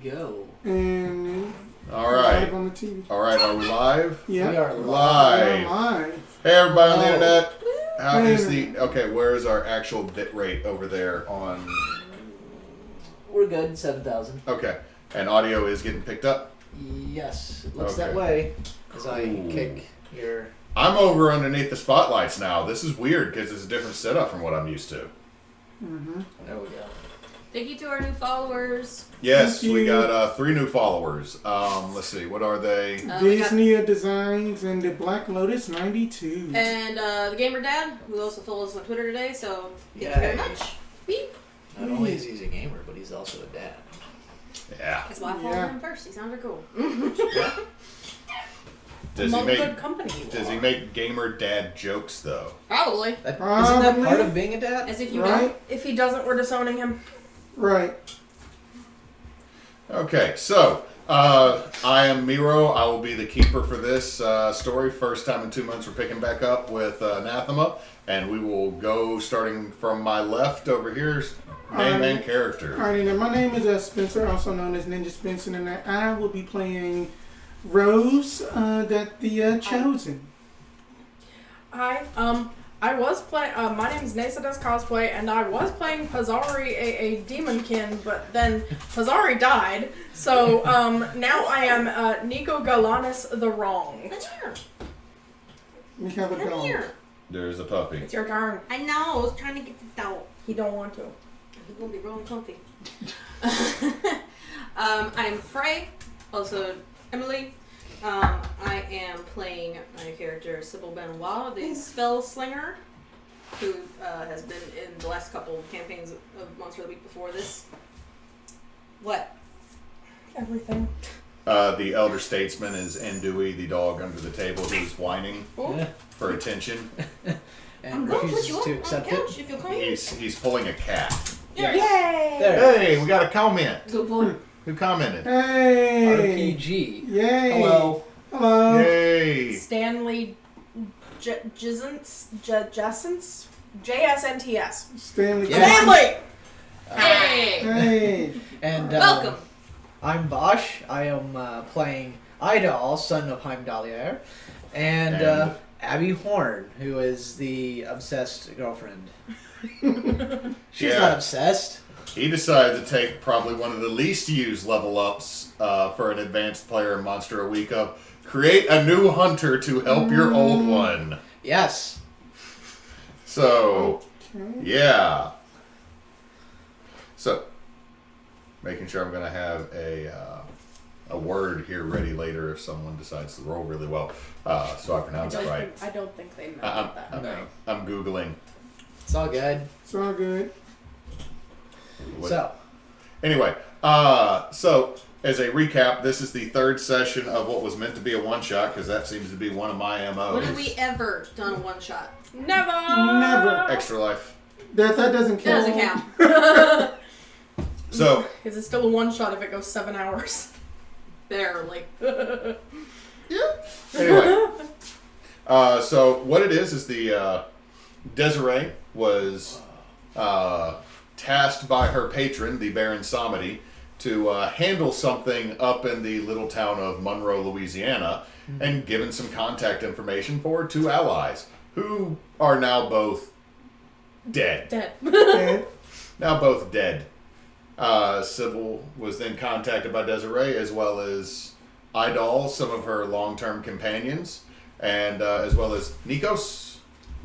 go. And All right. live on the TV. All right, are we live? Yeah. We are Live. Live. Hey, everybody on the Oh. internet. How is the... Okay, where is our actual bit rate over there on... We're good, 7,000. Okay, and audio is getting picked up? Yes, it looks Okay. that way as I Ooh. kick your... I'm over underneath the spotlights now. This is weird because it's a different setup from what I'm used to. Mm-hmm. There we go. Thank you to our new followers. Yes, Thank we you. got 3 new followers. Let's see, what are they? We got- Disney Designs and the Black Lotus 92. And the Gamer Dad, who also followed us on Twitter today, so thank you very Yay. much. Beep. Not only is he a gamer, but he's also a dad. Yeah. That's why I followed Yeah. him first. He sounded cool. Does he Among make good company. you Does are. he make gamer dad jokes though? Probably. Isn't that Probably. part of being a dad? As if you Right? don't. If he doesn't, we're disowning him. Right. Okay, so I am Miro. I will be the keeper for this story. First time in 2 months we're picking back up with Anathema, and we will go starting from my left over here. Name and character. Alrighty, now my name is Spencer, also known as Ninja Spencer, and I will be playing Rose, that the Chosen. Hi. I was playing. My name's Neysa does cosplay, and I was playing Pazari, a demonkin, but then Pazari died. So now I am Nico Galanis the Wrong. That's here. We have a Come dog. here. There's a puppy. It's your turn. I know. I was trying to get the dog. He don't want to. He's gonna be rolling comfy. I'm Frey, also Emily. I am playing my character Sybil Benoit, the spell slinger, who has been in the last couple of campaigns of Monster of the Week before this. What? Everything. The elder statesman is Ndui, the dog under the table who's whining Yeah. for attention. I'm And going to put refuses you up to on the accept couch it. if you'll come here. He's pulling a cat. Yeah. Yay! There. Hey, we got a comment. Good boy. Who commented? Hey! RPG. Yay! Hello. Hello! Yay! Stanley Jessens? JSNTS. Stanley. Yeah. Stanley! Hey! Hey! And Welcome. I'm Basch. I am playing Idall, son of Heimdallier, and And- Abbey Horn, who is the obsessed girlfriend. She's Yeah. not obsessed. He decided to take probably one of the least used level ups for an advanced player in Monster a Week of create a new hunter to help your old one. Yes. So, Okay. yeah. So, making sure I'm going to have a word here ready later if someone decides to roll really well. So I pronounce it right. I don't think they meant I'm, that. I'm, No. I'm Googling. It's all good. It's all good. What- So, Anyway, so as a recap, this is the 3rd session of what was meant to be a one-shot, because that seems to be one of my MOs. When have we ever done a one shot? Never! Never. Extra life. That doesn't That count. doesn't count. So, Is it still a one shot if it goes 7 hours? Barely. anyway. So what it is the Desiree was tasked by her patron, the Baron Samedi, to handle something up in the little town of Monroe, Louisiana, and given some contact information for 2 allies, who are now both dead. Dead. And Now both dead. Sybil was then contacted by Desiree, as well as Idall, some of her long-term companions, and as well as Nikos.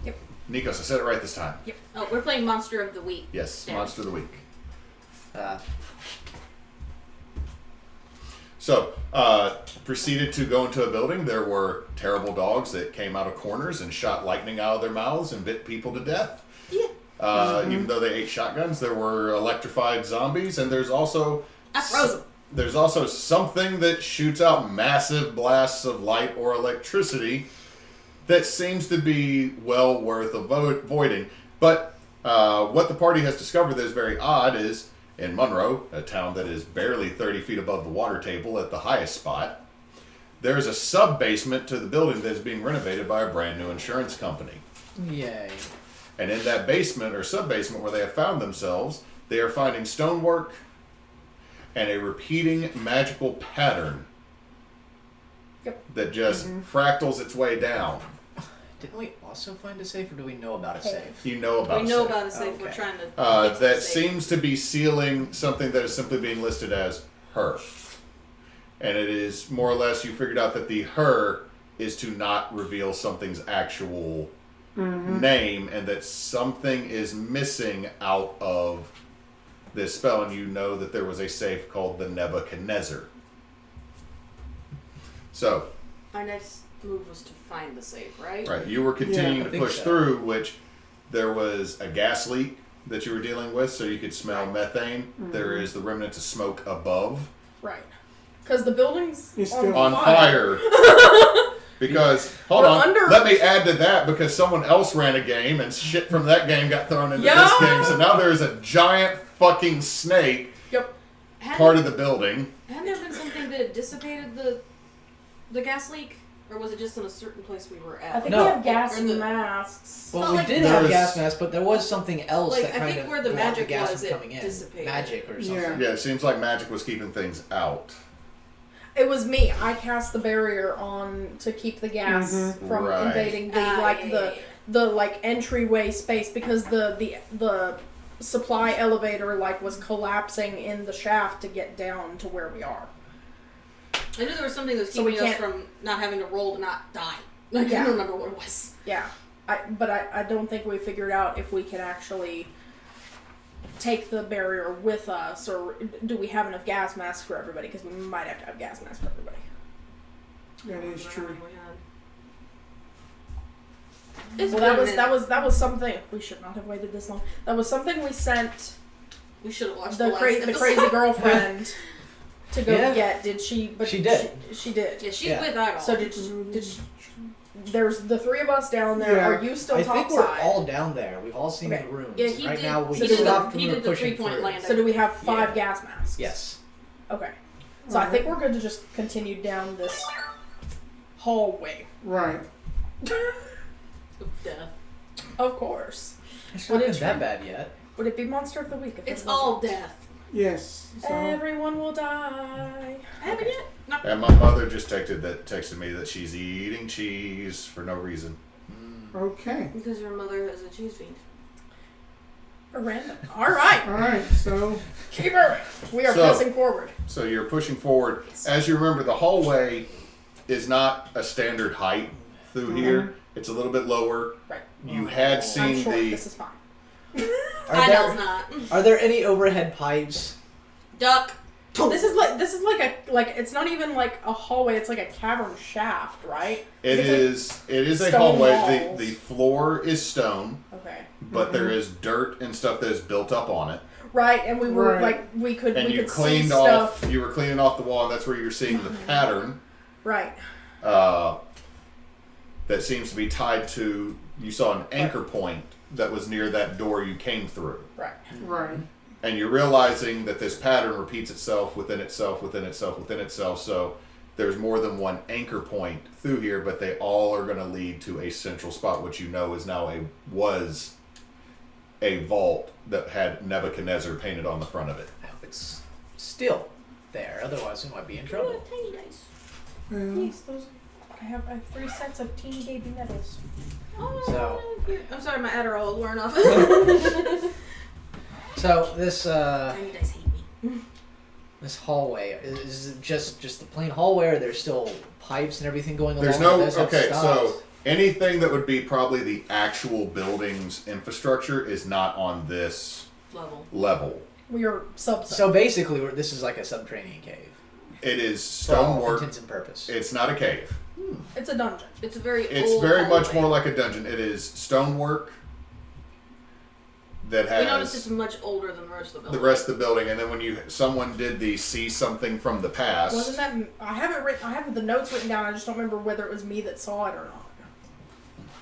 Yep. Nikos, I said it right this time. Yep. Oh, we're playing Monster of the Week. Yes, Damn. Monster of the Week. uh, So, proceeded to go into a building. There were terrible dogs that came out of corners and shot lightning out of their mouths and bit people to death. Yeah. Even though they ate shotguns, there were electrified zombies, and there's also I froze them. there's also something that shoots out massive blasts of light or electricity that seems to be well worth avoiding. But what the party has discovered that is very odd is in Monroe, a town that is barely 30 feet above the water table at the highest spot, there's a sub-basement to the building that is being renovated by a brand new insurance company. yay. And in that basement or sub-basement where they have found themselves, they are finding stonework and a repeating magical pattern that just fractals its way down. Didn't we also find a safe, or do we know about a safe? You know about We a know safe. about a safe. Okay. We're trying to. That seems to be sealing something that is simply being listed as her. And it is more or less, you figured out that the her is to not reveal something's actual name, and that something is missing out of this spell, and you know that there was a safe called the Nebuchadnezzar. So, Our next move was to find the safe, right? right, you were continuing I to think push so. through, which there was a gas leak that you were dealing with, so you could smell methane. There is the remnants of smoke above. Right. Because the building's It's on, still On fire. fire. Because, hold We're on, under- let me add to that, because someone else ran a game and shit from that game got thrown into this game, so now there's a giant fucking snake Yep. part of the building. Hadn't there been something that dissipated the gas leak? Or was it just in a certain place we were at? I think No. we have gas Or the- masks. Well, Well, we like, did have there's- gas masks, but there was something else Like, that I kind think of where the blocked magic the gas was, from it coming in. dissipated. Magic or something. Yeah. Yeah, it seems like magic was keeping things out. It was me. I cast the barrier on to keep the gas from Right. invading the Yeah. the like entryway space, because the supply elevator like was collapsing in the shaft to get down to where we are. I knew there was something that was So we keeping us can't- from not having to roll to not die. I Yeah. can't remember what it was. Yeah. But I don't think we figured out if we can actually take the barrier with us, or do we have enough gas masks for everybody? Because we might have to have gas masks for everybody. That is true. It's Well, been a minute. that was something we should not have waited this long. That was something we sent We should have watched the last crazy episode. girlfriend to go Yeah. get. Did she? But She did. She did. Yeah, she's Yeah. with Idall. So did she, there's the three of us down there. Yeah. Are you still I think topside? we're all down there. We've all seen Okay. the rooms. Yeah, he right did- now we he did the- stopped he and we did were the pushing 3-point through. landing. So do we have 5 Yeah. gas masks? Yes. Okay. So I think we're good to just continue down this hallway. Right. Of death. Of course. It's Would not it been that bad yet. Would it be Monster of the Week? If It's it all wasn't? death. Yes. So, Everyone will die. Haven't yet? No. And my mother just texted me that she's eating cheese for no reason. okay. Because your mother is a cheese fiend. Random. All right. All right. So, Keeper. We are So- pressing forward. So you're pushing forward. As you remember, the hallway is not a standard height through here. It's a little bit lower. Right. You had I'm seen short. the... This is fine. Idall's not. Are there any overhead pipes? Duck. This is like it's not even like a hallway. It's like a cavern shaft, right? It is a stone hallway. walls. The floor is stone, Okay. but there is dirt and stuff that is built up on it. Right, and we were Right. like we could And we you could cleaned see off. stuff. You were cleaning off the wall, and that's where you're seeing the pattern Right. that seems to be tied to. You saw an anchor point that was near that door you came through. Right. right. And you're realizing that this pattern repeats itself within itself, within itself, within itself. So there's more than one anchor point through here, but they all are going to lead to a central spot, which you know is now was a vault that had Nebuchadnezzar painted on the front of it. I hope it's still there. Otherwise, we might be in trouble. Tiny dice. Well, Yes, those. I have 3 sets of teeny baby medals. Oh, So- cute. I'm sorry, my Adderall is wearing off. So this Tiny dice hate me. this hallway is it just the plain hallway, or there's still pipes and everything going along? There's no with this? That okay, stops. so anything that would be probably the actual building's infrastructure is not on this Level. level. We are sub. So basically, this is like a subterranean cave. It is For all stonework. intents and purpose. It's not a cave. It's a dungeon. It's a very It's old very much hallway. more like a dungeon. It is stonework that We noticed it's has much older than the rest of the the building. rest of the building, and then when someone did the see something from the past. Wasn't that? I have the notes written down. I just don't remember whether it was me that saw it or not.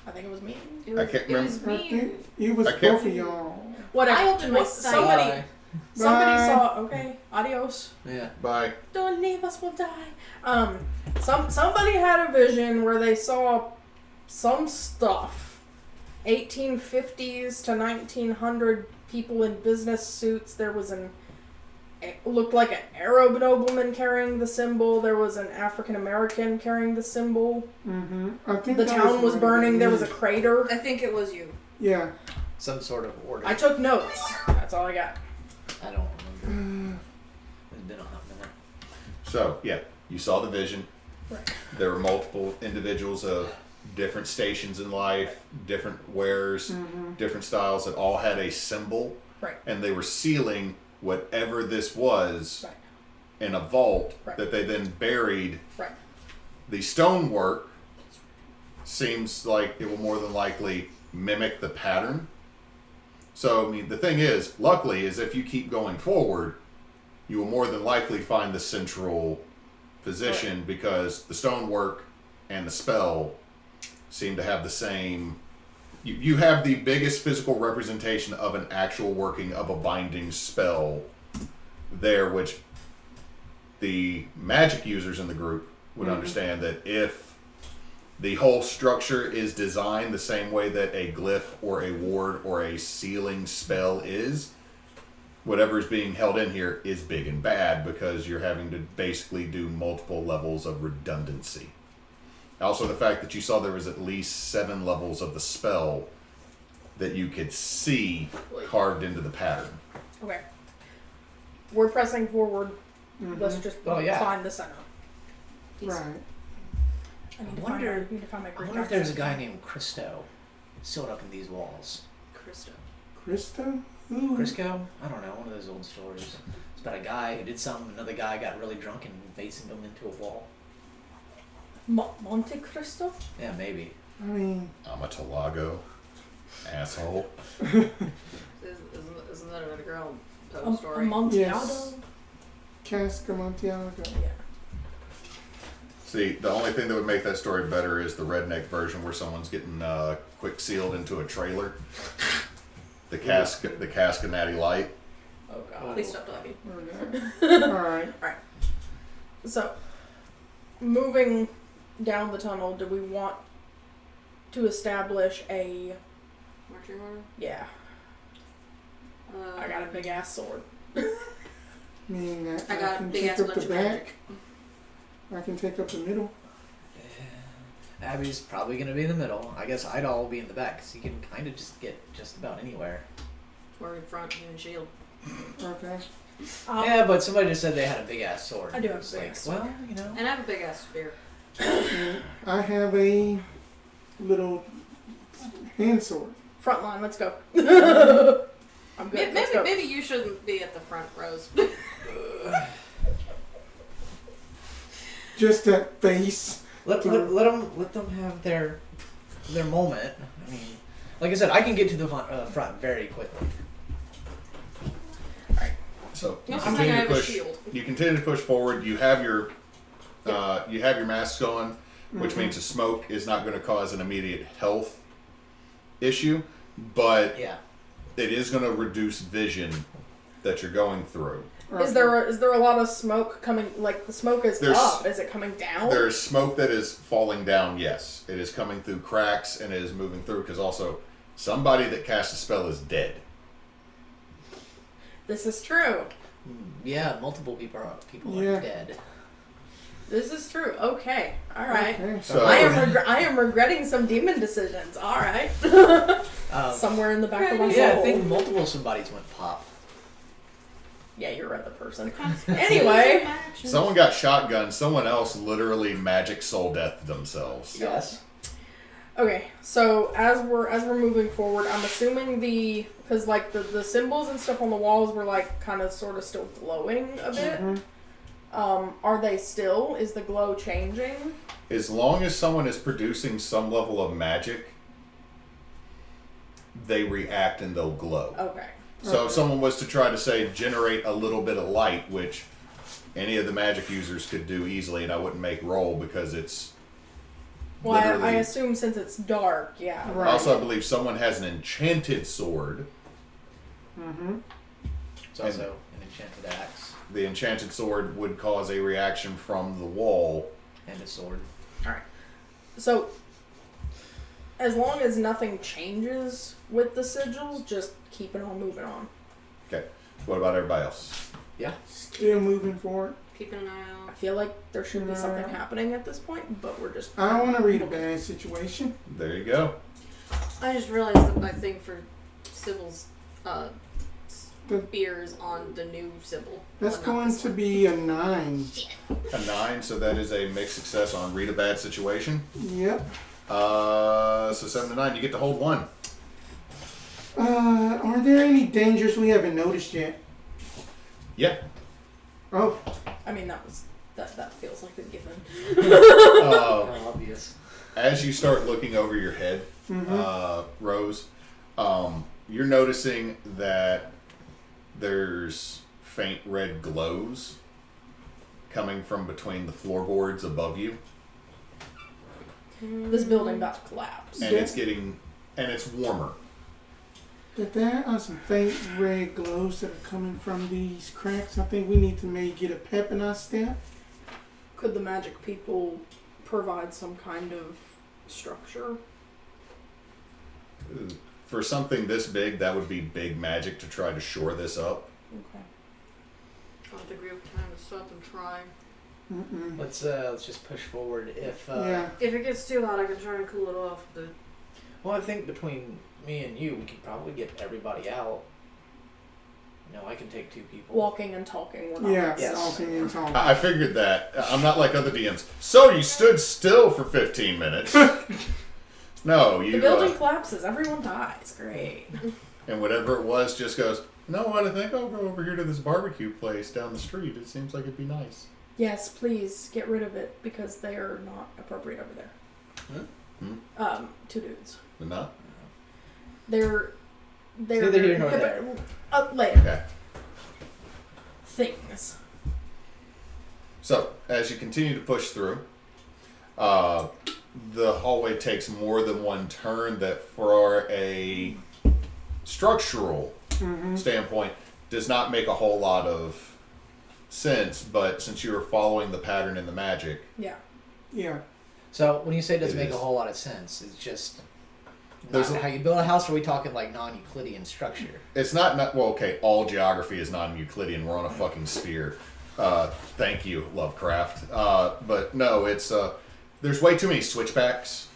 I think it was me. It was, I can't it was I me. think it was I can't- both of y'all. Whatever. I opened my What- sight. Somebody Bye. Somebody Bye. saw. Okay. Adios. Yeah. By Don't leave us, we'll die. Somebody had a vision where they saw some stuff. 1850s to 1900 people in business suits. There was an it looked like an Arab nobleman carrying the symbol. There was an African American carrying the symbol. I think The that town was one of burning. There was a me. crater. I think it was you. Yeah. Some sort of order. I took notes. That's all I got. I don't remember. It's been a hot minute. So, yeah, you saw the vision. Right. There were multiple individuals of different stations in life, different wares, different styles that all had a symbol. Right. And they were sealing whatever this was Right. in a vault Right. that they then buried. Right. The stonework seems like it will more than likely mimic the pattern. So, I mean, the thing is, luckily, is if you keep going forward, you will more than likely find the central position because the stonework and the spell seem to have the same. You have the biggest physical representation of an actual working of a binding spell there, which the magic users in the group would understand that if the whole structure is designed the same way that a glyph or a ward or a sealing spell is, whatever is being held in here is big and bad because you're having to basically do multiple levels of redundancy. Also, the fact that you saw there was at least 7 levels of the spell that you could see carved into the pattern. Okay. We're pressing forward. Let's just find the center. Right. I need to wonder- find my I Greek wonder if there's a accent. guy named Christo sealed up in these walls. Krista. Krista? Who? Crisco? I don't know, one of those old stories. It's about a guy who did something, another guy got really drunk and fastened him into a wall. Monte Cristo? Yeah, maybe. I mean, Amatalago. Asshole. Isn't that another girl Poe story? Amontillado? Yes. Casca Montiago. Yeah. See, the only thing that would make that story better is the redneck version where someone's getting quick sealed into a trailer. The Cascanati Light. Oh god. Please stop talking. Alright. So, moving down the tunnel, do we want to establish a... Marching order? Yeah. I got a big ass sword. I mean, I got can big take ass up the bunch of back. magic. I can take up the middle. Abby's probably going to be in the middle. I guess Idall will be in the back because he can kind of just get just about anywhere. Or in front, you and shield. Okay. Yeah, but somebody just said they had a big ass sword. I do have It's a big like, ass sword. well, you know. And I have a big ass spear. And I have a little hand sword. Front line, let's go. I'm good. Let's Maybe, go. maybe you shouldn't be at the front, Rose. Just that face. Let them have their moment. I mean, like I said, I can get to the front very quickly. So you Also, continue I to have a push. shield. You continue to push forward. You have your masks on, which means the smoke is not going to cause an immediate health issue, but Yeah. it is going to reduce vision that you're going through. Is there a lot of smoke coming? Like the smoke is There's- up. Is it coming down? There is smoke that is falling down. Yes, it is coming through cracks and it is moving through because also somebody that cast a spell is dead. This is true. Yeah, multiple people are Yeah. dead. This is true. Okay. All right. Okay. So I am regretting some demon decisions. All right. Somewhere in the back of my soul. Yeah, I think multiple somebody's went pop. Yeah, you're right, the person. Anyway. someone got shotgunned. Someone else literally magic soul deathed themselves. Yes. Okay, so as we're moving forward, I'm assuming because like the symbols and stuff on the walls were like kind of sort of still glowing a bit. Are they still? Is the glow changing? As long as someone is producing some level of magic, they react and they'll glow. Okay. So if someone was to try to say generate a little bit of light, which any of the magic users could do easily, and I wouldn't make roll because it's Well, I literally. assume since it's dark, yeah. Right. Also, I believe someone has an enchanted sword. It's also an enchanted axe The enchanted sword would cause a reaction from the wall. and a sword. All right. So as long as nothing changes with the sigils, just keep it on moving on. Okay. What about everybody else? Yeah. Still moving forward. Keeping an eye I out. feel like there should be something happening at this point, but we're just. I want to read a bad situation. There you go. I just realized that my thing for Sybil's spear is on the new Sybil. That's Well, not going this to one. be a 9. A 9, so that is a mixed success on read a bad situation. Yep. So 7 to 9, you get to hold 1. Are there any dangers we haven't noticed yet? Yeah. Oh, I mean, that feels like a given. Obvious. As you start looking over your head, Rose, you're noticing that there's faint red glows coming from between the floorboards above you, This building about to collapse. and it's warmer. But there are some faint red glows that are coming from these cracks. I think we need to maybe get a pep in our step. Could the magic people provide some kind of structure? For something this big, that would be big magic to try to shore this up. Okay. I don't think we have time to stop and try. Mm-mm. Let's just push forward. If Yeah. If it gets too hot, I can try and cool it off. But well, I think between me and you, we could probably get everybody out. You know, I can take 2 people. Walking and talking. We're not. Yeah, Yes. talking and talking. I figured that. I'm not like other DMs. So you stood still for 15 minutes. No, you. The building collapses. Everyone dies. Great. And whatever it was just goes, no, what, I think I'll go over here to this barbecue place down the street. It seems like it'd be nice. Yes, please get rid of it because they are not appropriate over there. 2 dudes. But not? They're neither here nor there. Later. Okay. Things. So, as you continue to push through, the hallway takes more than one turn that, for a structural standpoint, does not make a whole lot of sense, but since you are following the pattern in the magic, Yeah. Yeah. So when you say it doesn't It make is. a whole lot of sense, it's just There's not a- how you build a house. Or are we talking like non-Euclidean structure? it's not well, okay, all geography is non-Euclidean. We're on a fucking sphere. Thank you, Lovecraft. But no, it's there's way too many switchbacks.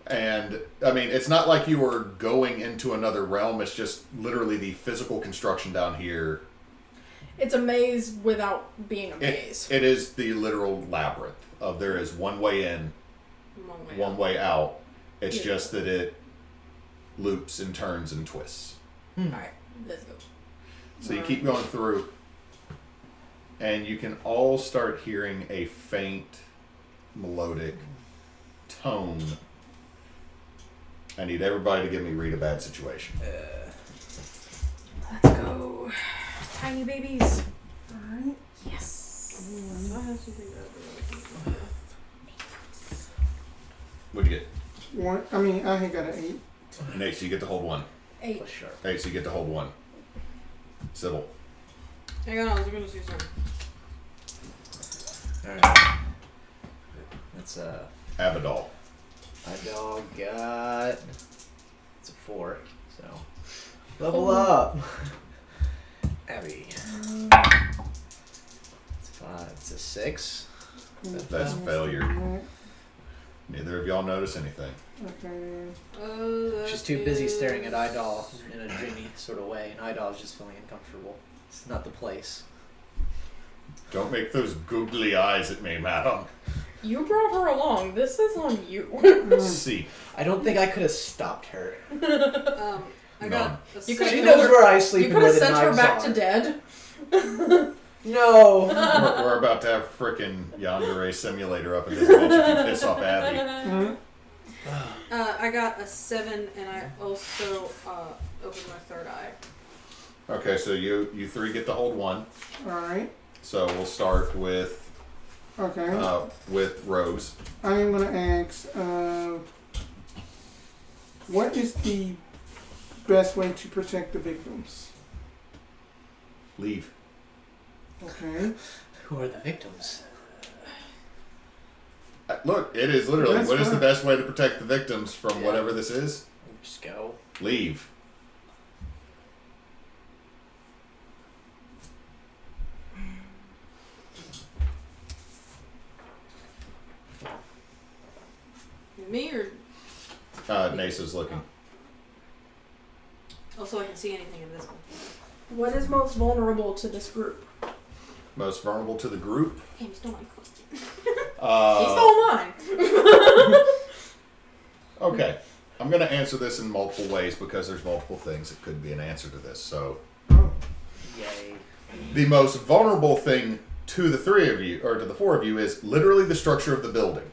And I mean, it's not like you are going into another realm. It's just literally the physical construction down here. It's a maze without being a maze. It is the literal labyrinth of there is one way in, one way out. It's Yeah. just that it loops and turns and twists. Alright, let's go. So you keep going through, and you can all start hearing a faint melodic tone. I need everybody to give me read a bad situation. Let's go. Tiny babies. Alright. Yes. What'd you get? One. I mean, I had got an 8. Nate, so you get to hold 1. 8. Plus sharp. Nate, so you get to hold 1. Sybil. hang on, I was going to see something. Alright. That's Abadal. my dog got. It's a 4, so level up. Abbey. It's 5. It's a 6. That's a failure. Neither of y'all notice anything. Okay. She's too busy staring at Idall in a dreamy sort of way, and Idall's just feeling uncomfortable. It's not the place. Don't make those googly eyes at me, madam. You brought her along. This is on you. See. I don't think I could have stopped her. I got a You could've She second- knows where I sleep You and could where have the sent her knives back are. to dead. No. We're about to have frickin' Yandere simulator up in this bitch if you piss off Abbey. I got a 7, and I also opened my third eye. Okay, so you 3 get to hold 1. Alright. So we'll start with Okay. Rose. I am going to ask, what is the best way to protect the victims? Leave. Okay. Who are the victims? Look, it is literally, That's what is the fine. best way to protect the victims from Yeah. whatever this is? Just go. Leave. Me or Neysa's looking. also I can see anything invisible. What is most vulnerable to this group? Most vulnerable to the group. Hey, you stole my question. He stole mine. Okay. I'm going to answer this in multiple ways because there's multiple things that could be an answer to this. So, Yay. the most vulnerable thing to the three of you, or to the four of you, is literally the structure of the building.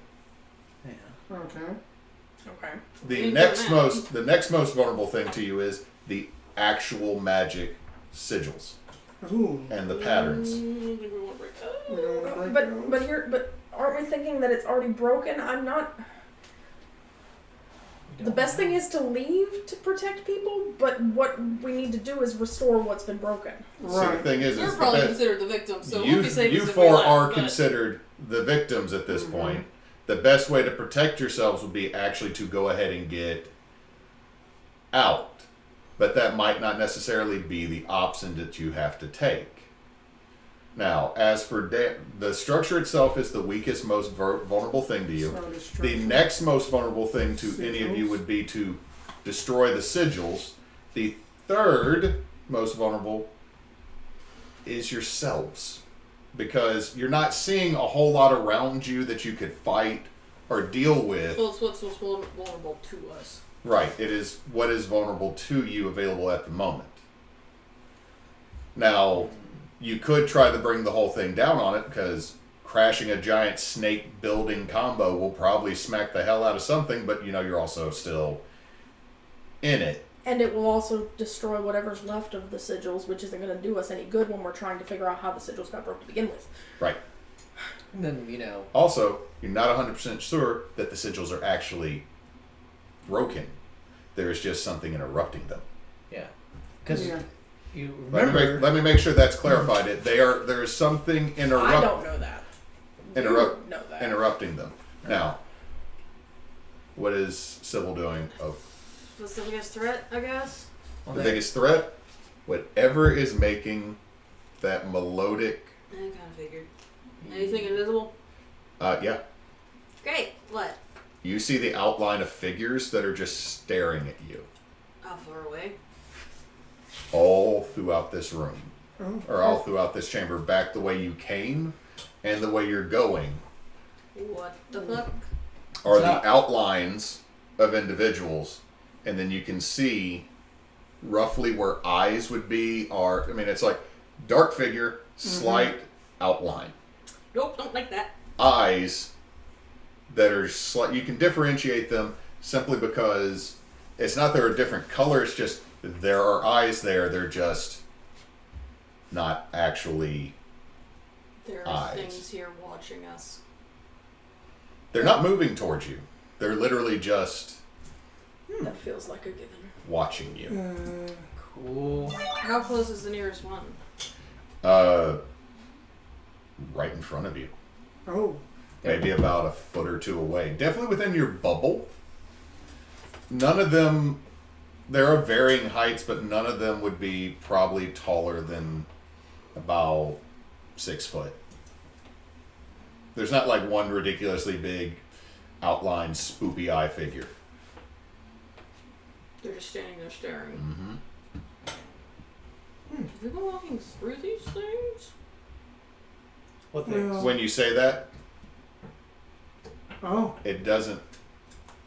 Yeah. Okay. Okay. The next most vulnerable thing to you is the actual magic sigils Ooh. and the patterns. We don't want to break But aren't we thinking that it's already broken? I'm not. The best thing is to leave to protect people, but what we need to do is restore what's been broken. So the thing is, You're probably considered the victim, so you, we'll be safe you if four we left, are but- considered the victims at this point. The best way to protect yourselves would be actually to go ahead and get out. But that might not necessarily be the option that you have to take. Now, as for the structure itself is the weakest, most vulnerable thing to you. So The next most vulnerable thing to any of you would be to destroy the sigils. The third most vulnerable is yourselves. Because you're not seeing a whole lot around you that you could fight or deal with. Well, it's what's most vulnerable to us. Right. It is what is vulnerable to you available at the moment. Now, you could try to bring the whole thing down on it because crashing a giant snake building combo will probably smack the hell out of something, but you're also still in it. And it will also destroy whatever's left of the sigils, which isn't going to do us any good when we're trying to figure out how the sigils got broke to begin with. Right. And then, Also, you're not 100% sure that the sigils are actually broken. There's just something interrupting them. yeah. Because Yeah. you Let remember... me make sure that's clarified. There is something I don't know that. You know that. interrupting them. Now, what is Sybil doing? Oh, What's the biggest threat, I guess? Well, the they- biggest threat? Whatever is making that melodic... I kind of figured. Anything invisible? Yeah. Great. What? You see the outline of figures that are just staring at you. How far away? All throughout this room. Oh. Or all throughout this chamber. Back the way you came and the way you're going. What the fuck? Are the outlines of individuals. And then you can see roughly where eyes would be. It's like dark figure, slight outline. Nope, don't like that. Eyes that are slight. You can differentiate them simply because it's not they're a different color. It's just there are eyes there. They're just not actually. There are Eyes. things here watching us. They're not moving towards you. They're literally just That feels like a given. watching you. Cool. How close is the nearest one? Right in front of you. Oh. Maybe about a foot or two away. Definitely within your bubble. None of them, there are varying heights, but none of them would be probably taller than about 6 foot. There's not like one ridiculously big outlined spoopy eye figure. They're just standing there staring. Mm-hmm. Have we been walking through these things? What things? Well- When you say that, Oh. it doesn't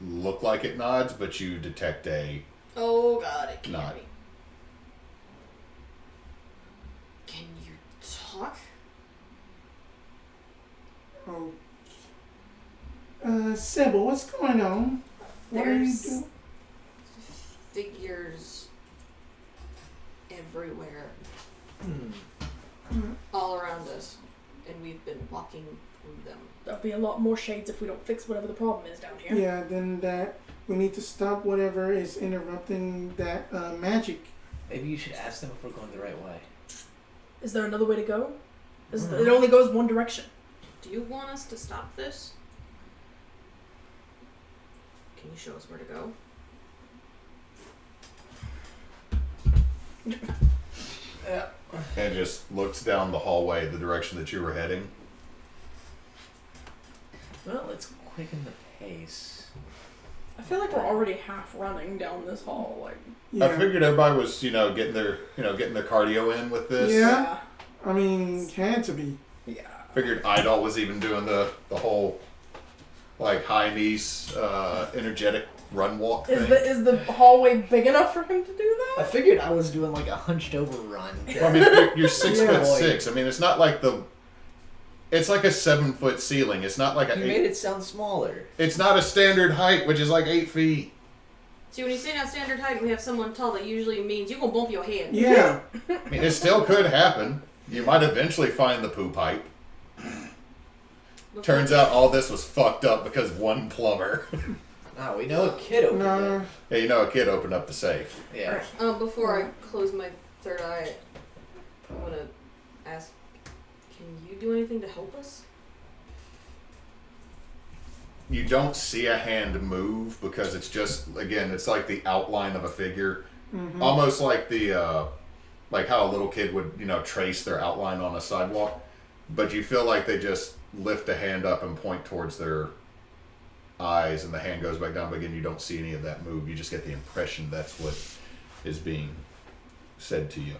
look like it nods, but you detect a Oh god, it can't nod. be. Can you talk? Oh. Sybil, what's going on? What are you There's doing? figures everywhere, Hmm. all around us, and we've been walking through them. There'll be a lot more shades if we don't fix whatever the problem is down here. Yeah, then that we need to stop whatever is interrupting that magic. Maybe you should ask them if we're going the right way. Is there another way to go? It only goes one direction. Do you want us to stop this? Can you show us where to go? Yeah. and just looks down the hallway the direction that you were heading. Well, let's quicken the pace. I feel like we're already half running down this hall. Like, I figured everybody was, getting their cardio in with this. Yeah. I mean, had to be. Yeah. Figured Idall was even doing the whole, like, high knees, energetic run walk thing. Is the hallway big enough for him to do I that? figured I was doing like a hunched over run. Well, I mean, you're 6'6". I mean, it's not like it's like a 7-foot ceiling. It's not like You made it sound smaller. It's not a standard height, which is like 8 feet. See, when you say not standard height and we have someone tall, that usually means you're going to bump your head. Yeah. I mean, it still could happen. You might eventually find the poo pipe. Turns out all this was fucked up because one plumber. Nah, we know a kid opened it. Yeah, a kid opened up the safe. Yeah. Before I close my third eye, I want to ask, can you do anything to help us? You don't see a hand move because it's just, again, it's like the outline of a figure. Mm-hmm. Almost like like how a little kid would, trace their outline on a sidewalk. But you feel like they just lift a hand up and point towards their eyes and the hand goes back down. But again, you don't see any of that move. You just get the impression that's what is being said to you.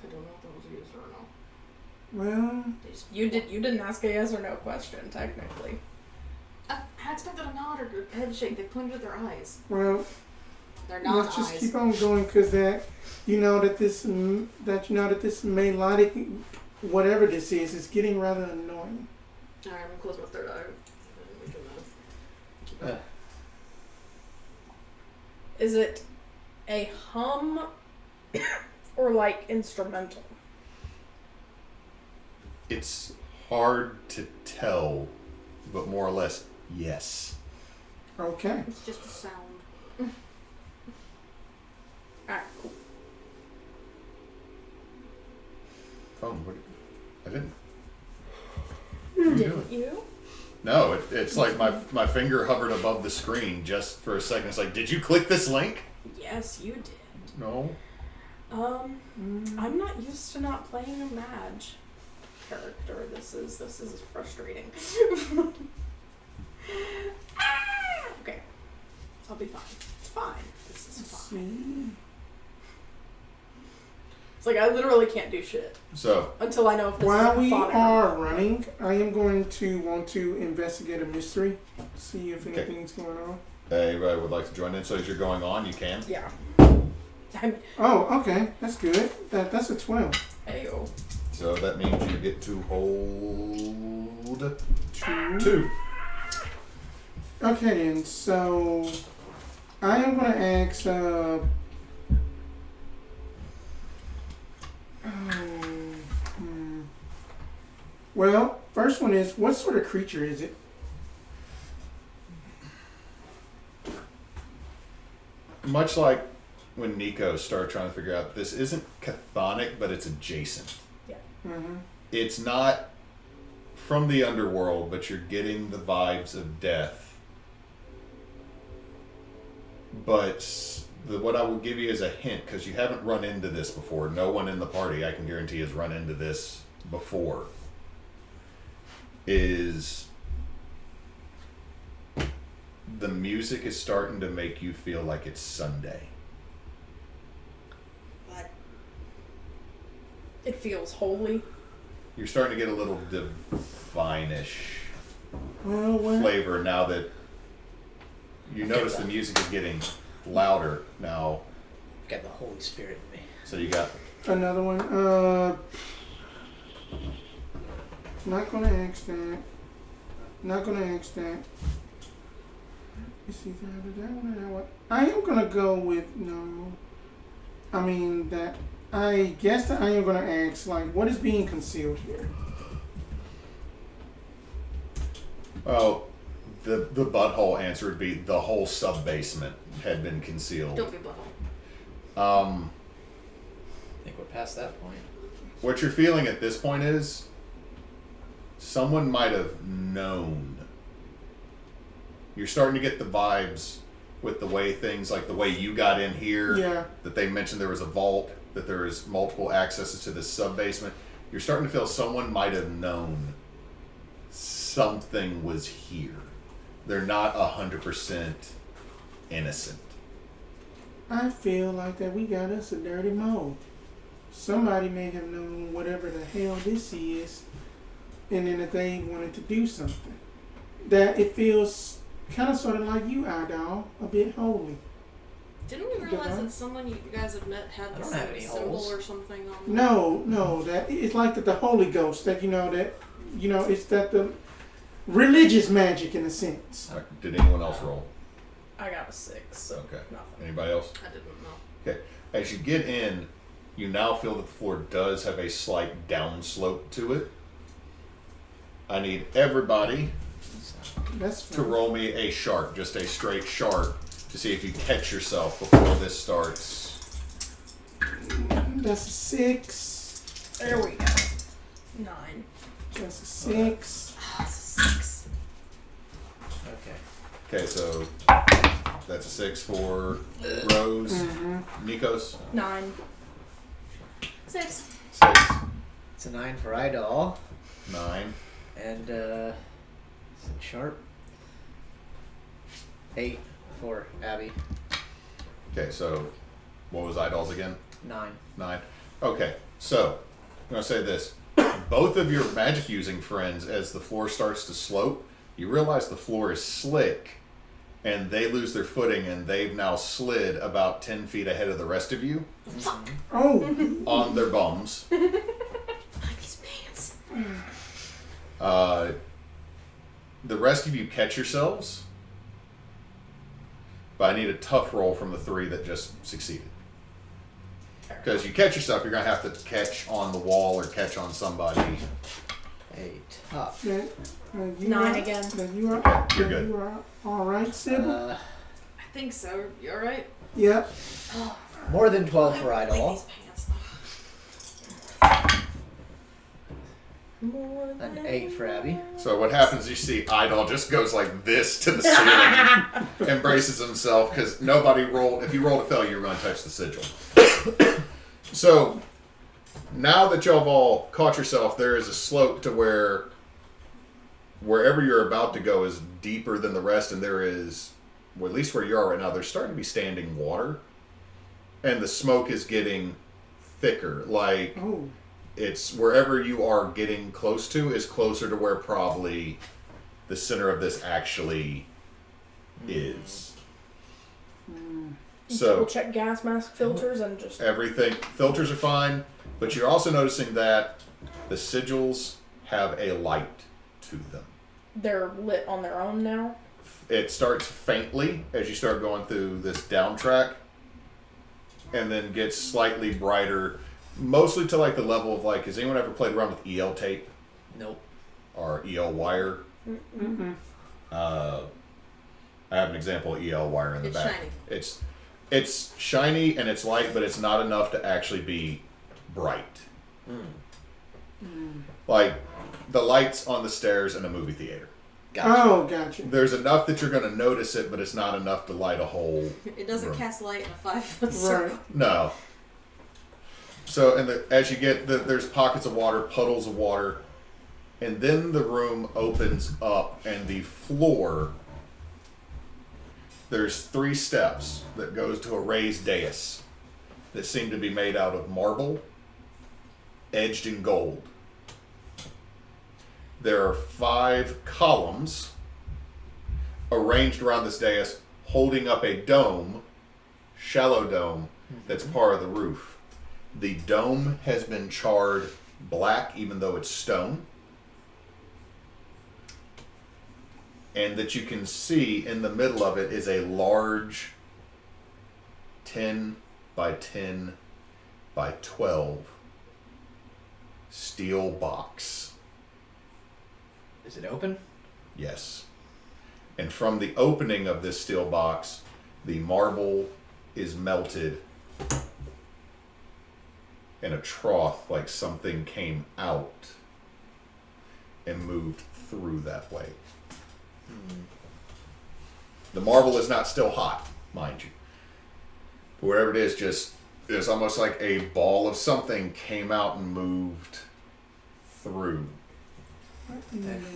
I don't know if that was a yes or a no. Well, You didn't ask a yes or no question, technically. I expected a nod or a head shake. They pointed at their eyes. well, They're not let's just eyes. keep on going because that this melodic, whatever this is getting rather annoying. Alright, I'm going to close my third eye. We can, keep Uh, going. Is it a hum or like instrumental? It's hard to tell, but more or less, yes. Okay. It's just a sound. Alright, cool. Phone, what? I didn't. Didn't you? No, it's like my finger hovered above the screen just for a second. It's like, did you click this link? Yes, you did. No. I'm not used to not playing a mage character. This is frustrating. Okay. I'll be fine. It's fine. This is fine. It's like I literally can't do shit So, until I know if this While is we cacophonic or are not. running, I am going to want to investigate a mystery, see if Okay. anything's going on. anybody would like to join in? So as you're going on, you can. Yeah. I'm, Oh, okay, that's good. That's a 12. ayo. So that means you get to hold 2. 2. Okay then, so I am gonna ask well, first one is, what sort of creature is it? Much like when Nico started trying to figure out, this isn't chthonic, but it's adjacent. Mm-hmm. It's not from the underworld, but you're getting the vibes of death. But what I will give you as a hint, because you haven't run into this before, no one in the party, I can guarantee, has run into this before, is the music is starting to make you feel like it's Sunday. What? It feels holy. You're starting to get a little divine-ish Well, flavor now that you notice the music is getting louder now. Got the Holy Spirit in me. So you got another one. Not gonna ask that. Not gonna ask that. It's either that one or that one. I am gonna go with no. I mean that. I guess that I am gonna ask, like, what is being concealed here? oh, the butthole answer would be the whole sub basement had been concealed. Don't be butthole. I think we're past that point. What you're feeling at this point is someone might have known. You're starting to get the vibes with the way things, like the way you got in here, Yeah. that they mentioned there was a vault, that there is multiple accesses to this sub basement. You're starting to feel someone might have known something was here. They're not 100% innocent. I feel like that we got us a dirty mole. Somebody may have known whatever the hell this is, and then that they wanted to do something. That it feels kind of sort of like you, Idall, a bit holy. Didn't we realize that someone you guys have met had I the don't have same any symbol holes. or something on them? No, that it's like that the Holy Ghost. That it's that the religious magic in a sense. All right, did anyone else roll? I got a 6, so Okay. nothing. Anybody else? I didn't know. Okay. As you get in, you now feel that the floor does have a slight downslope to it. I need everybody That's to fine. roll me a sharp, just a straight sharp, to see if you catch yourself before this starts. That's a 6. There we go. 9. That's a 6. Oh, it's a 6. Okay. Okay, so that's a 6 for Rose. Mm-hmm. Nikos? 9. 6. 6. It's a 9 for Idall. 9. And, is it sharp? 8 for Abbey. Okay, so what was Idol's again? 9. 9. Okay, so I'm going to say this. Both of your magic using friends, as the floor starts to slope, you realize the floor is slick and they lose their footing and they've now slid about 10 feet ahead of the rest of you Oh, on their bums. I like these pants. The rest of you catch yourselves, but I need a tough roll from the 3 that just succeeded. Because you catch yourself, you're going to have to catch on the wall or catch on somebody. A top. that, you 9 are- again. That you are. Okay, you're that good. You are all right, Sybil. Uh, I think so. You alright? Yep. more than 12 for I like Idall. these pants. An 8 for Abbey. So what happens, you see Idol just goes like this to the ceiling, embraces himself, because nobody rolled, if you rolled a failure, you're going to touch the sigil. So, now that y'all have all caught yourself, there is a slope to where wherever you're about to go is deeper than the rest, and there is, well, at least where you are right now, there's starting to be standing water, and the smoke is getting thicker, like Oh. it's wherever you are getting close to is closer to where probably the center of this actually is. So We'll check gas mask filters and just. everything, filters are fine, but you're also noticing that the sigils have a light to them. They're lit on their own now. It starts faintly as you start going through this down track, and then gets slightly brighter, mostly to like the level of like, has anyone ever played around with EL tape Nope. or EL wire? Mm-mm. I have an example of EL wire in the It's back. shiny. It's shiny and it's light, but it's not enough to actually be bright. Like the lights on the stairs in a movie theater. Gotcha. Oh, gotcha. There's enough that you're going to notice it, but it's not enough to light a whole It doesn't room. cast light in a 5-foot Right. circle. No. So, as you get, there's pockets of water, puddles of water, and then the room opens up, and the floor, there's 3 steps that goes to a raised dais that seem to be made out of marble, edged in gold. There are 5 columns arranged around this dais, holding up a dome, shallow dome, that's part of the roof. The dome has been charred black, even though it's stone. And that you can see in the middle of it is a large 10 by 10 by 12 steel box. Is it open? Yes. And from the opening of this steel box, the marble is melted in a trough, like something came out and moved through that way. The marble is not still hot, mind you. But wherever it is, just it's almost like a ball of something came out and moved through.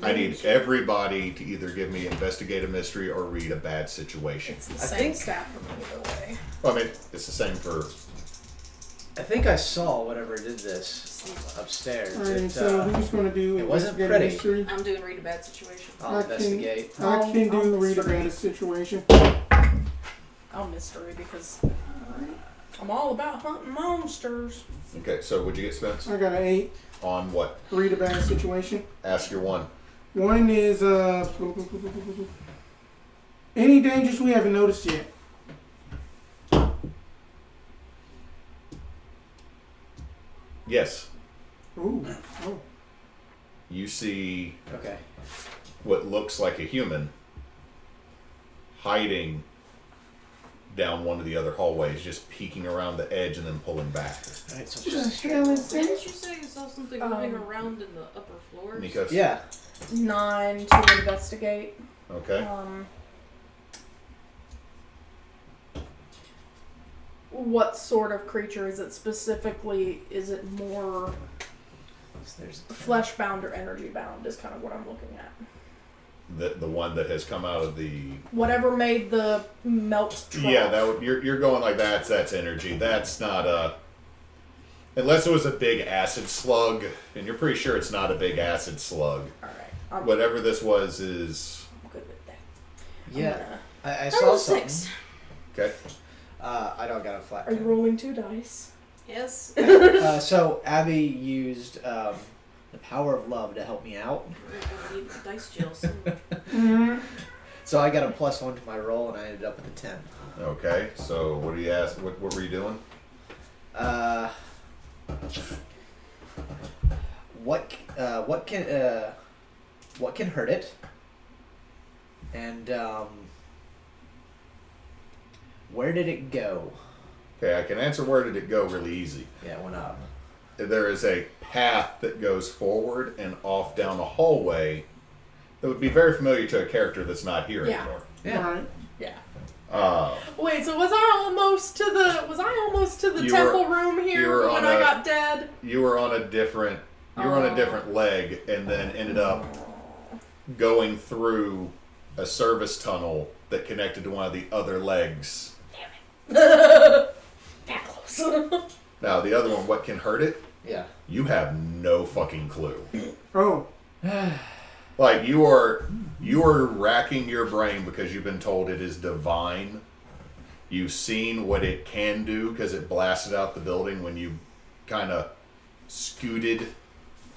I need everybody to either give me investigate a mystery or read a bad situation. It's the I same think- stat for me either way. Well, I mean, it's the same for. I think I saw whatever did this upstairs. Alright, so who's going to do it wasn't investigate a pretty. mystery? I'm doing read a bad situation. I'll investigate. I can I'll do read mystery. about a situation. I'll mystery because I'm all about hunting monsters. Okay, so would you get Spence? I got an 8. On what? Read about a situation. Ask your one. One is any dangers we haven't noticed yet. Yes. Ooh. Oh. You see Okay. what looks like a human hiding down one of the other hallways, just peeking around the edge and then pulling back. Alright, so What just the hell is Didn't this? you say you saw something moving around in the upper floors? Nico? yeah. 9 to investigate. Okay. What sort of creature is it specifically? Is it more So there's flesh bound or energy bound? Is kind of what I'm looking at. The one that has come out of the Whatever made the melt trough. yeah, that would, you're going like that's energy. That's not a unless it was a big acid slug, and you're pretty sure it's not a big acid slug. All right. I'm Whatever this was is good with that. yeah. I I saw rolled something. 6. okay. I don't got a flat. Are you 10. rolling 2 dice? Yes. So Abby used the power of love to help me out. I need the dice jail somewhere. So I got a +1 to my roll, and I ended up with a 10. Okay. So what do you ask? What were you doing? What can hurt it? And where did it go? Okay, I can answer where did it go really easy. Yeah, it went up. There is a path that goes forward and off down a hallway that would be very familiar to a character that's not here Yeah. anymore. Yeah. Alright. Yeah. Wait, so was I almost to the You temple were- room you here were when on I a- got dead? You were on a different leg and then ended up going through a service tunnel that connected to one of the other legs. That close. Now the other one, what can hurt it? Yeah. You have no fucking clue. Oh. Like you are racking your brain because you've been told it is divine. You've seen what it can do because it blasted out the building when you kind of scooted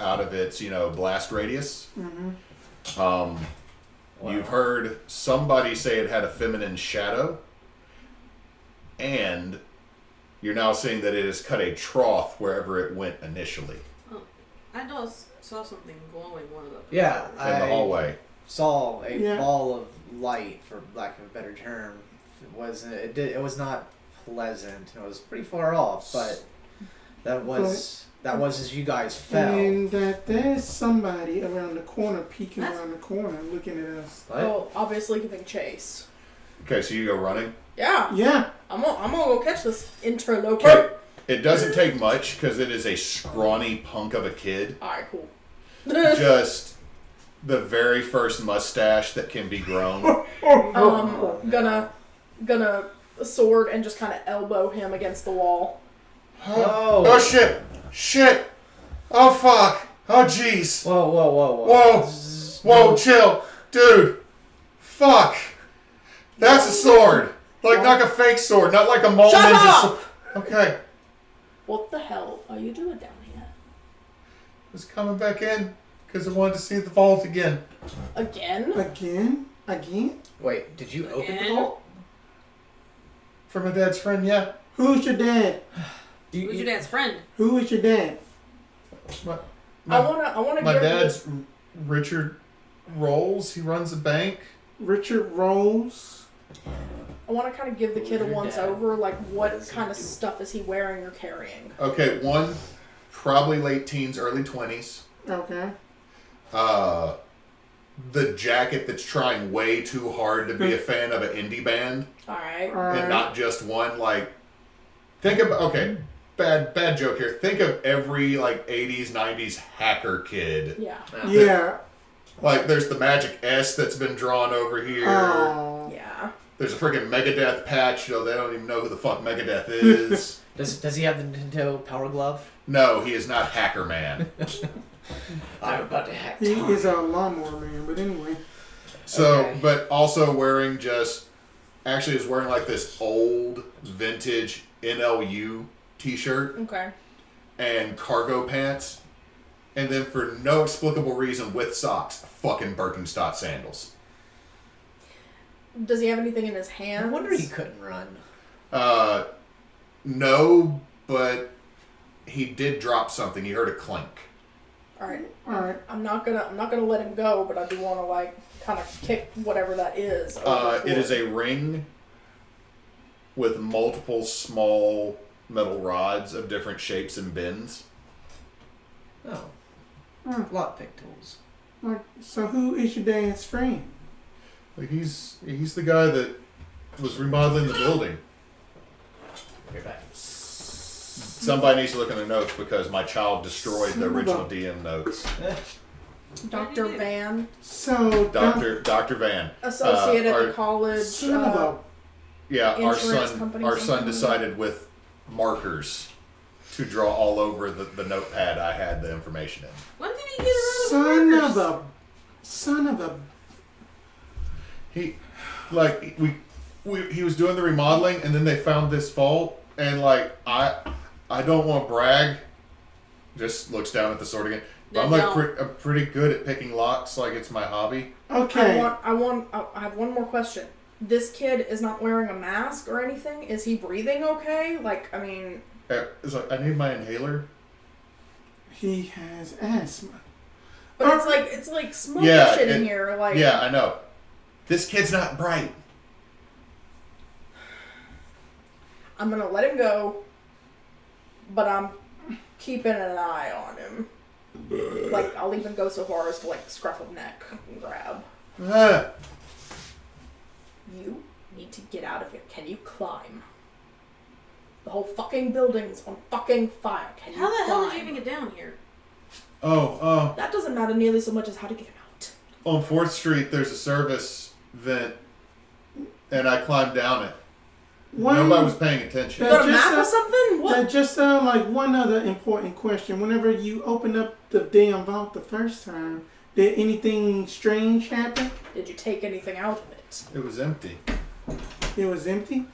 out of its, blast radius. Mm-hmm. You've heard somebody say it had a feminine shadow, and you're now seeing that it has cut a trough wherever it went initially I saw something glowing one of the Yeah, in the hallway. saw a Yeah. ball of light, for lack of a better term. It was not pleasant. It was pretty far off, but that was as you guys fell. And that there's somebody around the corner peeking What? around the corner looking at us. What? Oh, obviously giving chase. Okay, so you go running. Yeah, Yeah. I'm gonna go catch this interloper. It doesn't take much because it is a scrawny punk of a kid. Alright, cool. Just the very first mustache that can be grown. Gonna sword and just kind of elbow him against the wall. Oh shit! Shit! Oh fuck! Oh jeez! Whoa. Whoa! Chill, dude! Fuck! That's a sword. Like not a fake sword, not like a mole Shut ninja up! sword. Okay, What the hell are you doing down here? was coming back in because I wanted to see the vault again. Again? Again? Wait, did you open the Again? vault? For my dad's friend, yeah. Who's your dad? Who's your dad's friend? Who is your dad? I wanna My give dad's Richard Rolls. He runs a bank. Richard Rose. I want to kind of give the kid a Your once dad. over, like What what does he kind of do? stuff is he wearing or carrying? Okay, one, probably late teens, early 20s. Okay. The jacket that's trying way too hard to be a fan of an indie band. All right. Alright. And not just one, like, think about, okay, bad joke here. Think of every like 80s, 90s hacker kid. Yeah. Yeah. Like there's the Magic S that's been drawn over here. Oh. Yeah. There's a freaking Megadeth patch, they don't even know who the fuck Megadeth is. Does he have the Nintendo Power Glove? No, he is not Hacker Man. I'm about to hack. He is a lawnmower man, but anyway. So, Okay. but also wearing actually is wearing like this old vintage NLU t-shirt Okay. and cargo pants. And then for no explicable reason with socks, fucking Birkenstock sandals. Does he have anything in his hands? No wonder he couldn't run. No, but he did drop something. He heard a clink. All right. Alright. I'm not gonna let him go, but I do want to like kind of kick whatever that is. It is a ring with multiple small metal rods of different shapes and bends. Oh. Lockpick tools. Like, so who is your dad's friend? Like he's the guy that was remodeling the building. You're back. Somebody needs to look in the notes because my child destroyed the original DM notes. Dr. Van, So Dr. Van. associate at our- the college. son of a Yeah, our Insurance son company, our son something like decided with markers to draw all over the notepad I had the information in. When did he get around to markers? son of a He like he was doing the remodeling and then they found this fault and like I don't want to brag. Just looks down at the sword again. But I'm like I'm pretty good at picking locks like it's my hobby. Okay. I have one more question. This kid is not wearing a mask or anything. Is he breathing okay? Like, I mean, It's like I need my inhaler. He has asthma. but it's like smoky Yeah, shit in here. Like, Yeah, I know. This kid's not bright. I'm gonna let him go, but I'm keeping an eye on him. Like, I'll even go so far as to like scruff of neck and grab. Ah. You need to get out of here. Can you climb? The whole fucking building's on fucking fire. Can you How the hell did you climb? even get down here? That doesn't matter nearly so much as how to get him out. On 4th Street, there's a service vent, and I climbed down it. Nobody was paying attention. You got a just map or something? What? That just sounds like one other important question. Whenever you opened up the damn vault the first time, did anything strange happen? Did you take anything out of it? It was empty. It was empty?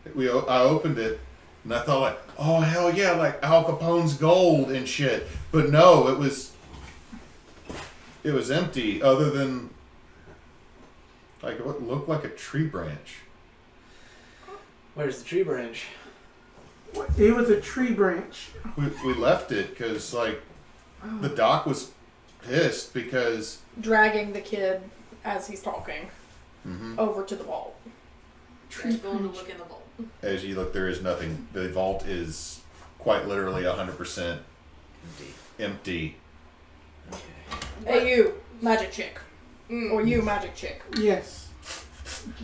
I opened it, and I thought like, oh hell yeah, like Al Capone's gold and shit. But no, it was empty. Other than like what looked like a tree branch. Where's the tree branch? It was a tree branch. We left it because like the doc was pissed because Dragging the kid as he's talking mhm, over to the vault. Let's go to look in the vault. as you look, there is nothing. The vault is quite literally 100% empty. Okay. Hey, you, magic chick. Mm. Or you, magic chick. Yes.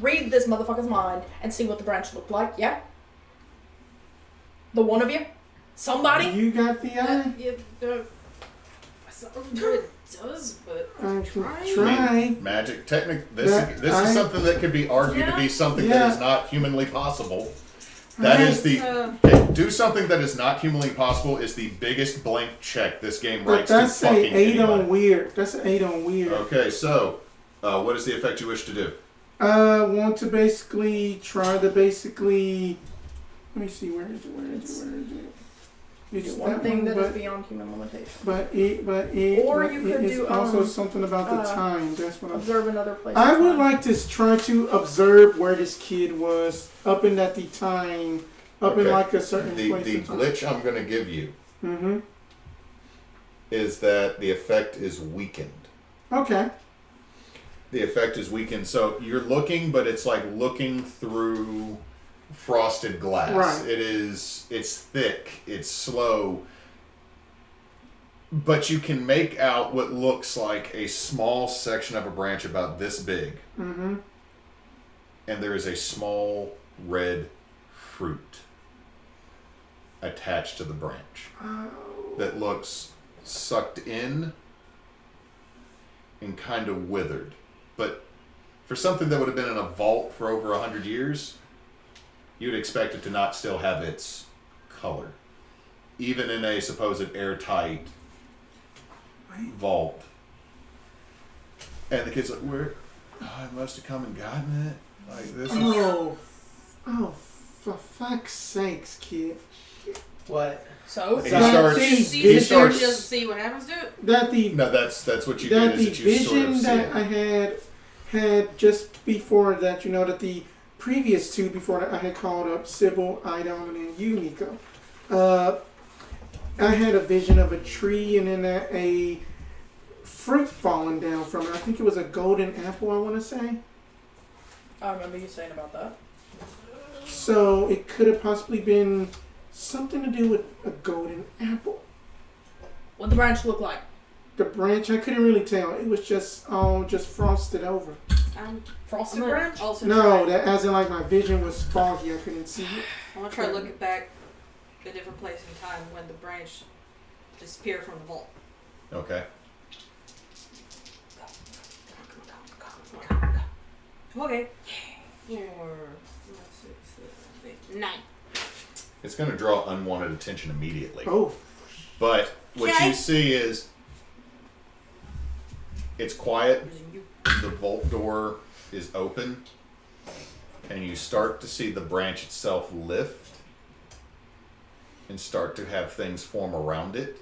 Read this motherfucker's mind and see what the branch looked like, yeah? The one of you? Somebody? You got the eye? I saw what it does, but I Try. should try. Magic, technic. That This is something that could be argued to be something that is not humanly possible. That is the do something that is not humanly possible is the biggest blank check this game But writes to that's a fucking 8 on anybody. weird. That's an 8 on weird. Okay, so what is the effect you wish to do? I want to basically try to basically. Let me see, where is it? It's One that thing one, that is but, beyond human limitation. but Or you could it's do, also something about the uh, time. That's what I'm. Observe another place. I in would time. like to try to observe where this kid was up in at the time, up in Okay. like a certain place. The glitch I'm going to give you Mm-hmm. is that the effect is weakened. Okay. The effect is weakened, so you're looking, but it's like looking through frosted glass. Right. It's thick, it's slow, but you can make out what looks like a small section of a branch about this big, Mm-hmm. and there is a small red fruit. attached to the branch Oh. that looks sucked in and kind of withered. But for something that would have been in a vault for over 100 years, you'd expect it to not still have its color. Even in a supposed airtight vault. And the kid's like, where? Oh, I must have come and gotten it. Like, this is... Oh, for fuck's sakes, kid. What? So? He That starts... the He vision- starts... She doesn't see what happens to it? That the No, that's what you that did, the is that you sort vision of see that it. I had just before that, you know, that the previous two before that I had called up Sybil, Idall, and then you, Nico. I had a vision of a tree and then a fruit falling down from it. I think it was a golden apple, I want to say. I remember you saying about that. So it could have possibly been something to do with a golden apple. What the branch look like? The branch, I couldn't really tell. It was just all just frosted over. Frosted I'm branch? also No, try, that as in like my vision was foggy. I couldn't see it. I'm gonna try to look back a different place in time when the branch disappeared from the vault. Okay. Okay. 4, 5, 6, 7, 8, 9. It's going to draw unwanted attention immediately. Oh, But what Okay. you see is it's quiet. The vault door is open. And you start to see the branch itself lift and start to have things form around it.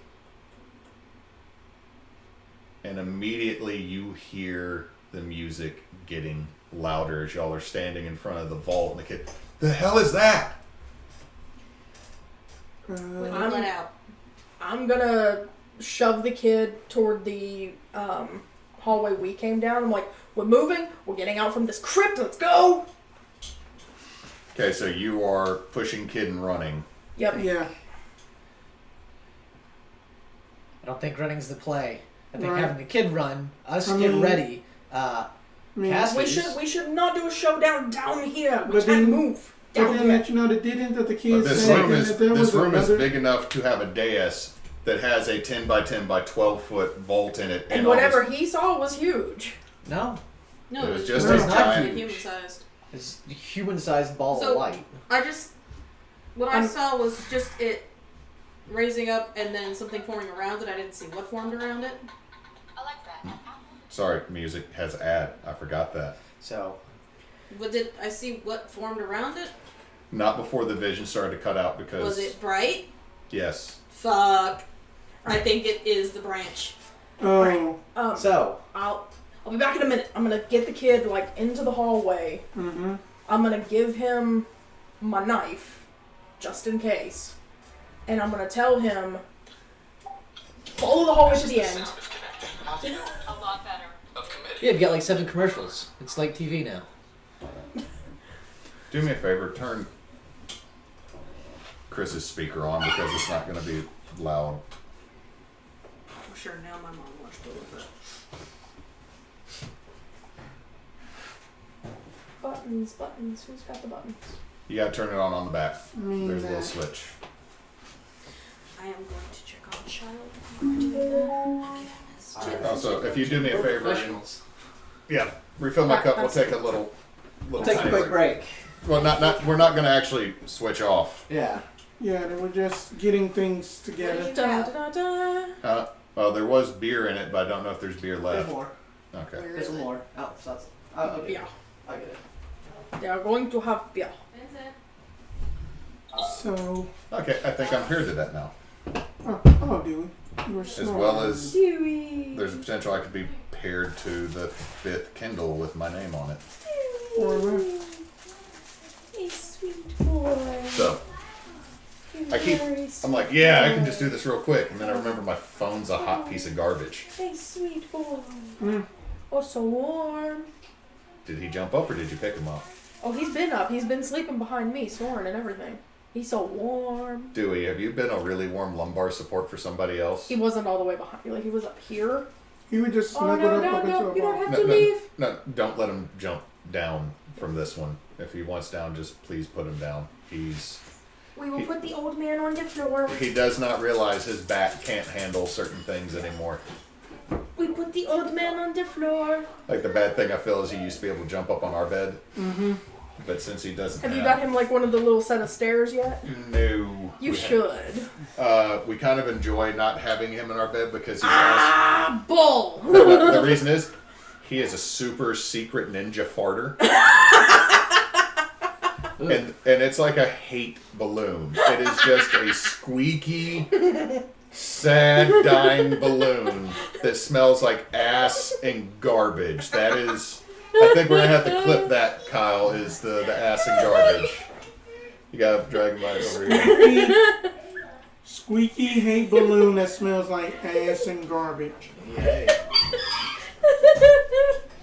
And immediately you hear the music getting louder as y'all are standing in front of the vault. And the kid, the hell is that? What you I'm- let out? I'm gonna shove the kid toward the hallway we came down. I'm like, we're moving. We're getting out from this crypt. Let's go. Okay, so you are pushing kid and running. Yep. yeah. I don't think running's the play. I think Right. having the kid run, us I get mean- ready. I mean, Cass- We should not do a showdown down here. We But can't then- move but down then here. that you know, didn't that the But kids this say room is that there was is another? big enough to have a dais that has a 10 by 10 by 12 foot vault in it. And all whatever this- he saw was huge. No, No, It was it's just a giant- human sized. it's a human-sized ball So- of light. What I saw was just it raising up and then something forming around it. I didn't see what formed around it. Sorry, music has ad. I forgot that. So But did I see what formed around it? Not before the vision started to cut out because Was it bright? yes. Fuck. I think it is the branch. Oh, so I'll be back in a minute. I'm gonna get the kid like into the hallway. mm-hmm. I'm gonna give him my knife, just in case, and I'm gonna tell him follow the hallway to the end. A lot better. yeah, you've got like 7 commercials. It's like TV now. Do me a favor, turn Chris's speaker on because it's not going to be loud. For sure, now my mom watched it with it. Buttons, buttons. Who's got the buttons? You got to turn it on the back. I mean, There's a little switch. I am going to check on child. I'm going to do that. I'll give him his chip. Also, if you do me a favor, and, Professionals. yeah, refill my cup. We'll take a little Take a tiny quick break. Well, we're not going to actually switch off. Yeah. Yeah, they were just getting things together. Da, da, da, da. Well, there was beer in it, but I don't know if there's beer There's left. more. Okay. There's more. Oh, so that's. Okay. Yeah, I get it. they are going to have beer. Vincent. So, Okay, I think I'm paired to that now. oh, hello, Dewey. You were As smart. well as Dewey. there's a potential I could be paired to the 5th Kindle with my name on it. A sweet boy. So I'm like, yeah, I can just do this real quick, and then I remember my phone's a hot piece of garbage. A sweet boy. Mm. Oh, so warm. Did he jump up or did you pick him up? Oh, he's been up. He's been sleeping behind me, snoring and everything. He's so warm. Dewey, have you been a really warm lumbar support for somebody else? He wasn't all the way behind. Like he was up here. He would just Oh snuggle no, up no, into no! a You don't ball. have No, to no. leave. No, don't let him jump down from this one. If he wants down, just please put him down. We will put the old man on the floor. He does not realize his back can't handle certain things anymore. We put the old man on the floor. Like the bad thing I feel is he used to be able to jump up on our bed. Mm-hmm. But since he doesn't Have you got him like one of the little set of stairs yet? No. You should. We kind of enjoy not having him in our bed because he has... Bull! The reason is, he is a super secret ninja farter. and it's like a hate balloon. It is just a squeaky, sad, dying balloon that smells like ass and garbage. That is... I think we're going to have to clip that, Kyle, is the ass and garbage. You got to drag him right over here. Squeaky hate balloon that smells like ass and garbage. Yay.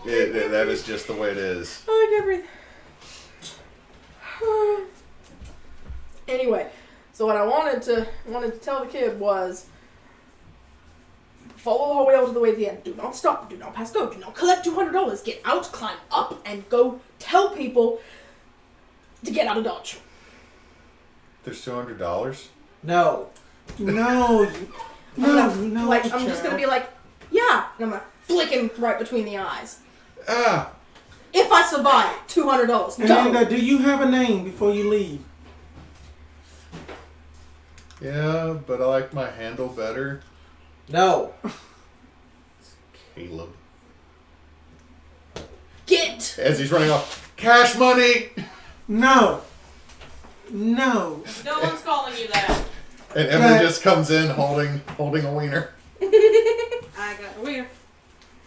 That is just the way it is. I like everything. Anyway, so what I wanted to tell the kid was follow the hallway all to the way to the end. Do not stop. Do not pass go. Do not collect $200. Get out, climb up, and go tell people to get out of Dodge. There's $200? No. No. No. I'm just gonna be like, yeah, and I'm gonna flick him right between the eyes. Ah! If I survive, $200. And Go. then, do you have a name before you leave? Yeah, but I like my handle better. No. Caleb. Get. As he's running off, cash money! No. No. No one's calling you that. And Emily just comes in holding a wiener. I got a wiener.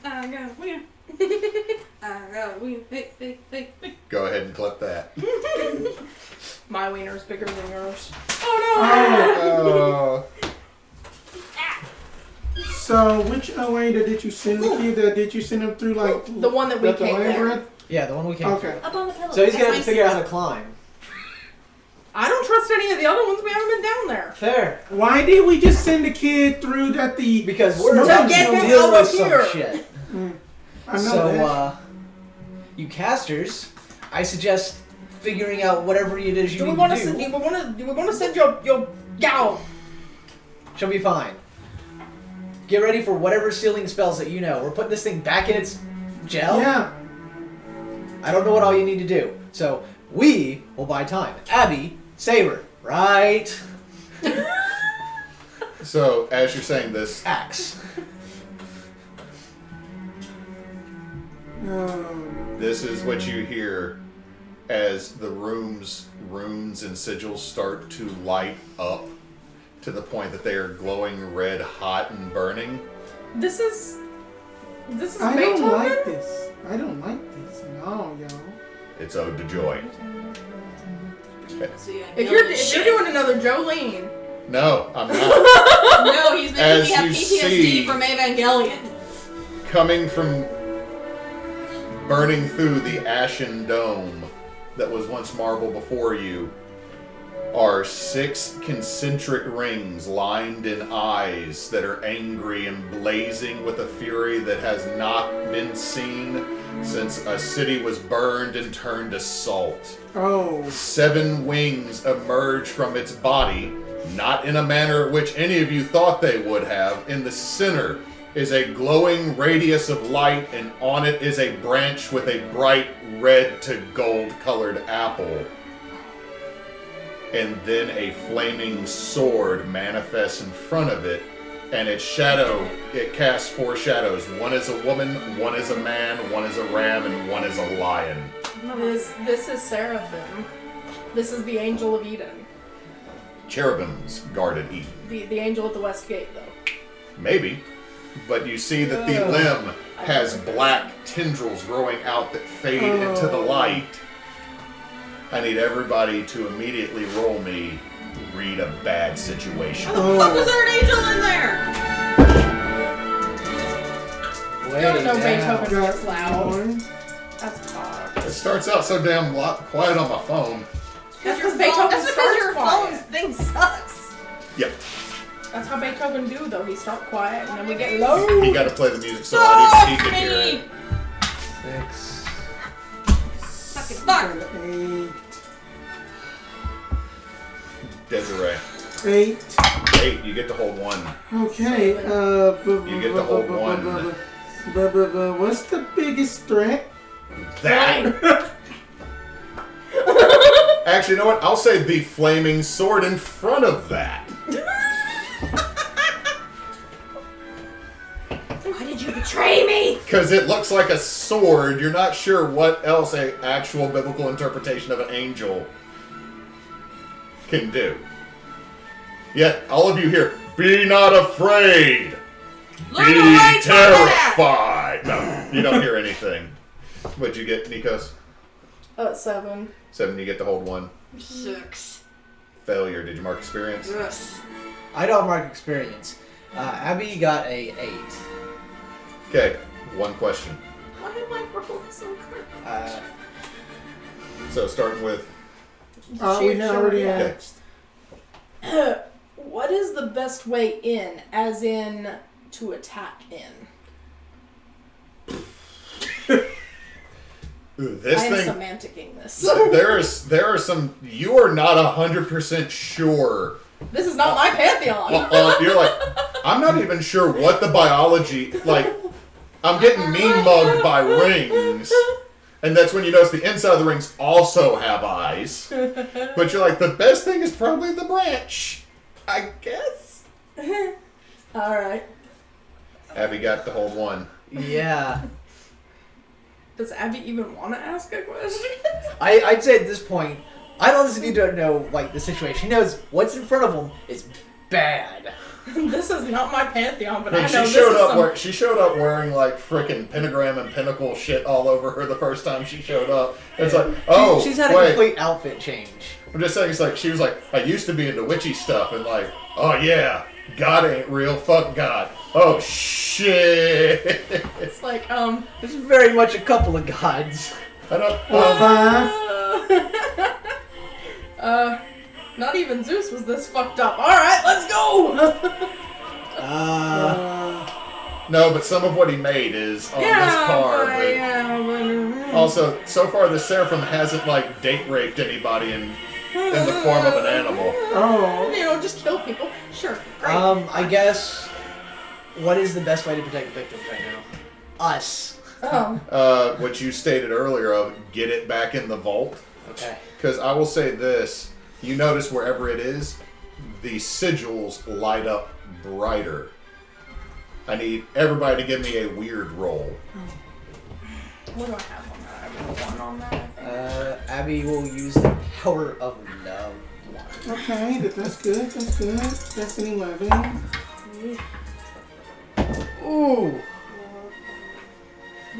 I got a wiener. I got a wiener. Hey, hey, hey, hey. Go ahead and clip that. My wiener's bigger than yours. Oh. So, which Oada did you send the kid? Did you send him through, like... The one that we the came there. labyrinth? Yeah, the one we came Okay. Up on the pillow. So he's going to have to That's figure out nice. how to climb. I don't trust any of the other ones. We haven't been down there. Fair. Why did we just send the kid through that the... Because we're To about get to him deal out with of some here. shit. I know So, that. you casters, I suggest figuring out whatever it is you Do we need want to to? do. Do we want to send your gal? She'll be fine. Get ready for whatever sealing spells that you know. We're putting this thing back in its gel. Yeah. I don't know what all you need to do. So we will buy time. Abbey, Saber, right? So, as you're saying this, Axe. this is what you hear as the runes and sigils start to light up to the point that they are glowing red, hot, and burning. This is I Beethoven. don't like this. I don't like this at all, y'all. It's Ode to Joy. See, I If know you're this if you're shit. doing another Jolene, No, I'm not. No, he's making As me have you PTSD see- from Evangelion. Coming from burning through the ashen dome that was once marble before you are 6 concentric rings lined in eyes that are angry and blazing with a fury that has not been seen since a city was burned and turned to salt. Oh. 7 wings emerge from its body, not in a manner which any of you thought they would have. In the center is a glowing radius of light, and on it is a branch with a bright red to gold colored apple. And then a flaming sword manifests in front of it, and its shadow, it casts 4 shadows. One is a woman, one is a man, one is a ram, and one is a lion. this is Seraphim. This is the angel of Eden. Cherubims guarded Eden. The angel at the west gate, though. Maybe. But you see that the limb has black tendrils growing out that fade into the light. I need everybody to immediately roll me read a bad situation. How the fuck was there an angel in there? Way Don't know down. Beethoven gets loud. One. That's hard. It starts out so damn quiet on my phone. That's Your because phone- Beethoven That's because starts your quiet. phone's thing sucks. Yep. That's how Beethoven do, though. He start quiet, and then we get low. You gotta play the music so he could hear me! it. 6. Fucking fuck. 8. Desiree. 8. 8. You get to hold 1. Okay. You get to hold 1. What's the biggest threat? That. Actually, you know what? I'll say the flaming sword in front of that. Why did you betray me? Because it looks like a sword. You're not sure what else an actual biblical interpretation of an angel can do. Yet, all of you here, be not afraid. Look Be away from that! terrified. No, you don't hear anything. What'd you get, Nikos? 7. 7, you get to hold 1. 6. Failure. Did you mark experience? Yes. I don't mark experience. Abby got a 8. Okay, 1 question. Why am I rolling so good? So, starting with... We already Okay. asked. What is the best way in, as in to attack in? This I am thing... semanticing this. there are some... You are not 100% sure. This is not my pantheon. You're like, I'm not even sure what the biology... Like, I'm getting mean mugged by rings. And that's when you notice the inside of the rings also have eyes. But you're like, the best thing is probably the branch. I guess. Alright. Abby got to hold 1. Yeah. Does Abby even want to ask a question? I'd say at this point, I honestly don't know, like, the situation. She knows what's in front of him is bad. This is not my pantheon, but And I she know this showed is up. some... She showed up wearing like frickin' pentagram and pinnacle shit all over her the first time she showed up. It's like, oh, She's had a wait. complete outfit change. I'm just saying, it's like she was like, I used to be into witchy stuff, and like, oh yeah, God ain't real. Fuck God. Oh shit. It's like, This is very much a couple of gods. I don't. 5. Not even Zeus was this fucked up. Alright, let's go! No, but some of what he made is on this par. But also, so far the Seraphim hasn't like date raped anybody in the form of an animal. Oh. You know, just kill people. Sure, great. I guess, what is the best way to protect victims right now? Us. What you stated earlier of get it back in the vault. Okay. Because I will say this, you notice wherever it is, the sigils light up brighter. I need everybody to give me a weird roll. What do I have on that? I have 1 on that, I think. Abby will use the power of love. Okay, that's good. That's good. That's an 11. Ooh.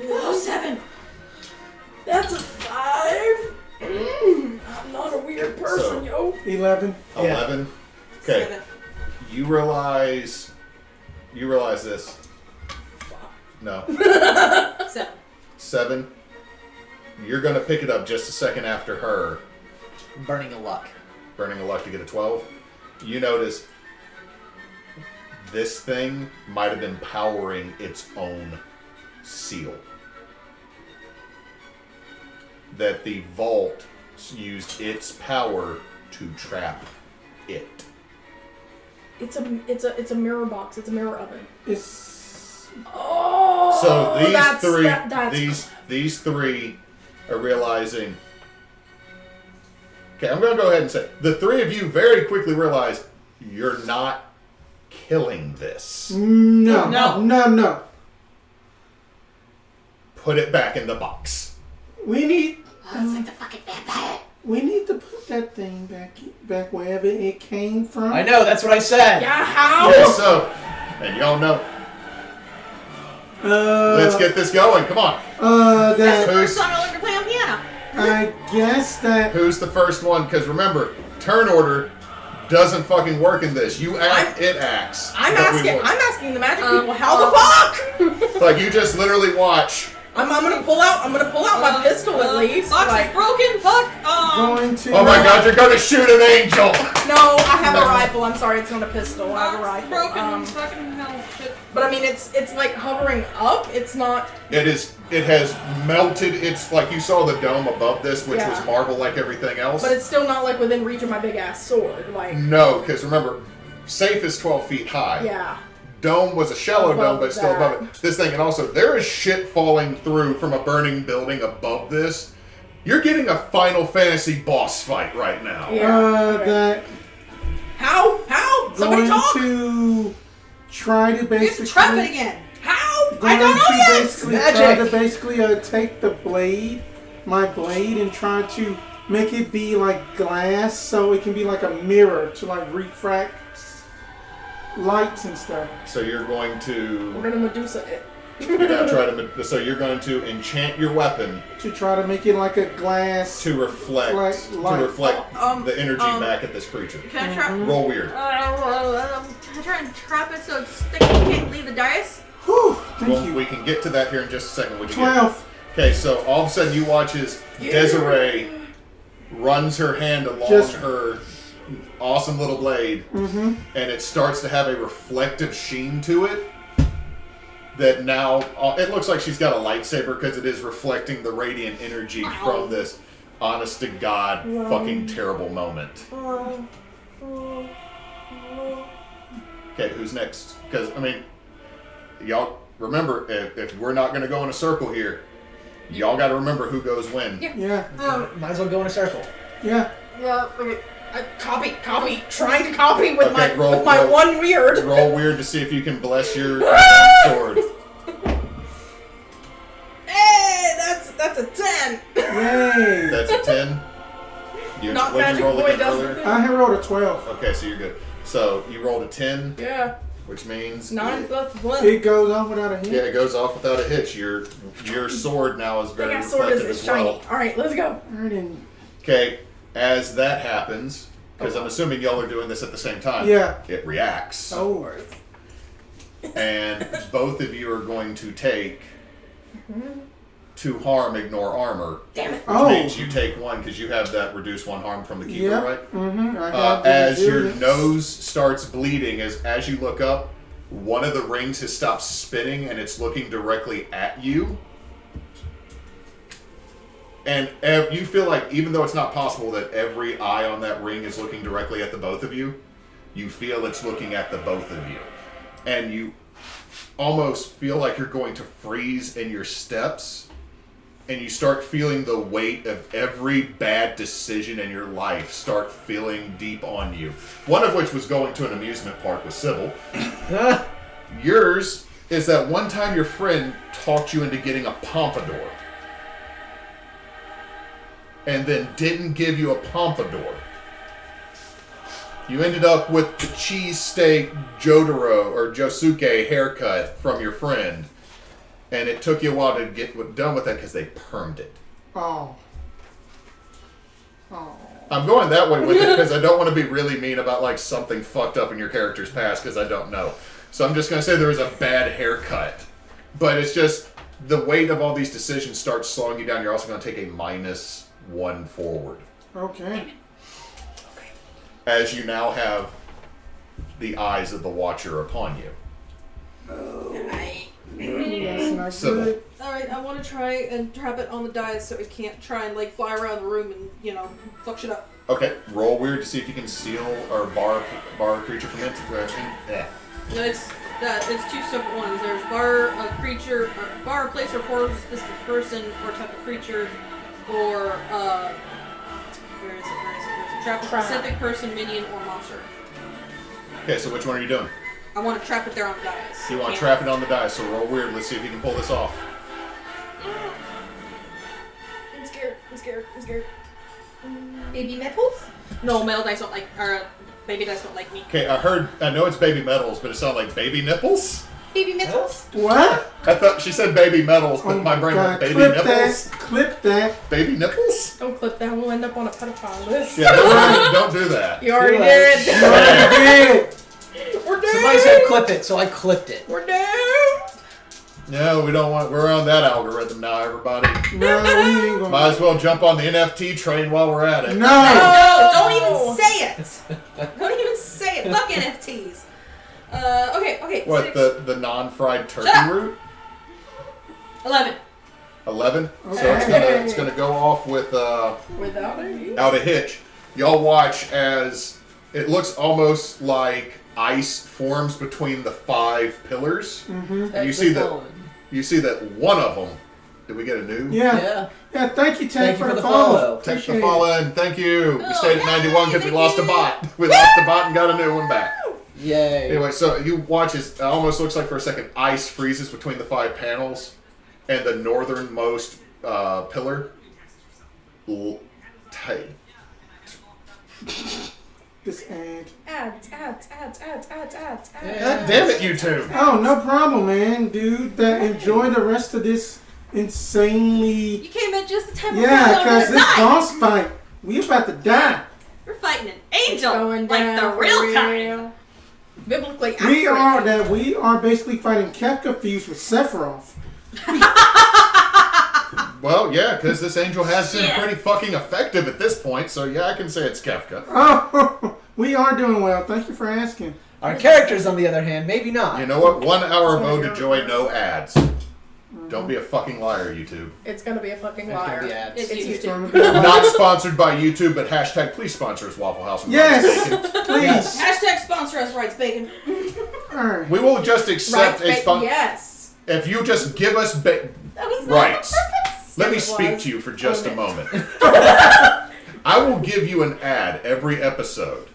Oh, 7. That's a 5. I'm not a weird person, yo. 11. 11. Okay. 7. You realize this. No. 7. 7. You're gonna pick it up just a second after her. Burning a luck. Burning a luck to get a 12. You notice this thing might have been powering its own seal. That the vault used its power to trap it. It's a mirror box. It's a mirror oven. It's... Oh. So that's these three are realizing. Okay, I'm going to go ahead and say the 3 of you very quickly realize you're not killing this. No. Put it back in the box. We need... It's like the fucking vampire. We need to put that thing back wherever it came from. I know, that's what I said. Yeah, how? Okay, so, and y'all know. Let's get this going. Come on. That's the first song I learned to play on piano. I guess that... Who's the first one? Because remember, turn order doesn't fucking work in this. You act, it acts. I'm But we asking the magic will. people, how the fuck? Like, you just literally watch. I'm gonna pull out my pistol at least. Box Like, is broken. Fuck. Going to... Oh my god, you're gonna shoot an angel! no, I have a rifle. I'm sorry, it's not a pistol. I have a Box rifle. broken. Fucking hell. Shit. But I mean, it's like hovering up. It's not. It has melted. It's like you saw the dome above this, which Yeah. was marble like everything else. But it's still not like within reach of my big ass sword. Like. No, because remember, safe is 12 feet high. Yeah. Dome was a shallow Above dome, but still that. above it. This thing, and also there is shit falling through from a burning building above this. You're getting a Final Fantasy boss fight right now. Yeah. Okay. That How? Somebody going talk. to try to You have basically to trap it again. How? going I don't know to yet. basically Magic. try to basically take the blade, my blade, and try to make it be like glass, so it can be like a mirror to like refract lights and stuff. So you're going We're to gonna Medusa it. you're gonna try to. So you're going to enchant your weapon To try to make it like a glass. to reflect Light. the energy back at this creature. Can I trap? Roll weird. Can I try and trap it so it's sticky? You can't leave the dice. Whew, thank Well, you. we can get to that here in just a second. What'd you get? 12. Okay, so all of a sudden you watch as Desiree runs her hand along Just- her awesome little blade, and it starts to have a reflective sheen to it. That now it looks like she's got a lightsaber because it is reflecting the radiant energy from this honest to God fucking terrible moment. Okay, who's next? Because I mean, y'all remember if we're not going to go in a circle here, y'all got to remember who goes when. Yeah. Might as well go in a circle. Yeah. Yeah. Okay. Copy. Trying to copy with Okay, roll, with my roll. one weird. Roll weird to see if you can bless your sword. Hey, that's a 10. Yay. That's a 10. Not what'd Magic roll Boy again doesn't earlier? it? I had rolled a 12. Okay, so you're good. So you rolled a 10, Yeah. which means 9 plus 1. It goes off without a hit. yeah, it goes off without a hitch. Your sword now is very Big ass sword is reflective as shiny. well. All right, let's go. I didn't. Okay, as that happens, because I'm assuming y'all are doing this at the same time. Yeah. It reacts, Oh. and both of you are going to take 2 harm, ignore armor. Damn it. Which Oh. means you take 1 because you have that reduce 1 harm from the keeper, Yeah. right? Mm-hmm. I got the As your resilience. nose starts bleeding, as you look up, one of the rings has stopped spinning and it's looking directly at you. And you feel like, even though it's not possible that every eye on that ring is looking directly at the both of you, you feel it's looking at the both of you. And you almost feel like you're going to freeze in your steps. And you start feeling the weight of every bad decision in your life start feeling deep on you. One of which was going to an amusement park with Sybil. Yours is that one time your friend talked you into getting a pompadour. And then didn't give you a pompadour. You ended up with the cheesesteak Jotaro or Josuke haircut from your friend. And it took you a while to get done with that because they permed it. Oh. Oh. I'm going that way with it because I don't want to be really mean about like something fucked up in your character's past because I don't know. So I'm just going to say there was a bad haircut. But it's just the weight of all these decisions starts slowing you down. You're also going to take a -1 forward. Okay. As you now have the eyes of the Watcher upon you. That's not Sybil. good. Alright, I want to try and trap it on the dice so it can't try and like fly around the room and, fuck shit up. Okay, roll weird to see if you can seal or bar a creature from interaction. Yeah. No, it's 2 separate ones. There's bar a creature, bar a place or portal to a specific person or type of creature, or where is it? Trap a specific person, minion, or monster. Okay, so which one are you doing? I want to trap it there on the dice. You want to trap it on the dice, so roll weird. Let's see if you can pull this off. I'm scared. Baby metals? No, male dice don't like, or baby dice don't like me. Okay, I know it's baby metals, but it sounded like baby nipples? Baby metals? What? I thought she said baby metals, but Oh my brain God. went baby Clip nipples? that. Clip that. Baby nipples? Don't clip that. We'll end up on a pedophile list. Yeah, don't do that. You already Relax. did. We're doomed. Somebody said clip it, so I clipped it. We're doomed. No, we don't want. We're on that algorithm now, everybody. No, we ain't gonna. Might as well jump on the NFT train while we're at it. No. No, don't even say it! Don't even say it. Fuck NFTs. Okay. What, 6. the non-fried turkey Shut up. root? 11. 11? Okay. So it's gonna go off with Without a out a hitch. Y'all watch as it looks almost like ice forms between the 5 pillars. Mm-hmm. And you see that one of them. Did we get a new? Yeah. Thank you, Tank, Thank you for the follow. Take Appreciate the follow in. Thank you. We stayed at 91 because we thank lost a you. bot. We lost a bot and got a new one back. Yay. Anyway, so you watch as it almost looks like for a second ice freezes between the 5 panels and the northernmost pillar. Tight. This ad. ads. God damn it, YouTube. Oh, no problem, man, dude. Enjoy the rest of this insanely. You came at just the time Yeah, because this die. boss fight, we about to die. We're fighting an angel, Going like down the for real real. kind. Biblically We accurate. are basically fighting Kefka fused with Sephiroth. Well, yeah, because this angel has been Yeah. pretty fucking effective at this point, so yeah, I can say it's Kefka. Oh, we are doing well. Thank you for asking. Our characters, on the other hand, maybe not. You know what? 1 hour of Ode to Joy, no ads. Don't be a fucking liar, YouTube. It's gonna be a fucking There's gonna liar. be ads. It's It's YouTube. Gonna be a lot. Not sponsored by YouTube, but hashtag please sponsor us, Waffle House. And Yes, Bacon. please. Hashtag sponsor us, Rights Bacon. All right. We will just accept Right, a sponsor. yes. If you just give us That was not rights. on purpose. Let me Yes, it speak was. to you for just a Own it. moment. I will give you an ad every episode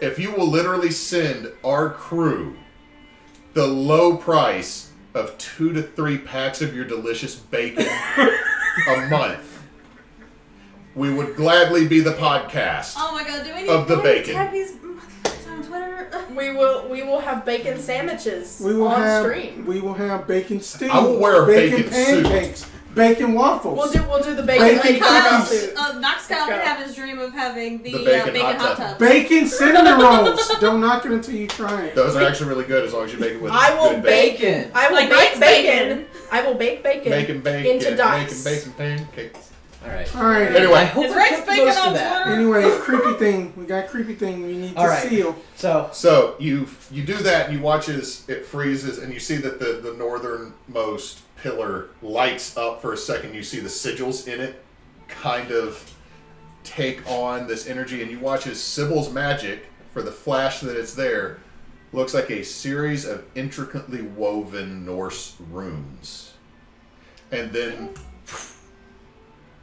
if you will literally send our crew the low price of 2 to 3 packs of your delicious bacon a month. We would gladly be the podcast. Oh my god, do we need Of the to bacon. tag these motherfuckers on Twitter? We will have bacon sandwiches We will on stream. have bacon stew. I will wear a bacon suit. pancakes, bacon waffles. We'll do the bacon Bacon lady cookies. Gaga suit. Knox Let's Kyle go. would have his dream of having the bacon bacon hot hot tub. tub. Bacon cinnamon rolls. Don't knock it until you try it. Those are actually really good as long as you make it with I will good bacon. Bacon. I will Like bake Rice bacon. Bacon. I will bake bacon. Bacon, into dice. bacon pancakes. All right. All right. Anyway. I hope Is I Rights kept Bacon most of on that. Twitter? Anyway, creepy thing. We got creepy thing we need to All right. seal. So, You do that, and you watch as it freezes, and you see that the northernmost pillar lights up for a second. You see the sigils in it kind of take on this energy, and you watch as Sybil's magic, for the flash that it's there, looks like a series of intricately woven Norse runes. And then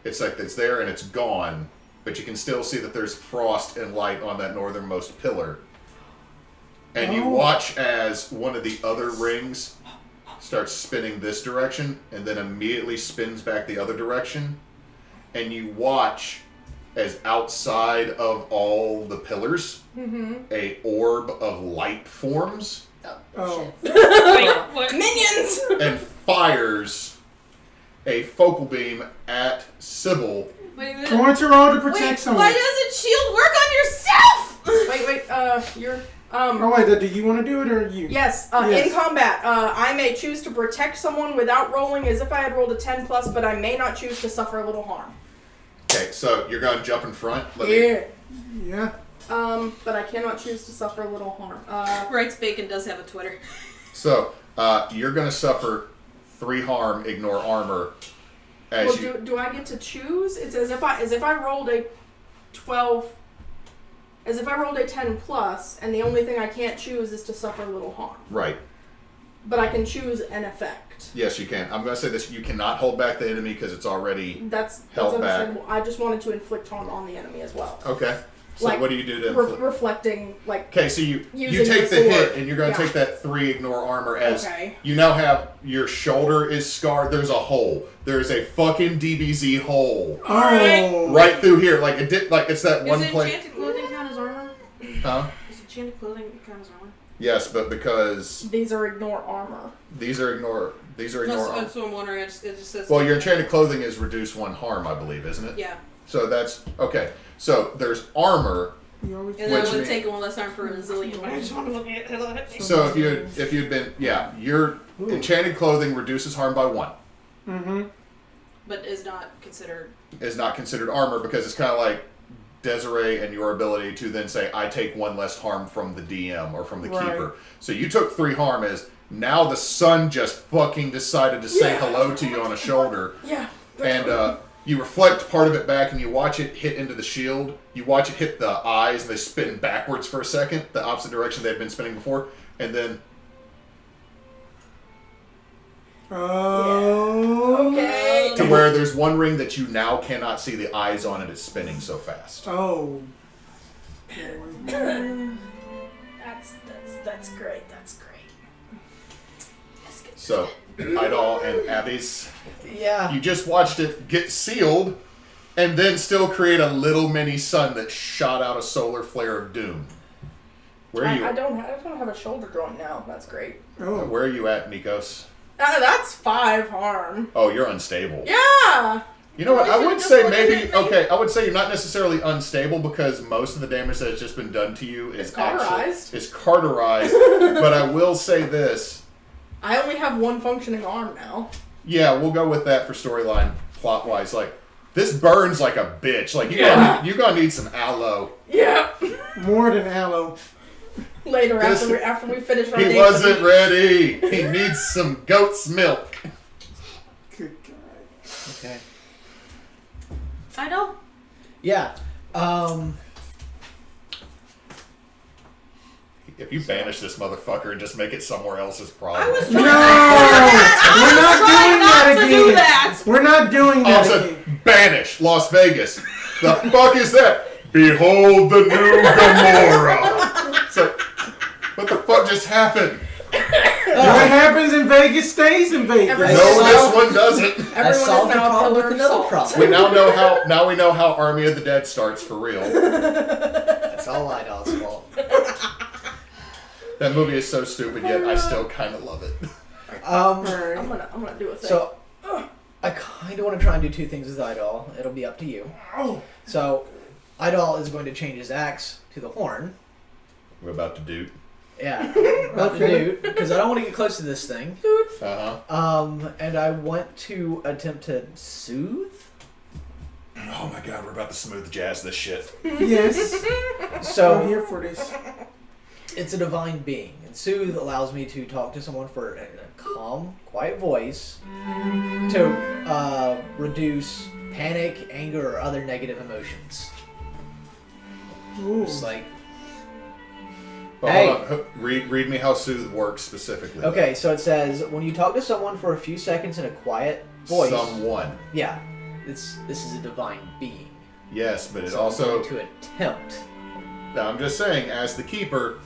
it's like it's there and it's gone, but you can still see that there's frost and light on that northernmost pillar. And you watch as one of the other rings starts spinning this direction and then immediately spins back the other direction. And you watch as outside of all the pillars, a orb of light forms Oh, Wait, what? Minions. and fires a focal beam at Sybil. Wait, going to roll to protect wait, someone. why doesn't shield work on yourself? Wait. You're Oh wait, do you want to do it or you? Yes, Yes. in combat, I may choose to protect someone without rolling as if I had rolled a 10 plus, but I may not choose to suffer a little harm. Okay, so you're going to jump in front. Yeah. But I cannot choose to suffer a little harm. Rights Bacon does have a Twitter. So you're going to suffer 3 harm, ignore armor. As Well, you do I get to choose? It's as if I rolled a 12, as if I rolled a 10 plus, and the only thing I can't choose is to suffer a little harm. right. But I can choose an effect. Yes, you can. I'm going to say this: you cannot hold back the enemy because it's already That's held back. understandable. I just wanted to inflict harm on the enemy as well. Okay. So Like, what do you do to? Reflecting, like, Okay, so you using take the the sword. hit, and you're going to Yeah. take that 3 ignore armor as Okay. you now have your shoulder is scarred. There's a hole. There's a fucking DBZ hole Oh. right through here. Like it did. Like it's that one Does place. enchanted clothing count as armor? Huh? Does enchanted clothing count as armor? Yes, but because these are ignore armor. these are ignore armor. That's what I'm wondering. It just says. Well, your enchanted clothing is reduce 1 harm, I believe, isn't it? Yeah. So that's okay. So there's armor. You always And then Which it would mean- take one less time for a zillion. I just want to look at it. So if you'd been your enchanted clothing reduces harm by 1. Mm-hmm. But is not considered. Is not considered armor because it's kind of like Desiree and your ability to then say, I take one less harm from the DM or from the Right. keeper. So you took 3 harm as now the sun just fucking decided to say hello to you on a shoulder. Yeah. And you reflect part of it back and you watch it hit into the shield. You watch it hit the eyes and they spin backwards for a second, the opposite direction they'd been spinning before. And then... Oh. Okay. to where there's one ring that you now cannot see the eyes on it. It's spinning so fast. Oh. That's great. That's great. So, Idall and Abbey's, Yeah. you just watched it get sealed and then still create a little mini sun that shot out a solar flare of doom. Where are you? I don't have a shoulder joint now. That's great. Oh. Where are you at, Nikos? That's 5 harm. Oh, you're unstable. Yeah. You know what? I You would should've say just maybe, wanted to hit me. okay, I would say you're not necessarily unstable because most of the damage that has just been done to you is cauterized. Is cauterized. But I will say this. I only have 1 functioning arm now. Yeah, we'll go with that for storyline plot-wise. Like, this burns like a bitch. Like, you're gonna need some aloe. Yeah. More than aloe. Later, This- after we finish our He date. wasn't ready. He needs some goat's milk. Good God. Okay. Idall? Yeah. If you banish this motherfucker and just make it somewhere else's problem. No! We're not doing that to again. do that. We're not doing All that of a sudden, again. banish Las Vegas. The fuck is that? Behold the new Gomorrah. It's like, what the fuck just happened? What happens in Vegas stays in Vegas. Every- No, this one doesn't. I Everyone is solved the now a problem pillar with of another salt. problem. We now know how Army of the Dead starts for real. That's all Idall's fault. That movie is so stupid, yet I still kind of love it. I'm gonna do a thing. So, I kind of want to try and do 2 things with Idall. It'll be up to you. Oh. So, Idall is going to change his axe to the horn. We're about to do. Yeah, about to do, because I don't want to get close to this thing. And I want to attempt to soothe. Oh my god, we're about to smooth jazz this shit. Yes. I'm So, here for this. it's a divine being, and soothe allows me to talk to someone in a calm, quiet voice to reduce panic, anger, or other negative emotions. Ooh. Just like, Well, Hey. hold on. Read me how soothe works specifically. okay, so it says when you talk to someone for a few seconds in a quiet voice. Someone. Yeah, this is a divine being. Yes, but it So I'm also. going to attempt. Now, I'm just saying, as the keeper,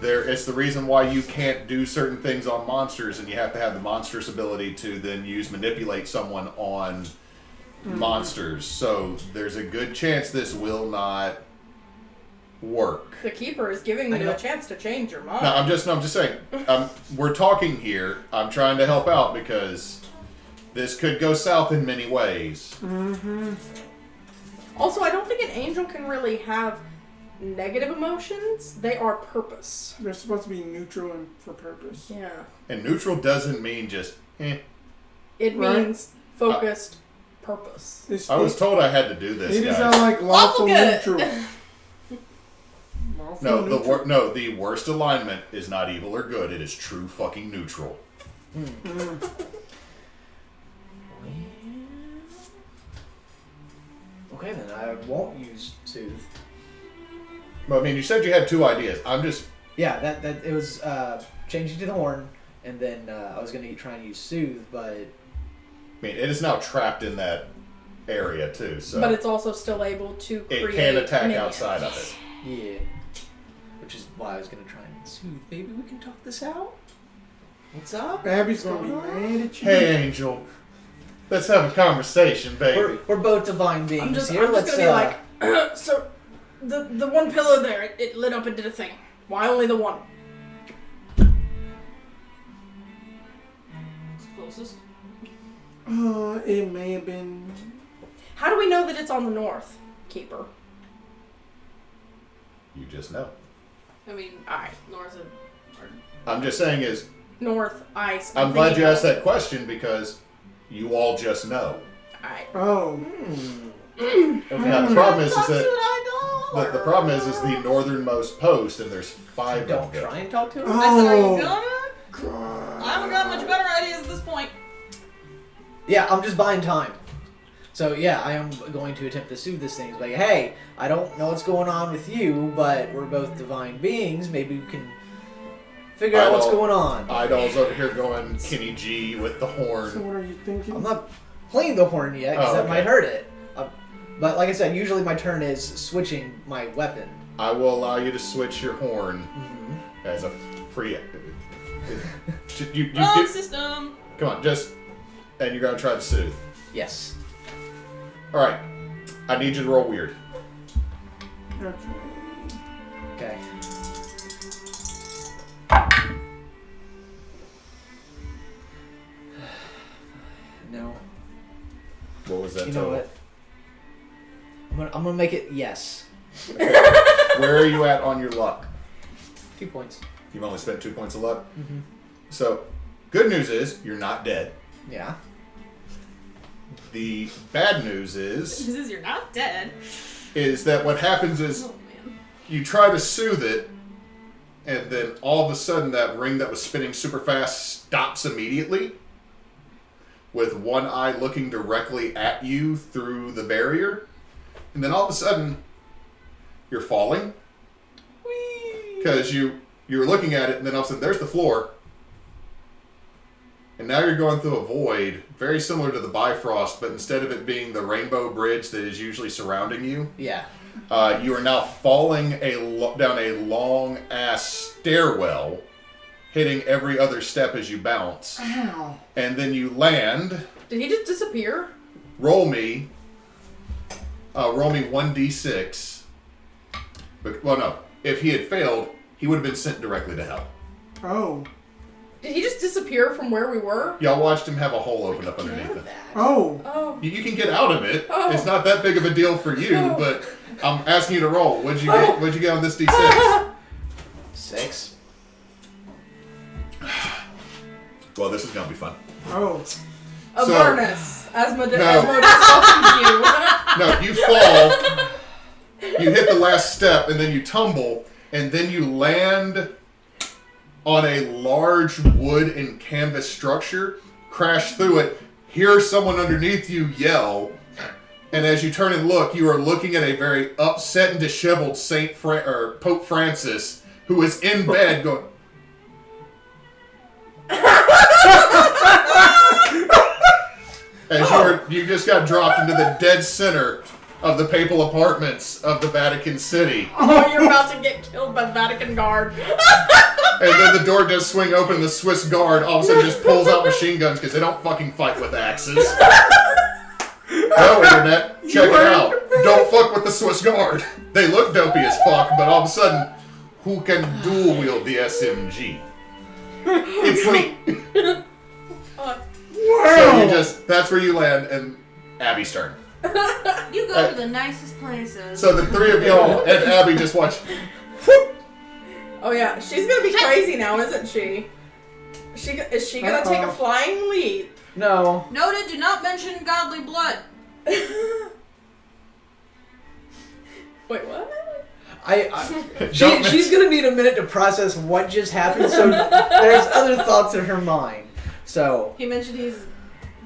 it's the reason why you can't do certain things on monsters, and you have to have the monstrous ability to then manipulate someone on monsters. So there's a good chance this will not work. the keeper is giving I you know. a chance to change your mind. No, I'm just saying. We're talking here. I'm trying to help out because this could go south in many ways. Also, I don't think an angel can really have negative emotions. They are purpose. They're supposed to be neutral and for purpose. Yeah. And neutral doesn't mean just. It Right. means focused purpose. I was told I had to do this, It is guys. like lawful good. neutral. Lawful No, neutral. the worst alignment is not evil or good. It is true fucking neutral. Okay, then I won't use soothe. Well, I mean, you said you had 2 ideas. I'm just. Yeah, that it was changing to the horn, and then I was going to try and use soothe, but I mean, it is now trapped in that area too, so But it's also still able to create it can attack minions. outside of it. yeah, which is why I was going to try and soothe. Baby, we can talk this out. What's up? Abby's gonna be mad at you. Hey, Angel, let's have a conversation, baby. We're both divine beings I'm just here. gonna Let's be like, so the one pillar there, it lit up and did a thing. Why only the one? It's closest. It may have been. How do we know that it's on the north, keeper? You just know. I mean, Alright. north of. I'm just saying is, North ice. I'm glad you asked that question because you all just know. Alright. Oh. okay. Now the problem is Talk to that it, Idall. The problem is the northernmost post, and there's 5 Don't of them. try and talk to him. I said, are you Oh, gonna? God. I haven't got much better ideas at this point. Yeah, I'm just buying time. So yeah, I am going to attempt to soothe this thing. It's like, hey, I don't know what's going on with you, but we're both divine beings. Maybe we can figure out what's going on. Idall's over here going Kenny G with the So horn. what are you thinking? I'm not playing the horn yet because that okay. might hurt it. But like I said, usually my turn is switching my weapon. I will allow you to switch your horn Mm-hmm. as a free. You Wrong system. come on, and you're gonna try to soothe. Yes. All right, I need you to roll weird. Okay. Okay. No. What was that You know total? what? I'm gonna make it yes. Where are you at on your luck? 2 points. You've only spent 2 points of luck. Mm-hmm. So, good news is you're not dead. Yeah. The bad news is You're not dead. that what happens is Oh man. you try to soothe it, and then all of a sudden that ring that was spinning super fast stops immediately, with one eye looking directly at you through the barrier, and then all of a sudden you're falling because you're looking at it, and then all of a sudden there's the floor, and now you're going through a void very similar to the Bifrost, but instead of it being the rainbow bridge that is usually surrounding you, Yeah. you are now falling down a long ass stairwell, hitting every other step as you bounce, Ow. and then you land. Did he just disappear? Roll me 1d6. Well, no. If he had failed, he would have been sent directly to hell. Oh. Did he just disappear from where we were? Y'all watched him have a hole open up underneath it. Oh. Oh. You can get out of it. Oh. It's not that big of a deal for you, Oh. but I'm asking you to roll. What'd you get? What'd you get on this d6? 6. Well, this is gonna be fun. Oh. Avernus. Asmodeus No. welcomes you. No, you fall, you hit the last step, and then you tumble, and then you land on a large wood and canvas structure, crash through it, hear someone underneath you yell, and as you turn and look, you are looking at a very upset and disheveled Pope Francis, who is in bed going... As you just got dropped into the dead center of the papal apartments of the Vatican City. Oh, you're about to get killed by the Vatican Guard. And then the door does swing open and the Swiss guard all of a sudden just pulls out machine guns because they don't fucking fight with axes. No, Internet, check it out. Don't fuck with the Swiss guard. They look dopey as fuck, but all of a sudden, who can dual wield the SMG? It's me. So that's where you land, and Abby's turn. You go to the nicest places. So the three of y'all and Abby just watch. Oh yeah, she's gonna be crazy now, isn't she? Is she gonna take a flying leap? No. Noted, do not mention godly blood. Wait, what? She's gonna need a minute to process what just happened, so there's other thoughts in her mind. So He mentioned he's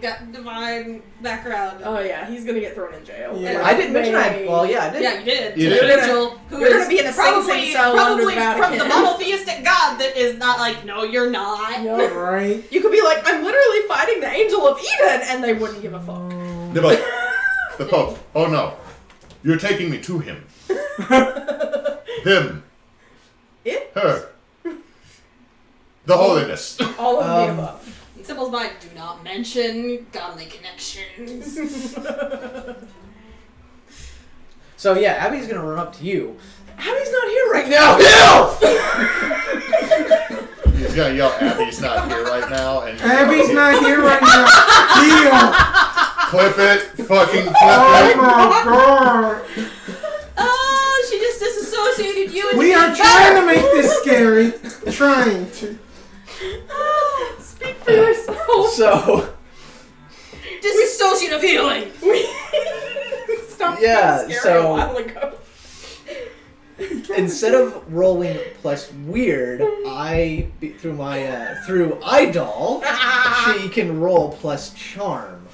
got divine background. Oh yeah, he's gonna get thrown in jail. Yeah. I didn't mention I. Well, yeah, I did. Yeah, you did. You To did. an angel who You're is gonna be in a Sing probably, Sing cell under the probably from the Vatican. monotheistic God that is not like, no, you're not. Yeah, right. You could be like, I'm literally fighting the angel of Eden, and they wouldn't give a fuck. They're like, the Pope. Oh no, you're taking me to him. Him. It? Her. The holiness. All of the above. In Sibyl's mind, do not mention godly connections. So yeah, Abby's gonna run up to you. Abby's not here right now. No. He's gonna yell, Abby's not here right now. And Abby's not here right now. Deal. Clip it. Fucking clip Oh it. my god. Oh, she just disassociated you and We are trying to make this scary. Trying to. Speak for yourself. So disassociative healing. Stopped Yeah, being scary so- a while ago. instead of rolling plus weird, through Idall, she can roll plus charm.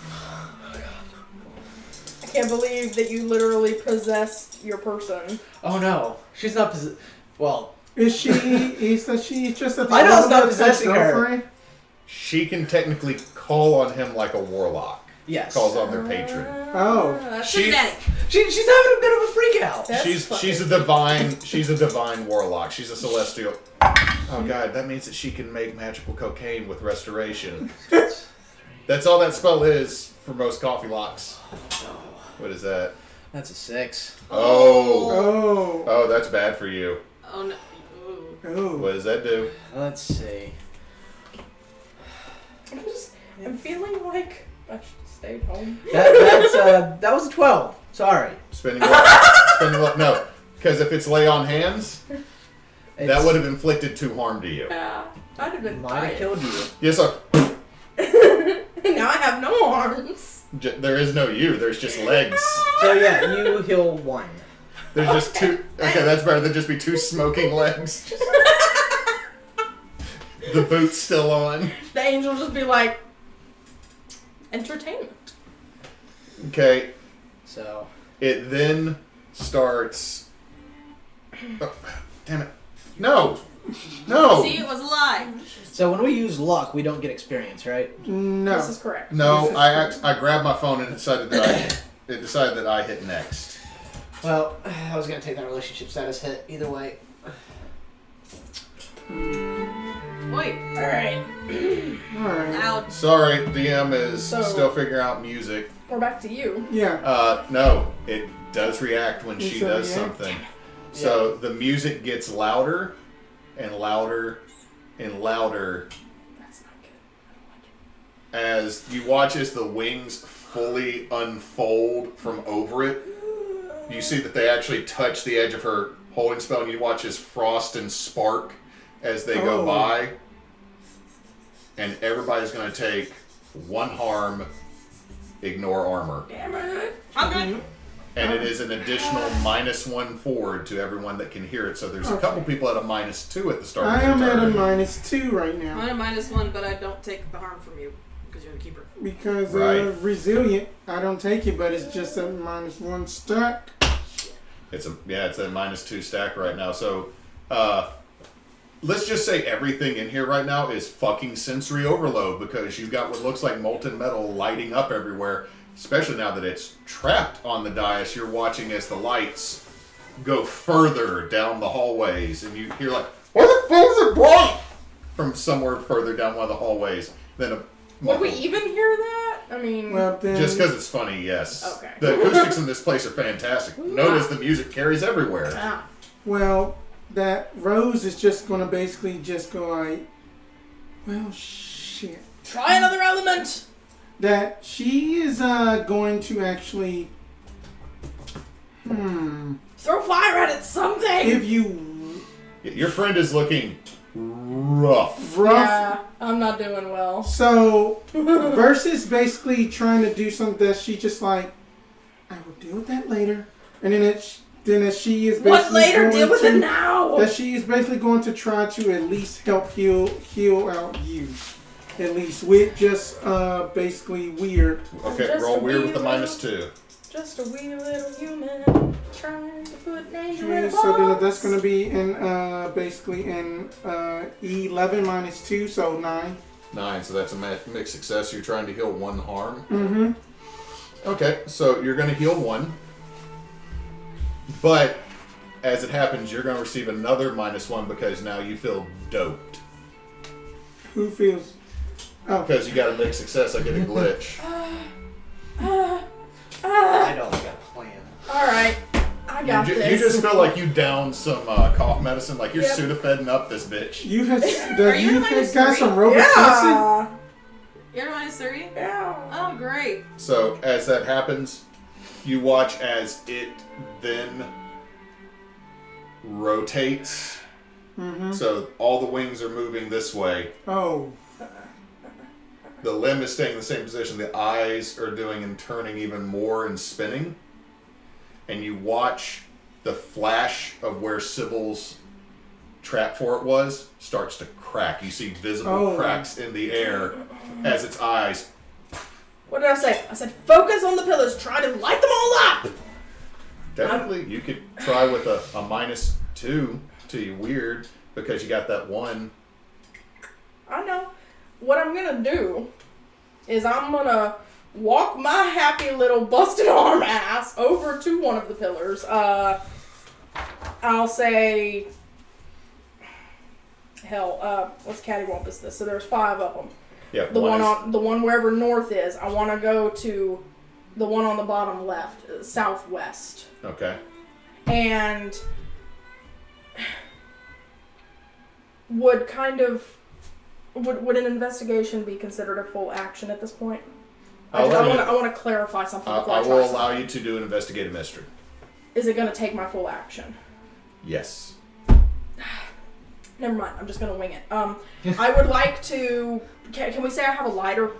I can't believe that you literally possessed your person. Oh no, she's not well. Is she just at the Idall's not end of possessing her. girlfriend? She can technically call on him like a warlock. Yes. Calls on their patron. Oh. That's She's- genetic. She's having a bit of a freak out. That's She's a divine warlock. She's a celestial. Oh god, that means that she can make magical cocaine with restoration. That's all that spell is for most coffee locks. What is that? That's a 6. Oh, that's bad for you. Oh no. Ooh. Oh. What does that do? Let's see. I'm feeling like I should stay home. That was a 12. Sorry. Spending luck. No, because if it's lay on hands, that would have inflicted 2 harm to you. Yeah, I'd have been Might have killed you. Yes, sir. Now I have no arms. There is no you. There's just legs. So yeah, you heal 1. There's just 2. Okay, that's better than just be 2 smoking legs. The boot's still on. The angel just be like, entertainment. Okay. So It then starts. Oh, damn it! No. See, it was a lie. So when we use luck, we don't get experience, right? No. This is correct. No, I grabbed my phone and it decided that I hit next. Well, I was gonna take that relationship status hit either way. Wait. All right. Alright. Loud. Sorry, DM is So- still figuring out music. We're back to you. Yeah. No, it does react when It's she a does react? something. So the music gets louder and louder and louder That's not good. I don't like it. as you watch as the wings fully unfold from over it. You see that they actually touch the edge of her holding spell, and you watch as frost and spark as they go Oh. by. And everybody's going to take 1 harm, ignore armor. Damn it. I'm good. And it is an additional -1 forward to everyone that can hear it. So there's a Okay. couple people at a -2 at the start I of the am at a turn. -2 right I'm now. at a -1, but I don't take the harm from you because you're the keeper. Because Right. resilient, I don't take it, but it's just a -1 stack. It's a -2 stack right now. So let's just say everything in here right now is fucking sensory overload because you've got what looks like molten metal lighting up everywhere. Especially now that it's trapped on the dais, you're watching as the lights go further down the hallways, and you hear like, "Why the fuck is it bright?" from somewhere further down one of the hallways. Then a Would we even hear that? I mean, Well, then. just because it's funny, yes. Okay. The acoustics in this place are fantastic. Notice the music carries everywhere. ah. Well, that Rose is just gonna basically just go like, well, shit. Try another element. That she is going to actually, Throw fire at it. Something. give you Your friend is looking rough. rough. Yeah, I'm not doing well. So versus basically trying to do something that she just like, I will deal with that later, and then as she is basically What later? going Deal with to, it now. that she is basically going to try to at least help heal out you, at least with just basically weird. Okay, Just roll a weird wee with the little- -2. Just a wee little human trying to put danger in Okay, a so then box. that's going to be in basically in 11 -2, so 9. 9, so that's a mixed success. You're trying to heal 1 harm. Mm-hmm. Okay, so you're going to heal 1. But as it happens, you're going to receive another -1 because now you feel doped. Who feels? Oh, Because you got a mixed success, I get a glitch. I don't got a plan. All right, I got You this. you just feel like you downed some cough medicine, like you're Yep. Sudafeding up this bitch. you has Are you you minus has got 3? some Robitussin. Yeah. You're at -3? Yeah. Oh, great. So as that happens, you watch as it then rotates. Mm-hmm. So all the wings are moving this way. Oh, The limb is staying in the same position. The eyes are doing and turning even more and spinning. And you watch the flash of where Sybil's trap for it was starts to crack. You see visible cracks in the air as its eyes. What did I say? I said, focus on the pillars. Try to light them all up. Technically, you could try with a -2 to your weird because you got that one. I know. What I'm going to do is I'm going to walk my happy little busted arm ass over to one of the pillars. I'll say... Hell, let's cattywampus this. So there's 5 of them. Yeah, The one wherever north is. I want to go to the one on the bottom left, southwest. Okay. And would an investigation be considered a full action at this point? I want to clarify something. I will allow you to do an investigative mystery. Is it going to take my full action? Yes. Never mind. I'm just going to wing it. I would like to. Can we say I have a lighter?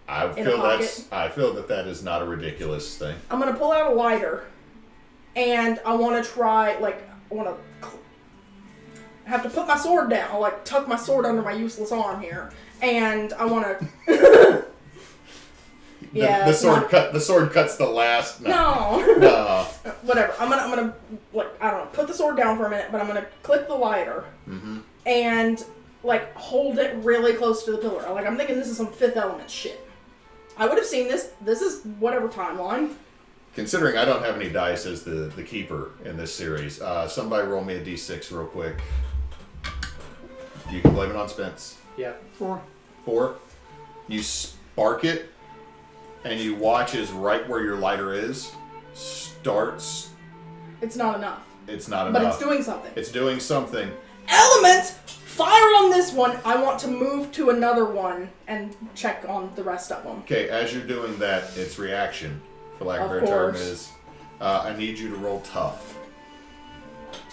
I feel that is not a ridiculous thing. I'm going to pull out a lighter, and I want to try. I have to put my sword down. I'll tuck my sword under my useless arm here, and I want to. Yeah, the sword cuts the last. No. Whatever. I'm gonna I don't know, put the sword down for a minute, but I'm gonna click the lighter and hold it really close to the pillar. I'm thinking this is some Fifth Element shit. I would have seen this. This is whatever timeline. Considering I don't have any dice as the keeper in this series, somebody roll me a d6 real quick. You can blame it on Spence. Yeah. 4. 4. You spark it. And you watch as right where your lighter is starts. It's not enough. It's not But enough. it's doing something. It's doing something. Elements! Fire on this one! I want to move to another one and check on the rest of them. Okay, as you're doing that, its reaction, for lack of a Of better term, course. is I need you to roll tough.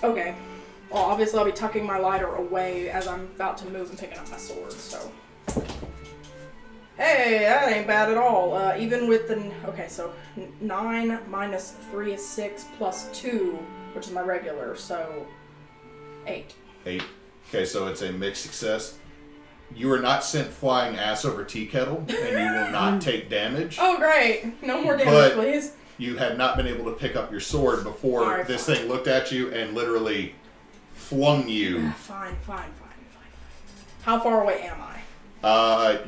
Okay. Well, obviously I'll be tucking my lighter away as I'm about to move and picking up my sword, so... Hey, that ain't bad at all. Even with the... Okay, so 9 minus 3 is 6 plus 2, which is my regular, so 8. 8. Okay, so it's a mixed success. You are not sent flying ass over tea kettle, and you will not take damage. Oh, great. No more damage, But please. you had not been able to pick up your sword before Alright, this fine. thing looked at you and literally flung you. Fine. How far away am I?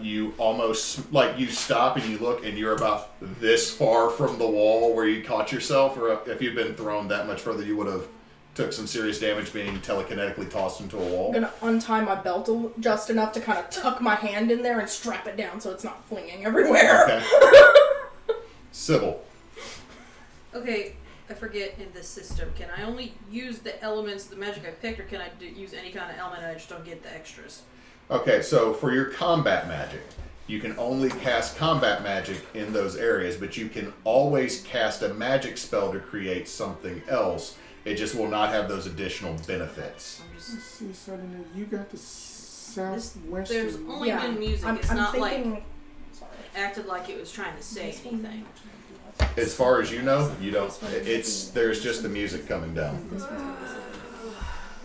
You almost, you stop and you look and you're about this far from the wall where you caught yourself, or if you'd been thrown that much further, you would have took some serious damage being telekinetically tossed into a wall. I'm gonna untie my belt just enough to kind of tuck my hand in there and strap it down so it's not flinging everywhere. Okay. Sybil. Okay, I forget in this system. Can I only use the elements, the magic I picked, or can I use any kind of element and I just don't get the extras? Okay, so for your combat magic, you can only cast combat magic in those areas, but you can always cast a magic spell to create something else. It just will not have those additional benefits. I'm just... Let's see, so then you got the southwestern. There's only been music. It's I'm not thinking... Sorry. Acted like it was trying to say anything. As far as you know, you don't. There's just the music coming down.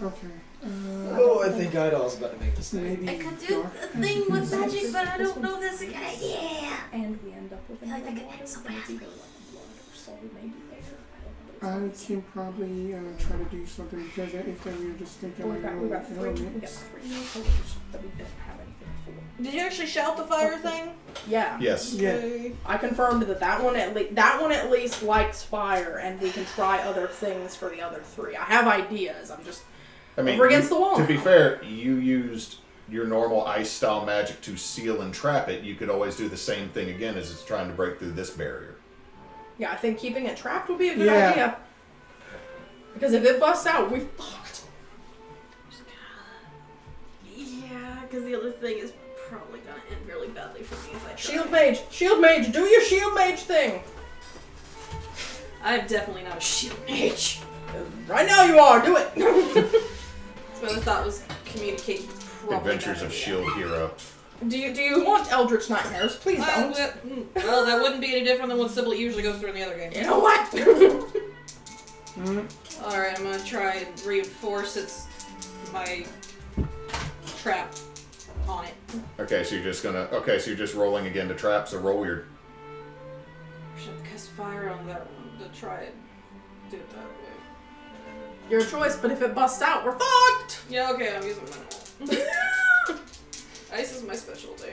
Okay. I think Idall's about to make this thing. Maybe I could do a thing with magic, but I don't know if that's a good idea. And we end up with I like that it's so bad. either blood or soul maybe there. I can probably try to do something because if we were just thinking We got like 3 elements. colors that we don't have anything for. Did you actually shout the fire thing? Yeah. Yes. Yeah. I confirmed that one at least likes fire, and we can try other things for the other 3. I have ideas. I'm just over against the wall. To be fair, you used your normal ice style magic to seal and trap it. You could always do the same thing again as it's trying to break through this barrier. Yeah, I think keeping it trapped would be a good Yeah. idea. Because if it busts out, we fucked. Yeah, because the other thing is probably gonna end really badly for me if I try. Shield mage, do your shield mage thing. I'm definitely not a shield mage. Right now you are, do it. That's what I thought was communication. Adventures of Shield Hero. Do you want Eldritch Nightmares? Please don't. Well, that wouldn't be any different than what Sybil usually goes through in the other game. You know what? Alright, I'm gonna try and reinforce my trap on it. Okay, so you're just rolling again to trap, so roll weird. Should I cast fire on that one to try and do it that way? Your choice, but if it busts out, we're fucked! Yeah, okay, I'm using minimal. Ice is my specialty.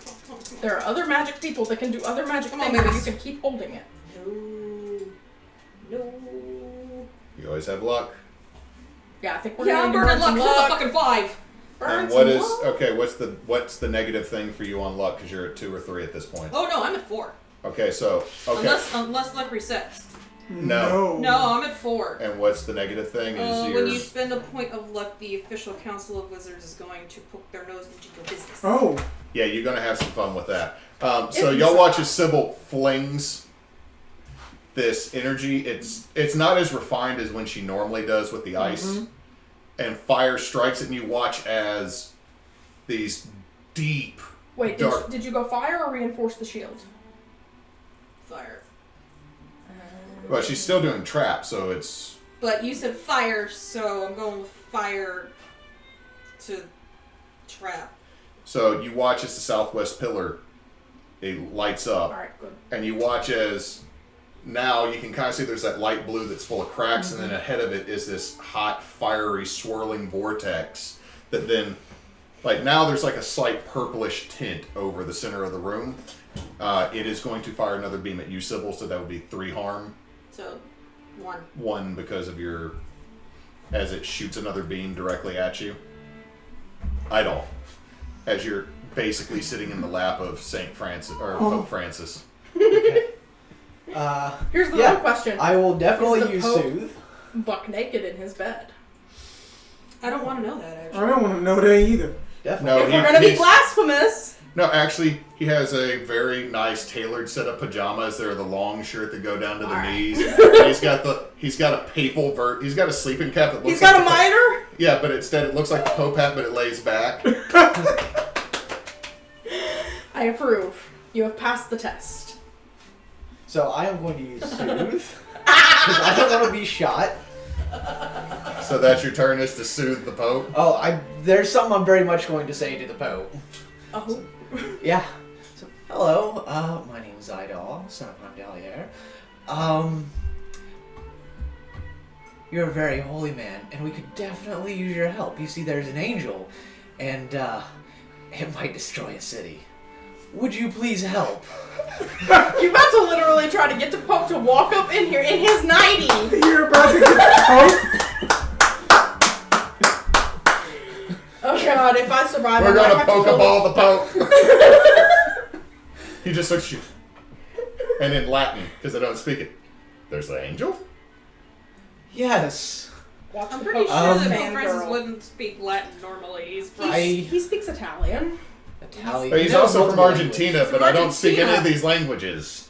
Come on. There are other magic people that can do other magic Come on, things, but baby. you can keep holding it. No. You always have luck. Yeah, I think we're Yeah, gonna I'm need to burning burn some luck. That's a luck. fucking 5. Burn And some what is luck. okay? What's the negative thing for you on luck? Because you're at 2 or 3 at this point. Oh no, I'm at 4. Okay, so Unless luck resets. No. No, I'm at 4. And what's the negative thing? Is your When you spend a point of luck, the official council of wizards is going to poke their nose into your business. Oh. yeah, you're gonna have some fun with that. So If you y'all watch survive. as Sybil flings this energy. It's not as refined as when she normally does with the ice, and fire strikes it, and you watch as these deep. Wait, dark. did you go fire or reinforce the shield? Fire. Well, she's still doing trap, so it's But you said fire, so I'm going with fire to trap. so you watch as the southwest pillar it lights up. Alright, good. And you watch as now you can kind of see there's that light blue that's full of cracks, and then ahead of it is this hot, fiery, swirling vortex that then, like now there's like a slight purplish tint over the center of the room. It is going to fire another beam at you, Sybil, so that would be 3 harm. So, 1. 1 because of your, as it shoots another beam directly at you. Idall, as you're basically sitting in the lap of Saint Francis or Pope Francis. Okay. Here's the Yeah. real question. I will Is definitely the use Pope- Soothe. Buck naked in his bed. I don't want to know that, I actually. don't want to know that either. Definitely. No, If we're gonna be he's- blasphemous! No, actually, he has a very nice tailored set of pajamas. They're the long shirt that go down to the Alright. knees. And he's got a papal he's got a sleeping cap that looks He's got like a mitre? Yeah, but instead it looks like the Pope hat, but it lays back. I approve. You have passed the test. So I am going to use Soothe. Because I don't want to be shot. So that's your turn, is to soothe the Pope. Oh, there's something I'm very much going to say to the Pope. Oh. Yeah. So, hello. My name's Idall, son of Andalier. You're a very holy man, and we could definitely use your help. You see, there's an angel, and it might destroy a city. Would you please help? You're about to literally try to get the Pope to walk up in here in his 90. You're about to get Pope. Oh god, if I survive, We're I might gonna have to poke a kill ball the Pope. He just looks at you. And in Latin, because I don't speak it. There's the angel? Yes. Watch I'm the pretty Pope sure that fangirl. Pope Francis wouldn't speak Latin normally. He's from... He speaks Italian. Italian. But he's No, also from multiple Argentina, languages. but I don't speak any of Argentina. these languages.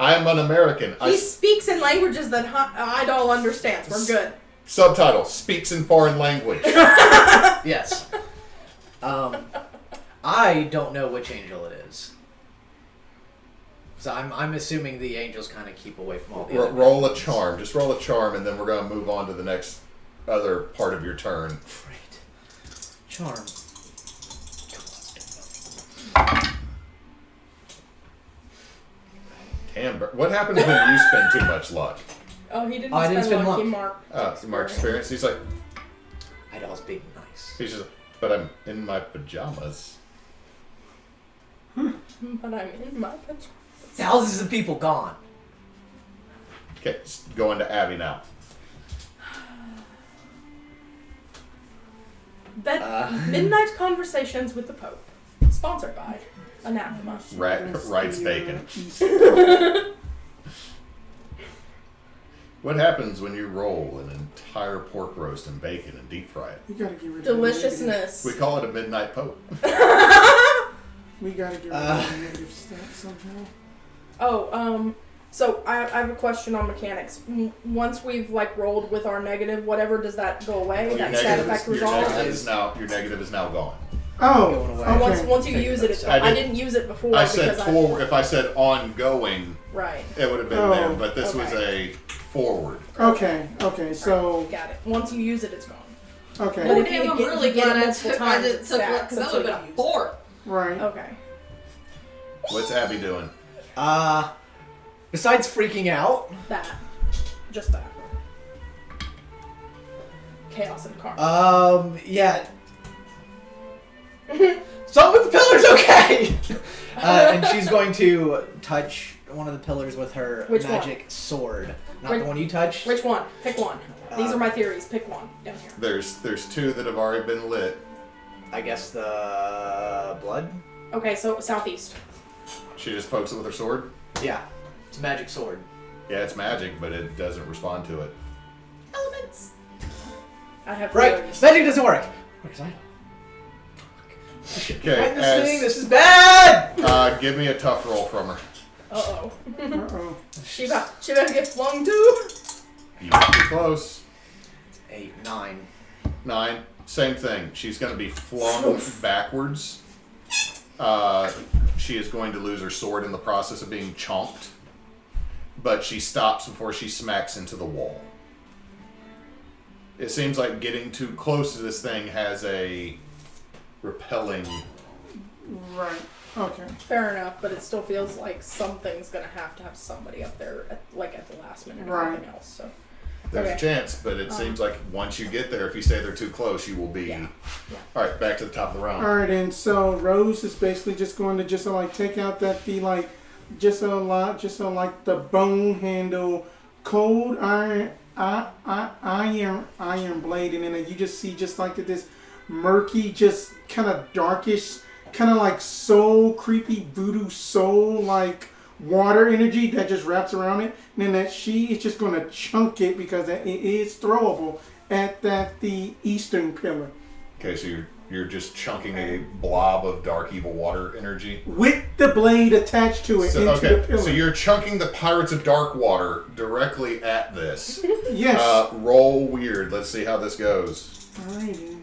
I am an American. He speaks in languages that Idall understands. We're good. Subtitle, speaks in foreign language. Yes. I don't know which angel it is. So I'm assuming the angels kind of keep away from all the other Roll a magics. charm. Just roll a charm, and then we're going to move on to the next other part of your turn. Great. Charm. Amber, what happens when you spend too much luck? Oh, he didn't I didn't spend spend luck. He luck. marked. Mark experience. He's like, Idall's being nice. he's just, but I'm in my pajamas. But I'm in my pajamas. Thousands of people gone. Okay, going to Abbey now. Midnight Conversations with the Pope. Sponsored by Anathema. Writes bacon. What happens when you roll an entire pork roast and bacon and deep fry it? We gotta get rid of Deliciousness. We call it a midnight pope. We gotta get rid of the negative stuff somehow. Oh, so I have a question on mechanics. Once we've like rolled with our negative, whatever, does that go away? Your That stat effect resolves? your negative is now gone. Oh, Going away. okay. Once you use it, it's I gone. I did- didn't use it before I said because forward. If I said ongoing, right. it would have been Oh, there. But this was okay. a forward. Okay, so Got it. Once you use it, it's gone. okay, But Oh, if you damn, I'm get- really if you get glad it I multiple took times, it it took stacks because that until would have you been a use it. 4. right. Okay. What's Abbey doing? Besides freaking out, That. Just that. Chaos and karma. yeah. Something with the pillars, okay! And she's going to touch one of the pillars with her Which magic sword. Not Which- the one you touched. Which one? Pick one. These are my theories. Pick one. Down here. There's 2 that have already been lit. I guess the blood? Okay, so southeast. She just pokes it with her sword. Yeah. It's a magic sword. Yeah, it's magic, but it doesn't respond to it. Elements. I have Right! theories. Magic doesn't work! Where's I? Okay, Find this thing, this is bad! give me a tough roll from her. Uh-oh. Uh-oh. She about to get flung too? You might be close. 8, 9. 9, same thing. She's going to be flung backwards. She is going to lose her sword in the process of being chomped. But she stops before she smacks into the wall. It seems like getting too close to this thing has a repelling... Right. Okay. Fair enough, but it still feels like something's gonna have to have somebody up there at the last minute or Right. anything else. So There's Okay. a chance, but it seems like once you get there, if you stay there too close, you will be... Yeah. Alright, back to the top of the round. All right, and so Rose is basically just going to just like take out that the the bone handle, cold iron blade, and then you just see just like this murky, just kind of darkish, kind of like soul creepy voodoo soul like water energy that just wraps around it, and then that she is just going to chunk it because it is throwable at the eastern pillar. Okay, so you're just chunking a blob of dark evil water energy. With the blade attached to it So, into the okay, pillar. so you're chunking the Pirates of Dark Water directly at this. Yes. Roll weird. Let's see how this goes. Alrighty.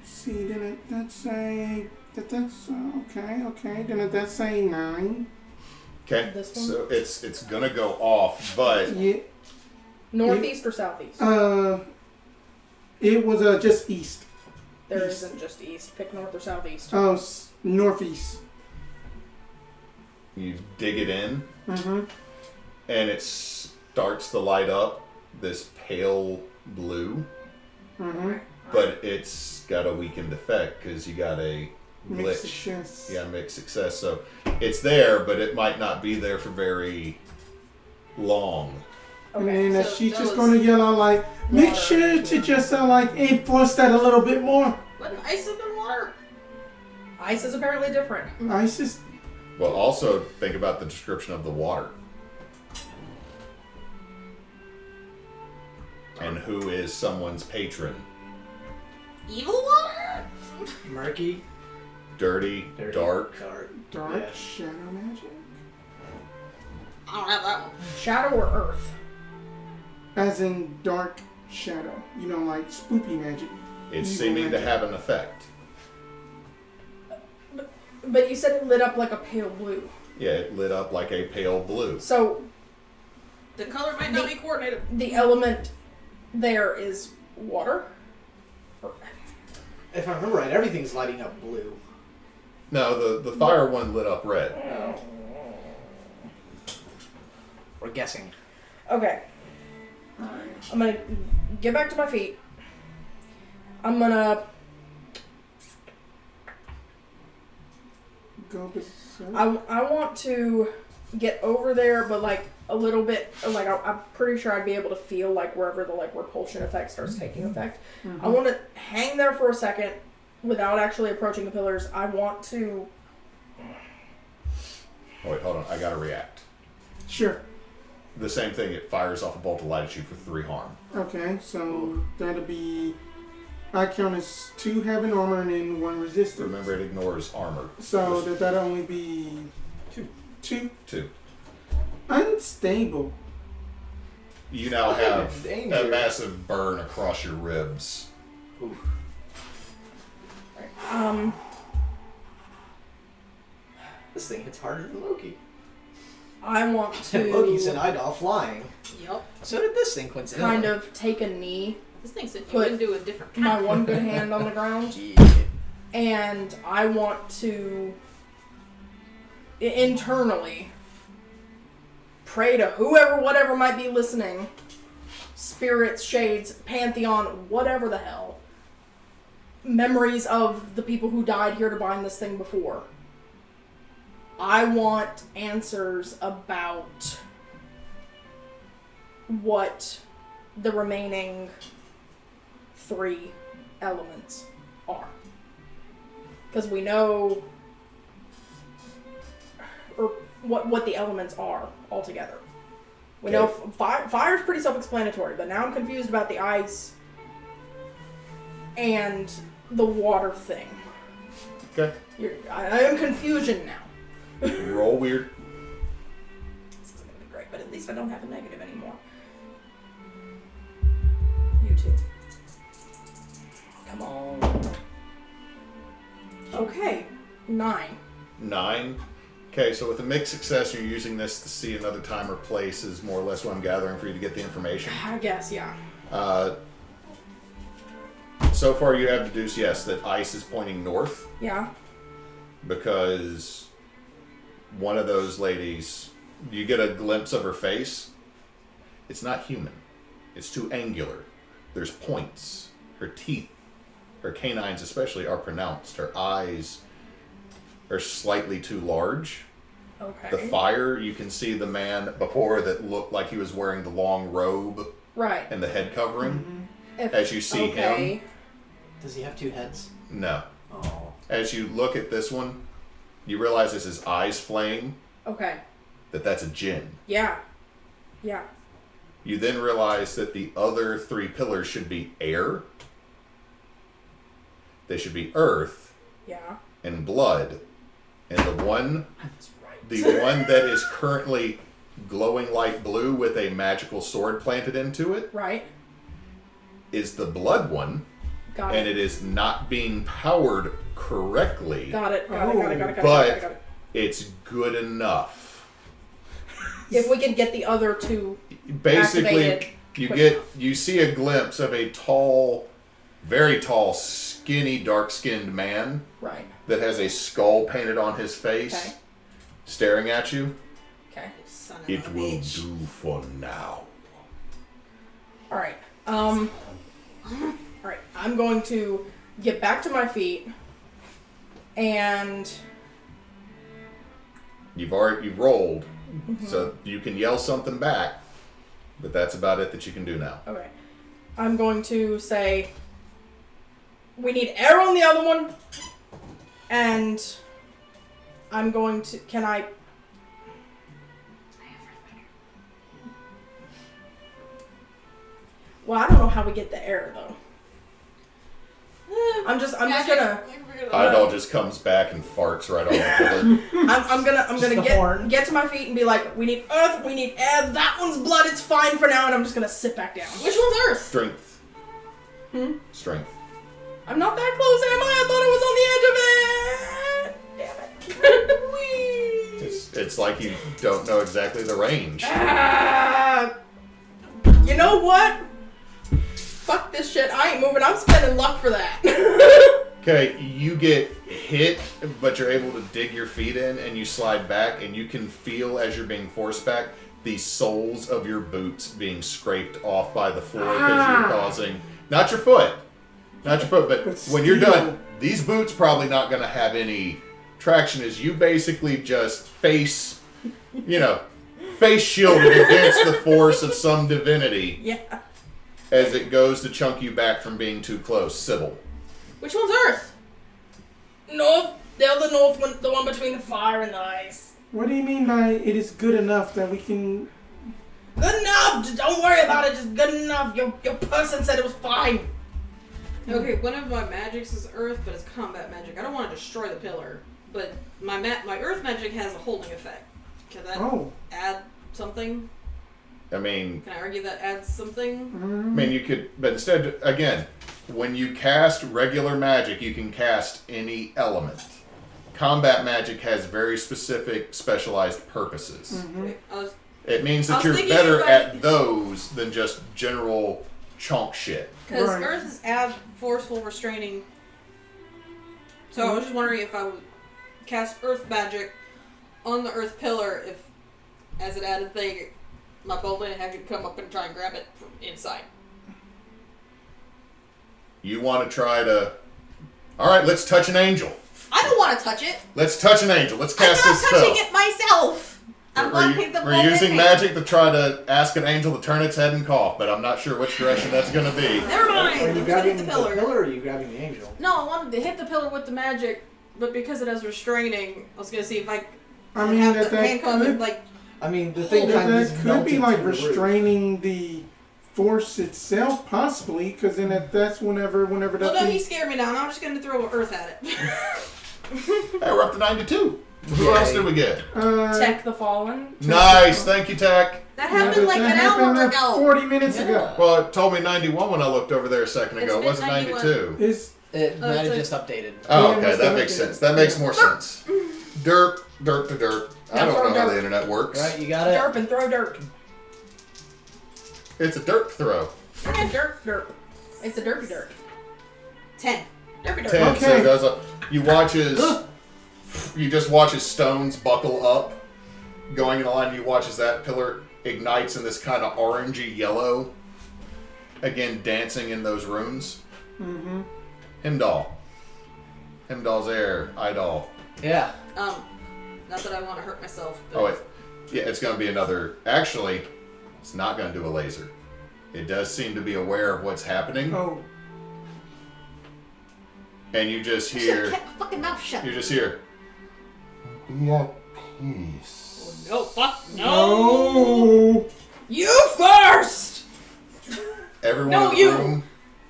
See, then that's say that's okay. Then that's say 9. Okay, This one? so it's gonna go off, but Yeah. northeast or southeast? It was just east. There east. isn't just east. Pick north or southeast. Northeast. you dig it in, Mm-hmm. and it starts to light up this pale blue, Mm-hmm. but it's got a weakened effect because you got a glitch. Mixed success. Yeah, mixed success. So it's there, but it might not be there for very long. And Okay. then so she's that just was- going to yell out like, make Water. sure to just enforce that a little bit more. Wouldn't ice have been water? Ice is apparently different. Ice is Well, also think about the description of the water. And who is someone's patron? Evil water? Murky. Dirty, dark. dark Yeah. shadow magic. I don't have that one. Shadow or earth? As in dark shadow. Like spoopy magic. It's Evil seeming to magic. have an effect. But you said it lit up like a pale blue. Yeah, it lit up like a pale blue. So The color might not be coordinated. the element there is water? If I remember right, everything's lighting up blue. No, the fire one lit up red. We're guessing. Okay. I'm gonna get back to my feet. I'm gonna Go berserk. I want to get over there, but like a little bit, like I'm pretty sure I'd be able to feel like wherever the like repulsion effect starts taking effect. I want to hang there for a second without actually approaching the pillars. I want to. Oh, wait, hold on. I gotta react. Sure. The same thing, it fires off a bolt of light at you for 3 harm. Okay, so that'll be. I count as 2 having armor and then 1 resistance. Remember, it ignores armor. So that'll only be 2. 2. Unstable. You now have Danger. a massive burn across your ribs. This thing hits harder than Loki. I want to Loki sent Idall flying. Yep. So did this thing, coincidentally. kind of take a knee, This thing said you Put wouldn't do a different my kind. one good hand on the ground, and I want to internally pray to whoever, whatever might be listening, spirits, shades, pantheon, whatever the hell, memories of the people who died here to bind this thing before. I want answers about what the remaining 3 elements are. Because we know or what the elements are altogether. We know fire is pretty self-explanatory, but now I'm confused about the ice and the water thing. Okay. I am confusion now. Roll weird. This isn't going to be great, but at least I don't have a negative anymore. You too. Come on. Okay. 9. 9. Okay, so with a mixed success, you're using this to see another time or place is more or less what I'm gathering for you to get the information. I guess, yeah. So far you have deduced, yes, that ice is pointing north Yeah. because one of those ladies, you get a glimpse of her face. It's not human. It's too angular. There's points. Her teeth, her canines especially, are pronounced. Her eyes are slightly too large. Okay. The fire, you can see the man before that looked like he was wearing the long robe Right. and the head covering. If- As you see him, Does he have 2 heads? no. Oh. As you look at this one, you realize as his eyes flame Okay. that that's a djinn. Yeah. Yeah. You then realize that the other 3 pillars should be air, they should be earth, Yeah. and blood. And the one That's right. the one that is currently glowing light blue with a magical sword planted into it Right. is the blood one, Got and it. it is not being powered correctly. Got it. Got it. But it's good enough. If we can get the other 2 Basically, activated you see a glimpse of a tall, very tall, skinny, dark-skinned man right. that has a skull painted on his face, Okay. staring at you. Okay. Son of It a will bitch. do for now. All right. All right. I'm going to get back to my feet, and You've rolled, so you can yell something back, but that's about it that you can do now. okay, I'm going to say we need air on the other one, and I'm going to. Can I? Well, I don't know how we get the air though. I'm just gonna. Idall just comes back and farts right on the pillar. I'm Just gonna the horn. get to my feet and be like, we need earth, we need air. That one's blood. It's fine for now, and I'm just gonna sit back down. Which one's Earth? Strength. Strength. I'm not that close, am I? I thought it was on the edge of it. Damn it. Whee! It's like you don't know exactly the range. You know what? Fuck this shit. I ain't moving. I'm spending luck for that. Okay, you get hit, but you're able to dig your feet in and you slide back, and you can feel as you're being forced back the soles of your boots being scraped off by the floor because you're causing not your foot, but when you're done, these boots probably not going to have any traction as you basically just face shielded against the force of some divinity Yeah. as it goes to chunk you back from being too close. Sybil. Which one's Earth? North. The other north one, the one between the fire and the ice. What do you mean by it is good enough that we can... Good enough. Just don't worry about it. Just good enough. Your person said it was fine. Okay, one of my magics is Earth, but it's combat magic. I don't want to destroy the pillar, but my Earth magic has a holding effect. Can that add something? I mean, Can I argue that adds something? I mean, you could, but instead, again, when you cast regular magic, you can cast any element. combat magic has very specific, specialized purposes. Mm-hmm. It means I that was you're thinking better if I- at those than just general chunk shit. Because Right. Earth is add forceful restraining. So I was just wondering if I would cast Earth magic on the Earth pillar, if, as an added thing, my bolt and I could come up and try and grab it from inside. You want to try to... Alright, let's touch an angel. I don't want to touch it. Let's touch an angel. Let's cast I'm this not spell. touching it myself. I'm wanting the We're bolt using in magic to try to ask an angel to turn its head and cough, but I'm not sure which direction that's going to be. Never mind. Are you Let's hit grabbing the the pillar. pillar or are you grabbing the angel? No, I wanted to hit the pillar with the magic, but because it has restraining, I was gonna see if I I mean, have that the hand come and could, like. I mean, the thing that kind of could be like restraining the force itself, possibly, because then that's whenever Well, that no, he thing. scared me now, and I'm just gonna throw Earth at it. Hey, we're up to 92. Who Yay. else did we get? Tech the Fallen. Nice, thank you, Tech. That happened like that an hour happened ago. 40 minutes ago. Well, it told me 91 when I looked over there a second ago. It It's wasn't been 92. It's It might have so- just updated. Oh, Yeah, okay, it's that makes updated. sense. That makes more sense. Dirt to dirt. I Now don't throw know how dirt. the internet works. Right, you got it. Derp and throw dirt. It's a dirt throw. And dirt. It's a derpy dirt. 10. Derpy dirt. 10, so Okay. it goes up. You just watch as stones buckle up, going in a line. You watch as that pillar ignites in this kind of orangey yellow, again dancing in those runes. mm-hmm. Himdall's heir, Idall. Yeah. Not that I want to hurt myself. But Oh, yeah, it's going to be another. Actually, it's not going to do a laser. It does seem to be aware of what's happening, Oh, and you just I should've hear. kept my fucking mouth shut. You just hear. Be at peace. No, fuck, no. You first! Everyone No, in the you! room.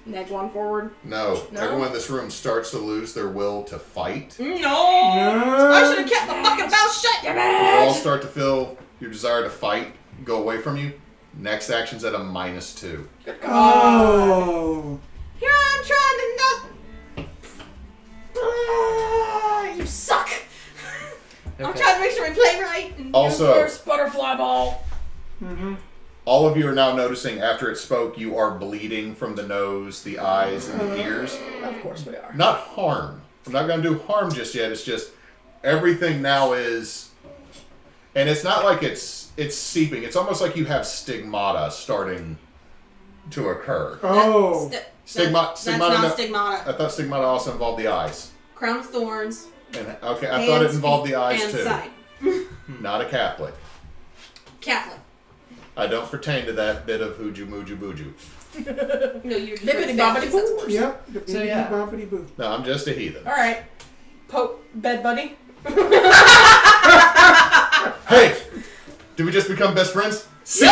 Neg one forward. No, No? everyone in this room starts to lose their will to fight. No! No. I should have kept my fucking mouth shut. You all start to feel your desire to fight go away from you. Next action's at a -2. Good God. Oh. Here I am trying to not. You suck. I'm Okay. trying to make sure we play right. And Also, First butterfly ball. Mm-hmm. all of you are now noticing after it spoke, you are bleeding from the nose, the eyes, and the ears. Of course we are. Not harm. I'm not going to do harm just yet. It's just everything now is, and it's not like it's seeping. It's almost like you have stigmata starting to occur. Oh. Stigmata. That's not stigmata. I thought stigmata also involved the eyes. Crown of thorns. And okay, I thought it hands, involved the eyes and too. side. Not a Catholic. Catholic. I don't pertain to that bit of hooju mooju booju. No, you're just Bibbidi Baptist, bobbidi that's boo. worse. Yep. The So, yeah. bobbity boo. No, I'm just a heathen. Alright. Pope bed buddy. Hey, did we just become best friends? See.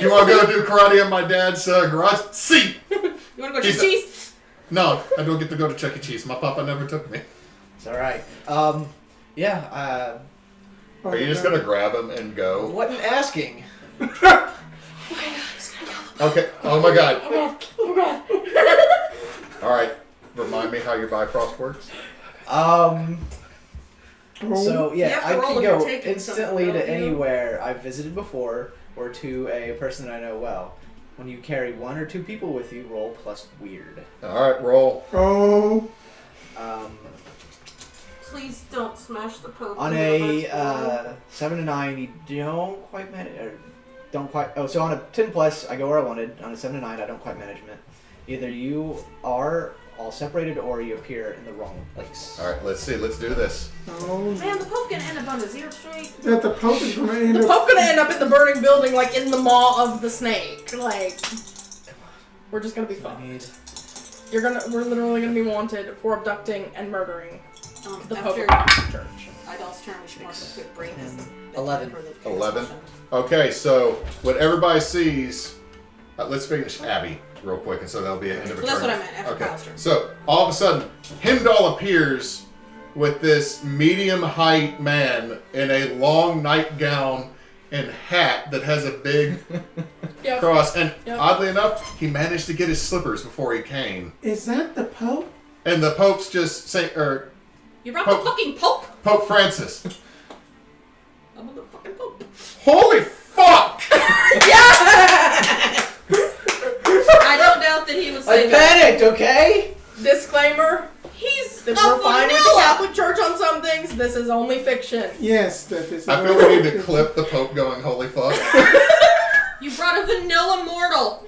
You want to go do karate at my dad's garage? See. You want to go to He's- cheese? No, I don't get to go to Chuck E. Cheese. My papa never took me. It's alright. Yeah, Are you just gonna grab him and go? wasn't asking. Okay. Oh my god. Oh god. All right. Remind me how your Bifrost works. So You yeah, have to I roll can if you're go taking instantly something, to don't you? anywhere I've visited before or to a person I know well. When you carry 1 or 2 people with you, roll plus weird. All right. Roll. Oh. Please don't smash the Pope. On a 7 to 9, you don't quite manage. So on a 10 plus, I go where I wanted. On a 7 to 9, I don't quite management. Either you are all separated or you appear in the wrong place. All right. Let's see. Let's do this. Oh. Man, the Pope gonna end up on the zero straight. That the Pope is gonna end The up. Pope gonna end up in the burning building like in the maw of the snake. Like we're just gonna be So I fucked. need We're literally gonna be wanted for abducting and murdering the Pope After of the church. Idall's turn, we should mark a quick break. 11. 11. Okay. So what everybody sees. Let's finish Abbey real quick, and so that'll be an end of a Well, that's turn. what I meant, after Okay. Kyle's turn. So all of a sudden, Himdall appears with this medium-height man in a long nightgown and hat that has a big Yep. cross. And Yep. oddly enough, he managed to get his slippers before he came. Is that the Pope? And the Pope's just saying, or You brought the fucking Pope? Pope Francis. I'm the fucking Pope. Holy fuck! I don't doubt that he would say I panicked, okay? Disclaimer. He's If a we're fine with the vanilla. Catholic Church on some things, this is only fiction. Yes, that is. I feel we need to clip the Pope going, holy fuck. You brought a vanilla mortal.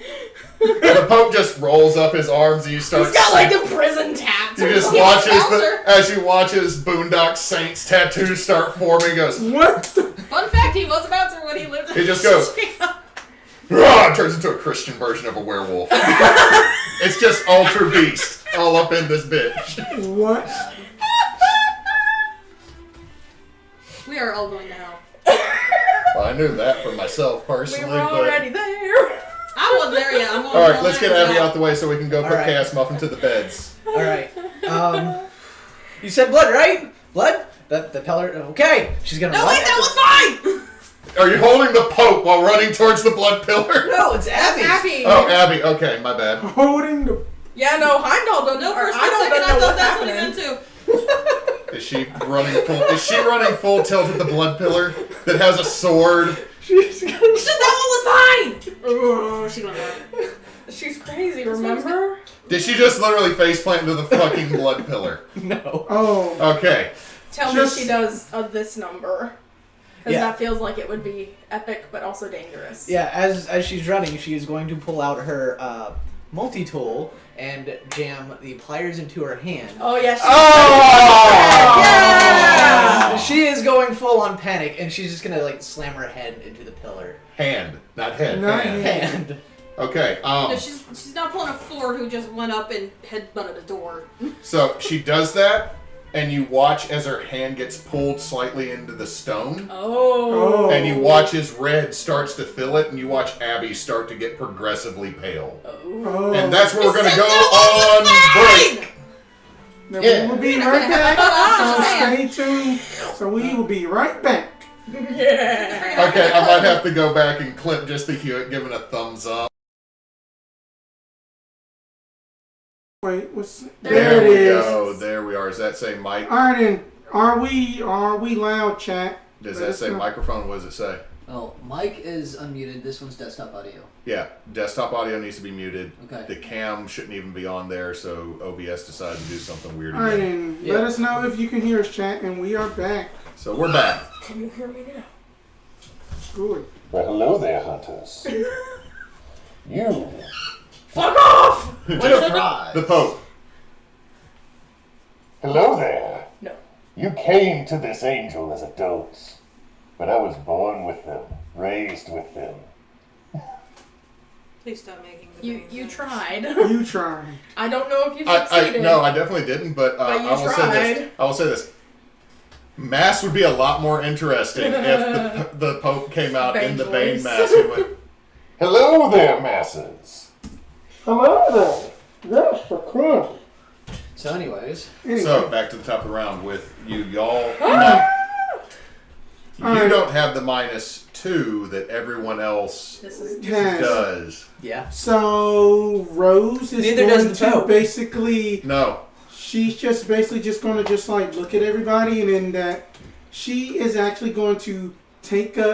And the Pope just rolls up his arms and you start He's got like the prison tats. You or just something. watches as you watch his Boondock Saints tattoos start forming, he goes, What? Fun fact, he was about to when he lived in He just goes, "Rah," turns into a Christian version of a werewolf. It's just Alter Beast all up in this bitch. What? We are all going to hell. Well, I knew that for myself personally, We were but... already there. I wasn't there yet. I'm going Alright, let's get Abbey out the way so we can go put Alright. Chaos Muffin to the beds. Alright. You said blood, right? Blood? The pillar. Okay. She's gonna No, run wait, at that the- was fine! Are you holding the Pope while running towards the blood pillar? No, it's Abby. Abby. Oh, Abbey. Okay, my bad. Holding the. Yeah, no, Heimdall doesn't. No, for a I split don't second, I know thought what's that's what he happening. meant to. Is she running full tilt at the blood pillar that has a sword? She's She said that one was fine! Ugh, She went down. she's crazy, remember? Did she just literally faceplant into the fucking blood pillar? No. Oh. Okay. Tell Just- me she does this number. Because Yeah. that feels like it would be epic, but also dangerous. Yeah, as she's running, she is going to pull out her multi-tool and jam the pliers into her hand. Oh, yeah, she Yeah! She is going full on panic, and she's just gonna like slam her head into the pillar. Hand, not head. Not hand. head. Hand. Okay. No, she's not pulling a Ford who just went up and headbutted a door. So she does that, and you watch as her hand gets pulled slightly into the stone, Oh. and you watch as red starts to fill it, and you watch Abbey start to get progressively pale. Oh. And that's where we're gonna said go that on break. Now Yeah. we will be You're right gonna have back. to So stand. stay tuned. So we will be right back. Yeah. Okay, I might have to go back and clip just the Hewitt giving a thumbs up. Wait, what's There it we is. go. There we are. Does that say mic? Alright then, are we loud, chat? Does Let that us say know. microphone? What does it say? Well, mic is unmuted. This one's desktop audio. Yeah, desktop audio needs to be muted. Okay. The cam shouldn't even be on there, so OBS decided to do something weird Alright again. then, Yeah. let us know if you can hear us, chat, and we are back. So we're back. Can you hear me now? Good. Well, hello there, hunters. You. Fuck off! What a surprise! The Pope. Hello there. No. You came to this angel as adults, but I was born with them, raised with them. Please stop making the You things you up. tried. You try. I don't know if you I succeeded. no, I definitely didn't, but, But you I will say this. tried. I will say this. Mass would be a lot more interesting if the Pope came out in the Bane voice. mask and went, Hello there, masses. Hello there. Yes, for cool. So, anyways, Anyway, So back to the top of the round with you, y'all. Now, you Alright. don't have the -2 that everyone else This is yes. does. Yeah. So Rose is Neither does going the to Pope. basically. No, She's just basically just going to just like look at everybody, and then that she is actually going to take a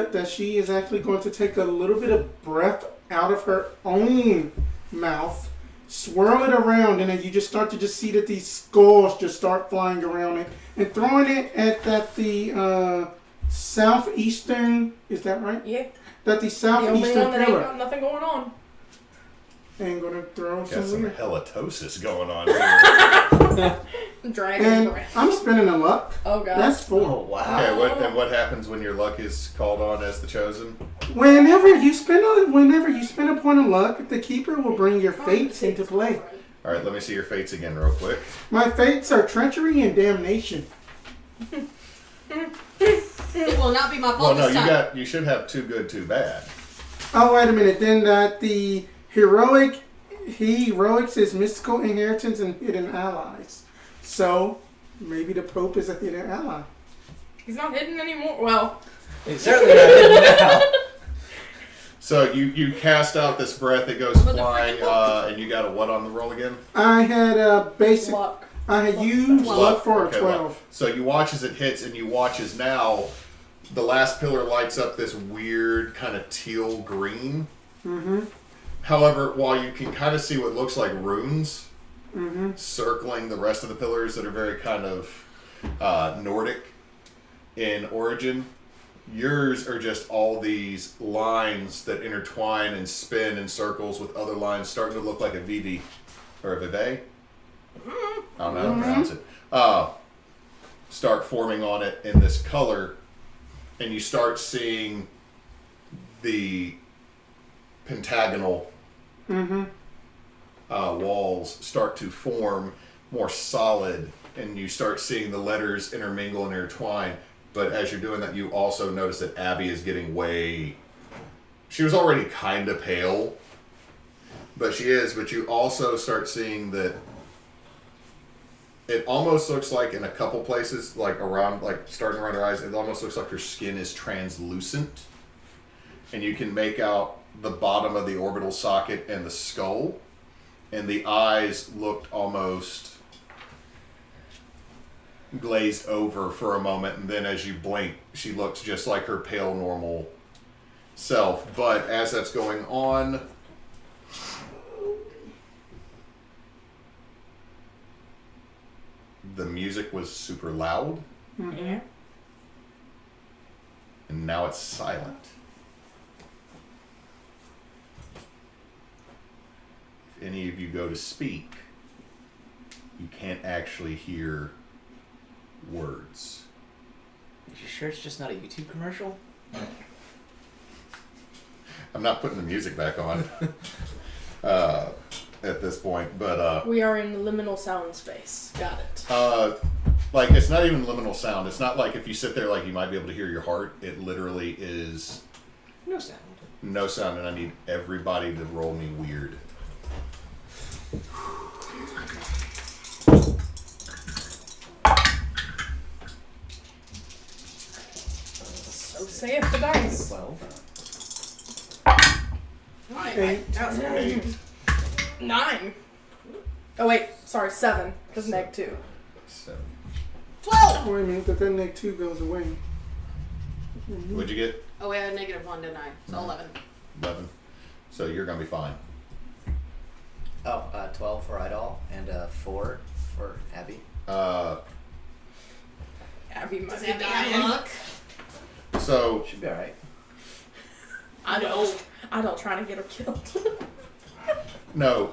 little bit of breath out of her own mouth, swirl it around, and then you just start to just see that these skulls just start flying around it, and throwing it at the southeastern. Is that right? yeah. That the The only southeastern one that ain't pillar. got nothing going on. And gonna throw got some some weird. halitosis going on here. Dragon And breath. I'm spinning a luck. Oh god. That's 4. Oh wow. Okay, what happens when your luck is called on as the chosen? Whenever you spend a point of luck, the keeper will bring your fates into play. All right, let me see your fates again real quick. My fates are treachery and damnation. It will not be my Well, fault no, this time. you should have too good, too bad. Oh wait a minute. Then that the heroics is mystical inheritance and hidden allies. So maybe the Pope is a hidden ally. He's not hidden anymore. Well, It's certainly not hidden now. So you cast out this breath, it goes With the flying, freaking and you got a what on the roll again? I had a basic. luck. I had used luck for a Okay, 12. So you watch as it hits, and you watch as now the last pillar lights up this weird kind of teal green. Mm-hmm. However, while you can kind of see what looks like runes Mm-hmm. circling the rest of the pillars that are very kind of Nordic in origin, yours are just all these lines that intertwine and spin in circles with other lines starting to look like a VV or a Vive. I don't know how to pronounce it. Start forming on it in this color, and you start seeing the pentagonal Mm-hmm. walls start to form more solid, and you start seeing the letters intermingle and intertwine. But as you're doing that, you also notice that Abbey is getting she was already kind of pale, but you also start seeing that it almost looks like in a couple places, like starting around her eyes, it almost looks like her skin is translucent, and you can make out the bottom of the orbital socket and the skull, and the eyes looked almost glazed over for a moment, and then as you blink, she looks just like her pale normal self. But as that's going on, the music was super loud, Mm-hmm. and now it's silent. If any of you go to speak, you can't actually hear words. You sure it's just not a YouTube commercial? I'm not putting the music back on at this point, but We are in liminal sound space. Got it. like it's not even liminal sound. It's not like if you sit there like you might be able to hear your heart. It literally is No sound. no sound, and I need everybody to roll me weird. So saith the dice. 12. That was 9. Oh wait, sorry, 7. Because neg 2. 7. 12! Wait a minute, that neg 2 goes away. What'd you get? Oh, we had a -1, didn't I? So 11. 11. So you're gonna be fine. Oh, 12 for Idall and 4 for Abbey. Abby must Does be Abby dying. have luck? So Should be alright. I don't trying to get her killed. no,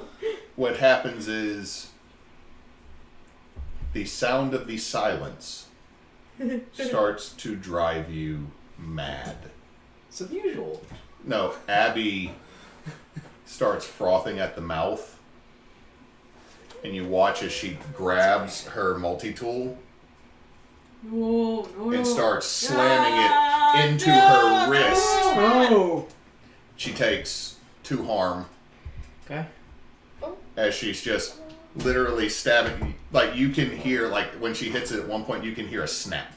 what happens is the sound of the silence starts to drive you mad. So the usual. No, Abbey starts frothing at the mouth, and you watch as she grabs her multi-tool No, no, and no. starts slamming it into her wrist. Oh! She takes 2 harm Okay. as she's just literally stabbing. Like you can hear, like when she hits it at one point, you can hear a snap.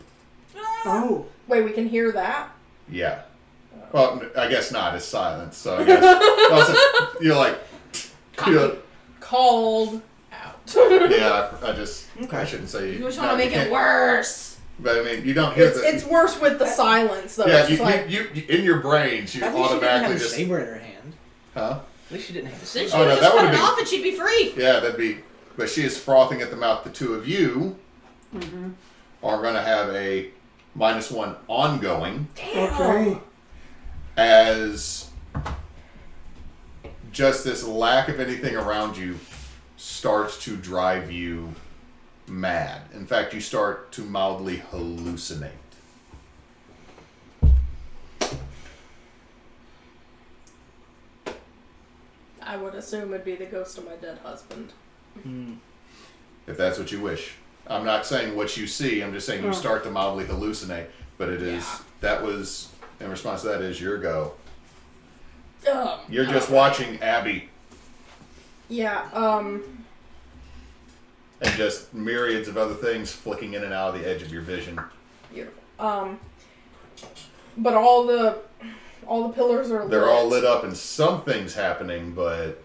Oh! Wait, we can hear that? Yeah. Well, I guess not. It's silent, so I guess well, so you're like, Called out. yeah. I shouldn't say. You just want to make it worse. But I mean, you don't hear It's worse with the silence, though. Yeah, It's just like, you in your brains, you At least she didn't have automatically a just. saber in her hand. Huh? At least she didn't have a Then saber. she Oh, would no, just that cut would've it been- off and she'd be free. Yeah, that'd be. But she is frothing at the mouth. The 2 of you are going to have a -1 ongoing Okay. as just this lack of anything around you starts to drive you mad. In fact, you start to mildly hallucinate. I would assume it'd be the ghost of my dead husband. If that's what you wish. I'm not saying what you see, I'm just saying you start to mildly hallucinate, but it is, that was, in response to that is your go. You're just watching Abbey Yeah, and just myriads of other things flicking in and out of the edge of your vision. beautiful. But all the pillars are lit. They're all lit up and something's happening, but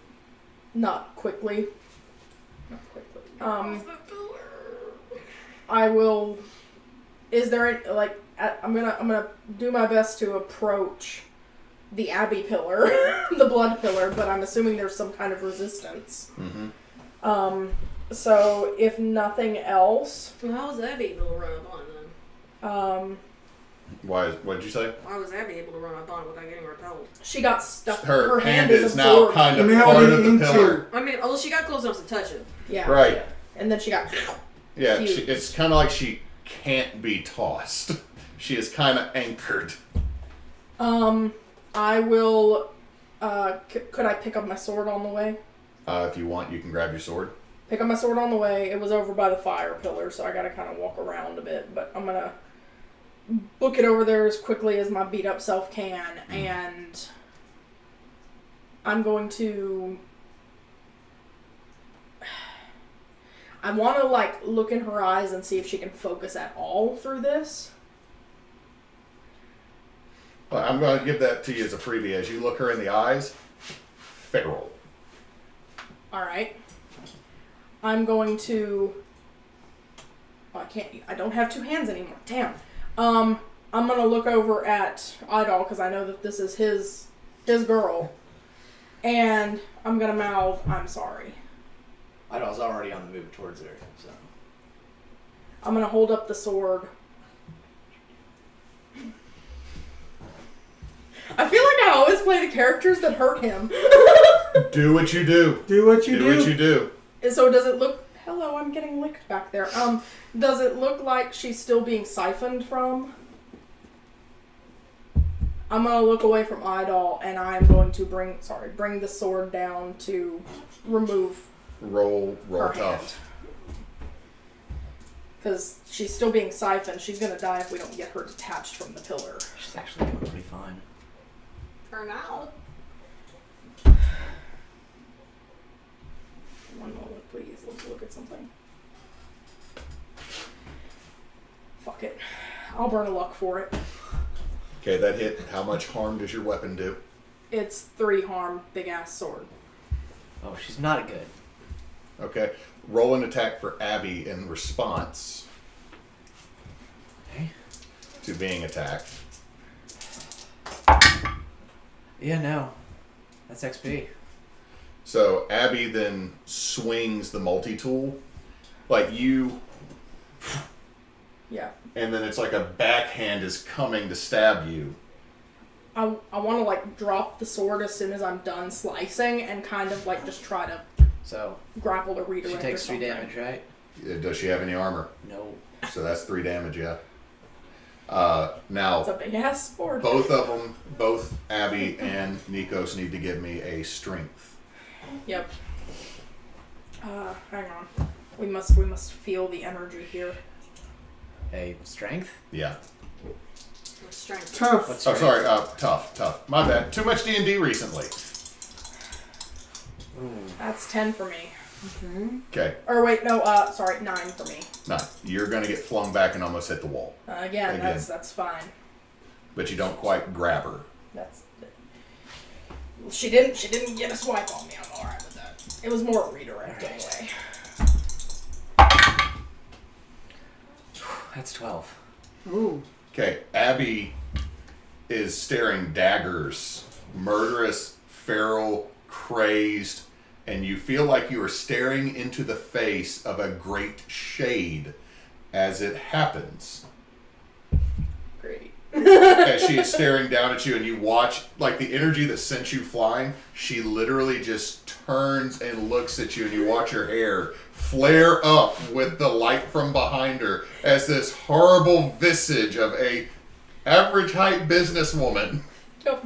Not quickly. Not quickly. I will. Is there any, like I'm gonna do my best to approach the Abbey pillar, the blood pillar, but I'm assuming there's some kind of resistance. Mm-hmm. So if nothing else, Well, how was Abbey able to run up on them? What did you say? Why was Abbey able to run up on it without getting repelled? she got stuck. Her hand is is now absorbed. kind of Now part it of the into- pillar. I mean, she got close enough to touch it. Yeah. Right. And then she got. Yeah, Fused. it's kind of like she can't be tossed. She is kind of anchored. I will. Could I pick up my sword on the way? If you want, you can grab your sword. Pick up my sword on the way. It was over by the fire pillar, so I gotta kind of walk around a bit. But I'm gonna book it over there as quickly as my beat up self can, and I'm going to. I want to like look in her eyes and see if she can focus at all through this. Well, I'm going to give that to you as a freebie. As you look her in the eyes, feral. All right. I'm going to. Oh, I can't. I don't have two hands anymore. Damn. I'm gonna look over at Idall because I know that this is his girl, and I'm gonna mouth, "I'm sorry." Idall's already on the move towards her, so. I'm gonna hold up the sword. I feel like I always play the characters that hurt him. Do what you do. Do what you Do what you do. And so does it look... Hello, I'm getting licked back there. Does it look like she's still being siphoned from? I'm gonna look away from Idall, and I'm going to bring the sword down to remove Roll her tough. because she's still being siphoned. She's gonna die if we don't get her detached from the pillar. She's actually doing pretty fine. For now. One moment, please. Let's look at something. Fuck it. I'll burn a luck for it. Okay, that hit. How much harm does your weapon do? It's 3 harm, big ass sword. Oh, she's not good. Okay. Roll an attack for Abbey in response Okay. to being attacked. Yeah, no. That's XP. So Abbey then swings the multi-tool. Like you... Yeah. And then it's like a backhand is coming to stab you. I want to like drop the sword as soon as I'm done slicing and kind of like just try to So, grapple to redirect. she takes or 3 something. damage, right? Does she have any armor? No. So that's 3 damage, yeah. Now, It's a big ass sword. both of them, both Abbey and Nikos need to give me a strength. Yep. Hang on. We must feel the energy here. A strength? Yeah. Strength. Tough. What's Oh, strength? sorry. Tough. My bad. Too much D&D recently. That's 10 for me. Okay. Or wait, no. Sorry, 9 for me. No, you're gonna get flung back and almost hit the wall, Again, Again. that's fine. but you don't quite grab her. That's. She didn't get a swipe on me. I'm all right with that. It was more a redirect anyway. That's 12. Ooh. Okay, Abbey is staring daggers, murderous, feral, crazed, and you feel like you are staring into the face of a great shade as it happens. Great. As she is staring down at you and you watch, like the energy that sent you flying, she literally just turns and looks at you and you watch her hair flare up with the light from behind her as this horrible visage of a average height businesswoman Yep.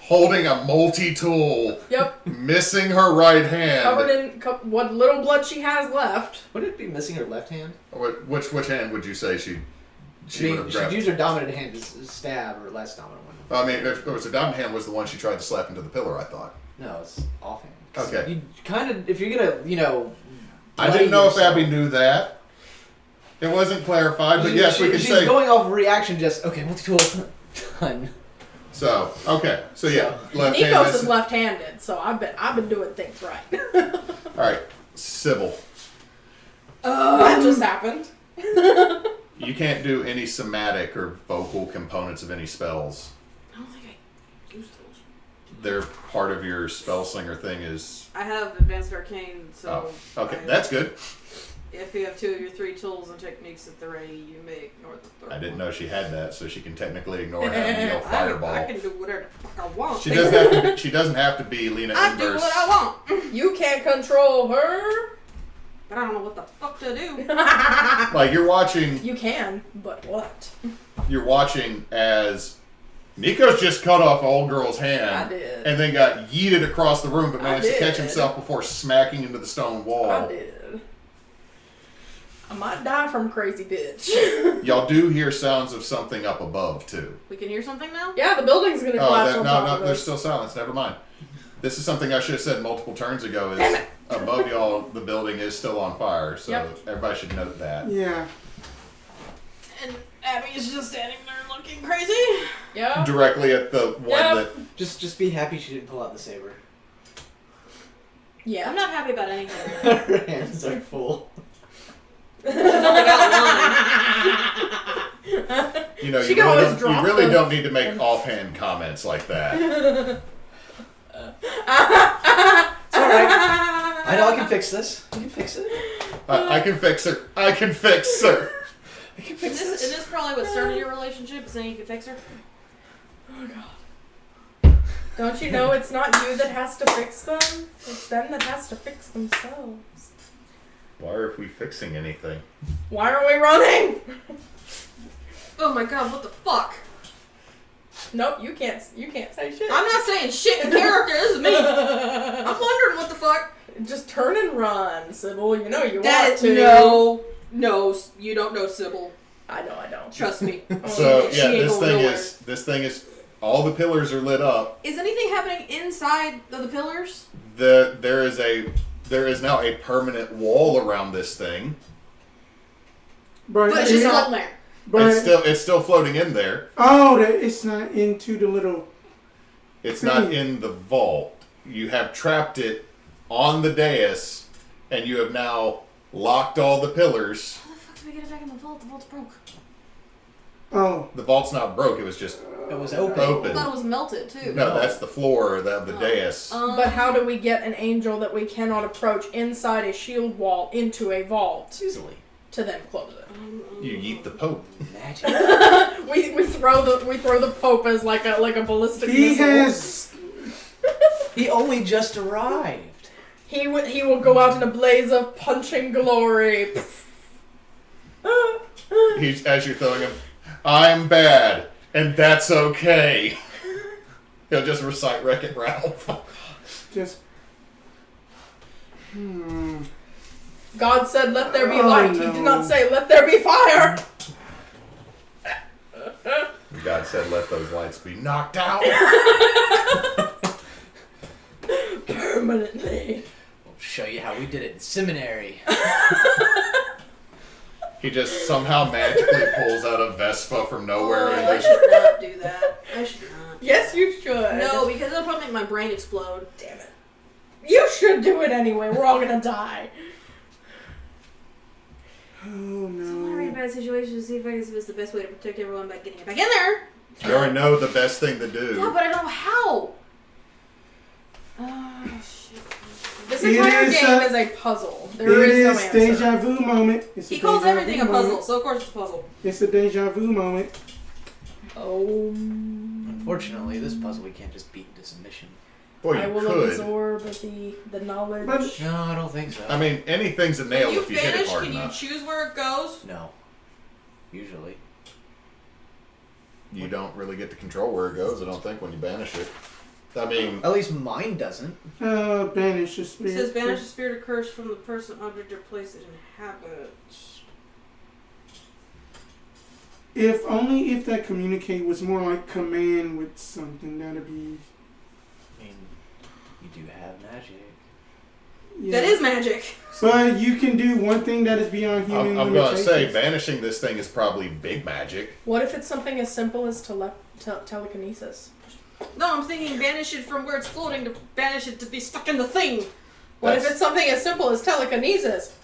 holding a multi-tool, Yep. missing her right hand. Covered in what little blood she has left. Would it be missing her left hand? Which hand would you say she I would mean, have she'd grabbed? use her dominant hand to stab, or less dominant one. I mean, if it was a dominant hand was the one she tried to slap into the pillar, I thought. No, it's offhand. Okay. You kind of, if you're gonna, I didn't know if yourself. Abbey knew that. It wasn't clarified, but yes, we can she's say. going off reaction. Just okay. Multi-tool done. So okay, so yeah, left hand. Nikos is missing. left-handed, so I've been doing things right. All right, Sybil. That just happened. You can't do any somatic or vocal components of any spells. I don't think I use those. They're part of your spell slinger thing is... I have Advanced Arcane, so... Oh, okay. That's good. If you have 2 of your 3 tools and techniques at the ready, you may ignore the third I didn't one. know she had that, so she can technically ignore having to yell fireball. I can do whatever the fuck I want. She doesn't have to be Lena I do Inverse. what I want. You can't control her. But I don't know what the fuck to do. Like you're watching You can, but what? you're watching as Nico's just cut off old girl's hand I did. and then got yeeted across the room, but I managed to catch did. himself before smacking into the stone wall. I did. I might die from crazy bitch. Y'all do hear sounds of something up above too. We can hear something now? Yeah, the building's gonna Oh, collapse on top no, of there's us. still silence. Never mind. This is something I should have said multiple turns ago. Damn Is it. above y'all, the building is still on fire, so Yep. everybody should note that. Yeah. And Abby's just standing there looking crazy. Yeah. Directly at the one Yep. that Just be happy she didn't pull out the saber. Yeah. I'm not happy about anything. Her hands are full. There's nothing outlined. you know She you can really, always don't, you drop really them. don't need to make offhand comments like that. It's alright. I know I can fix this. I can fix it. I can fix her. I can fix her. I can Is fix this, this. is this probably what started your relationship? Saying you could fix her? Oh god. Don't you know it's not you that has to fix them? It's them that has to fix themselves. Why are we fixing anything? Why are we running? Oh my god, what the fuck? Nope, you can't say shit. I'm not saying shit in character, this is me. I'm wondering what the fuck. Just turn and run, Sybil. You know you That want is, to. no, you don't know Sybil. I know I don't. Trust me. So She yeah, ain't this going thing nowhere. is all the pillars are lit up. Is anything happening inside of the pillars? There is now a permanent wall around this thing. But, But it's just not, floating there. but It's still floating in there. it's not into the little. It's not in the vault. You have trapped it on the dais, and you have now locked all the pillars. How the fuck did we get it back in the vault? The vault's broke. Oh, The vault's not broke. It was just It was open. I open. thought it was melted too. No, that's the floor of the dais. But how do we get an angel that we cannot approach inside a shield wall into a vault Easily. to then close it? You yeet the Pope. Magic. we throw the Pope as like a ballistic he missile. has. He only just arrived. He will go out in a blaze of punching glory. He's as you're throwing him. I'm bad, and that's okay. He'll just recite Wreck-It Ralph. Just. God said, "Let there be Oh, light." He no. did not say, "Let there be fire." God said, "Let those lights be knocked out." Permanently. We'll show you how we did it in seminary. He just somehow magically pulls out a Vespa from nowhere Oh, and I just should not do that. I should not. Yes, you should. No, because it'll probably make my brain explode. Damn it. You should do it anyway. We're all gonna die. Oh So I want to read no. a bad situation to see if I can see what's the best way to protect everyone by getting it back in there. you already know the best thing to Yeah, do. but I don't know how. Oh shit. This It entire is, game is a puzzle. It There is no is answer. deja vu moment. It's He a calls deja everything a vu puzzle, moment. so of course it's a puzzle. It's a deja vu moment. Oh. Unfortunately, this puzzle we can't just beat into submission. Boy, I you will could. absorb the knowledge. But- No, I don't think so. I mean, anything's a nail When you if you hit it finish, hard can you enough. choose where it goes? No. Usually. You don't really get to control where it goes, I don't think, when you banish it. I mean, At least mine doesn't. Banish the It spirit. says banish the spirit or curse from the person, object, or place it inhabits. If only if that communicate was more like command with something, that'd be. I mean, you do have magic. Yeah. That is magic. But you can do one thing that is beyond human I'm going to limitations. say banishing this thing is probably big magic. What if it's something as simple as telekinesis? No, I'm thinking banish it from where it's floating to banish it to be stuck in the thing. What if That's- it's something as simple as telekinesis?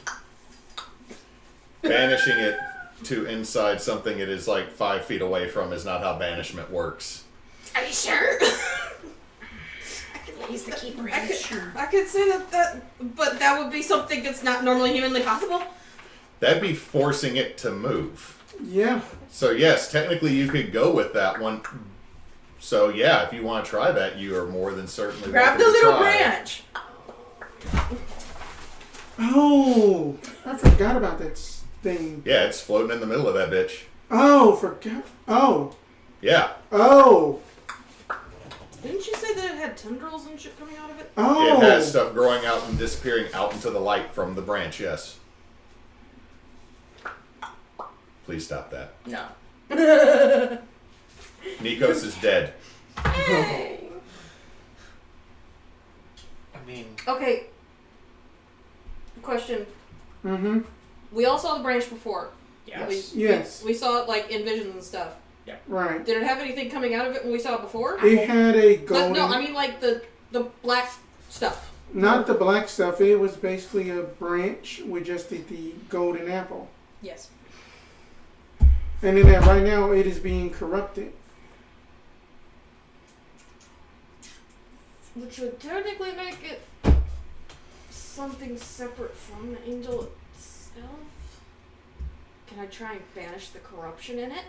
Banishing it to inside something it is like 5 feet away from is not how banishment works. Are you sure? He's the keeper. I could say that, but that would be something that's not normally humanly possible. That'd be forcing it to move. Yeah. So yes, technically you could go with that one. So yeah, if you want to try that, you are more than certainly Grab the welcome to little try. branch. Oh, I forgot about that thing. Yeah, it's floating in the middle of that bitch. Oh, forgot. Oh. Yeah. Oh. Didn't you say that it had tendrils and shit coming out of it? Oh. It has stuff growing out and disappearing out into the light from the branch, yes. Please stop that. No. Nikos is dead. I mean, Okay. Question. Mm-hmm. We all saw the branch before. Yes. Yes. We saw it like in visions and stuff. Right. Did it have anything coming out of it when we saw it before? It had a But golden... no, I mean like the black stuff. Not the black stuff. It was basically a branch with just the golden apple. Yes. And then that right now it is being corrupted. Which would technically make it something separate from the angel itself. Can I try and banish the corruption in it?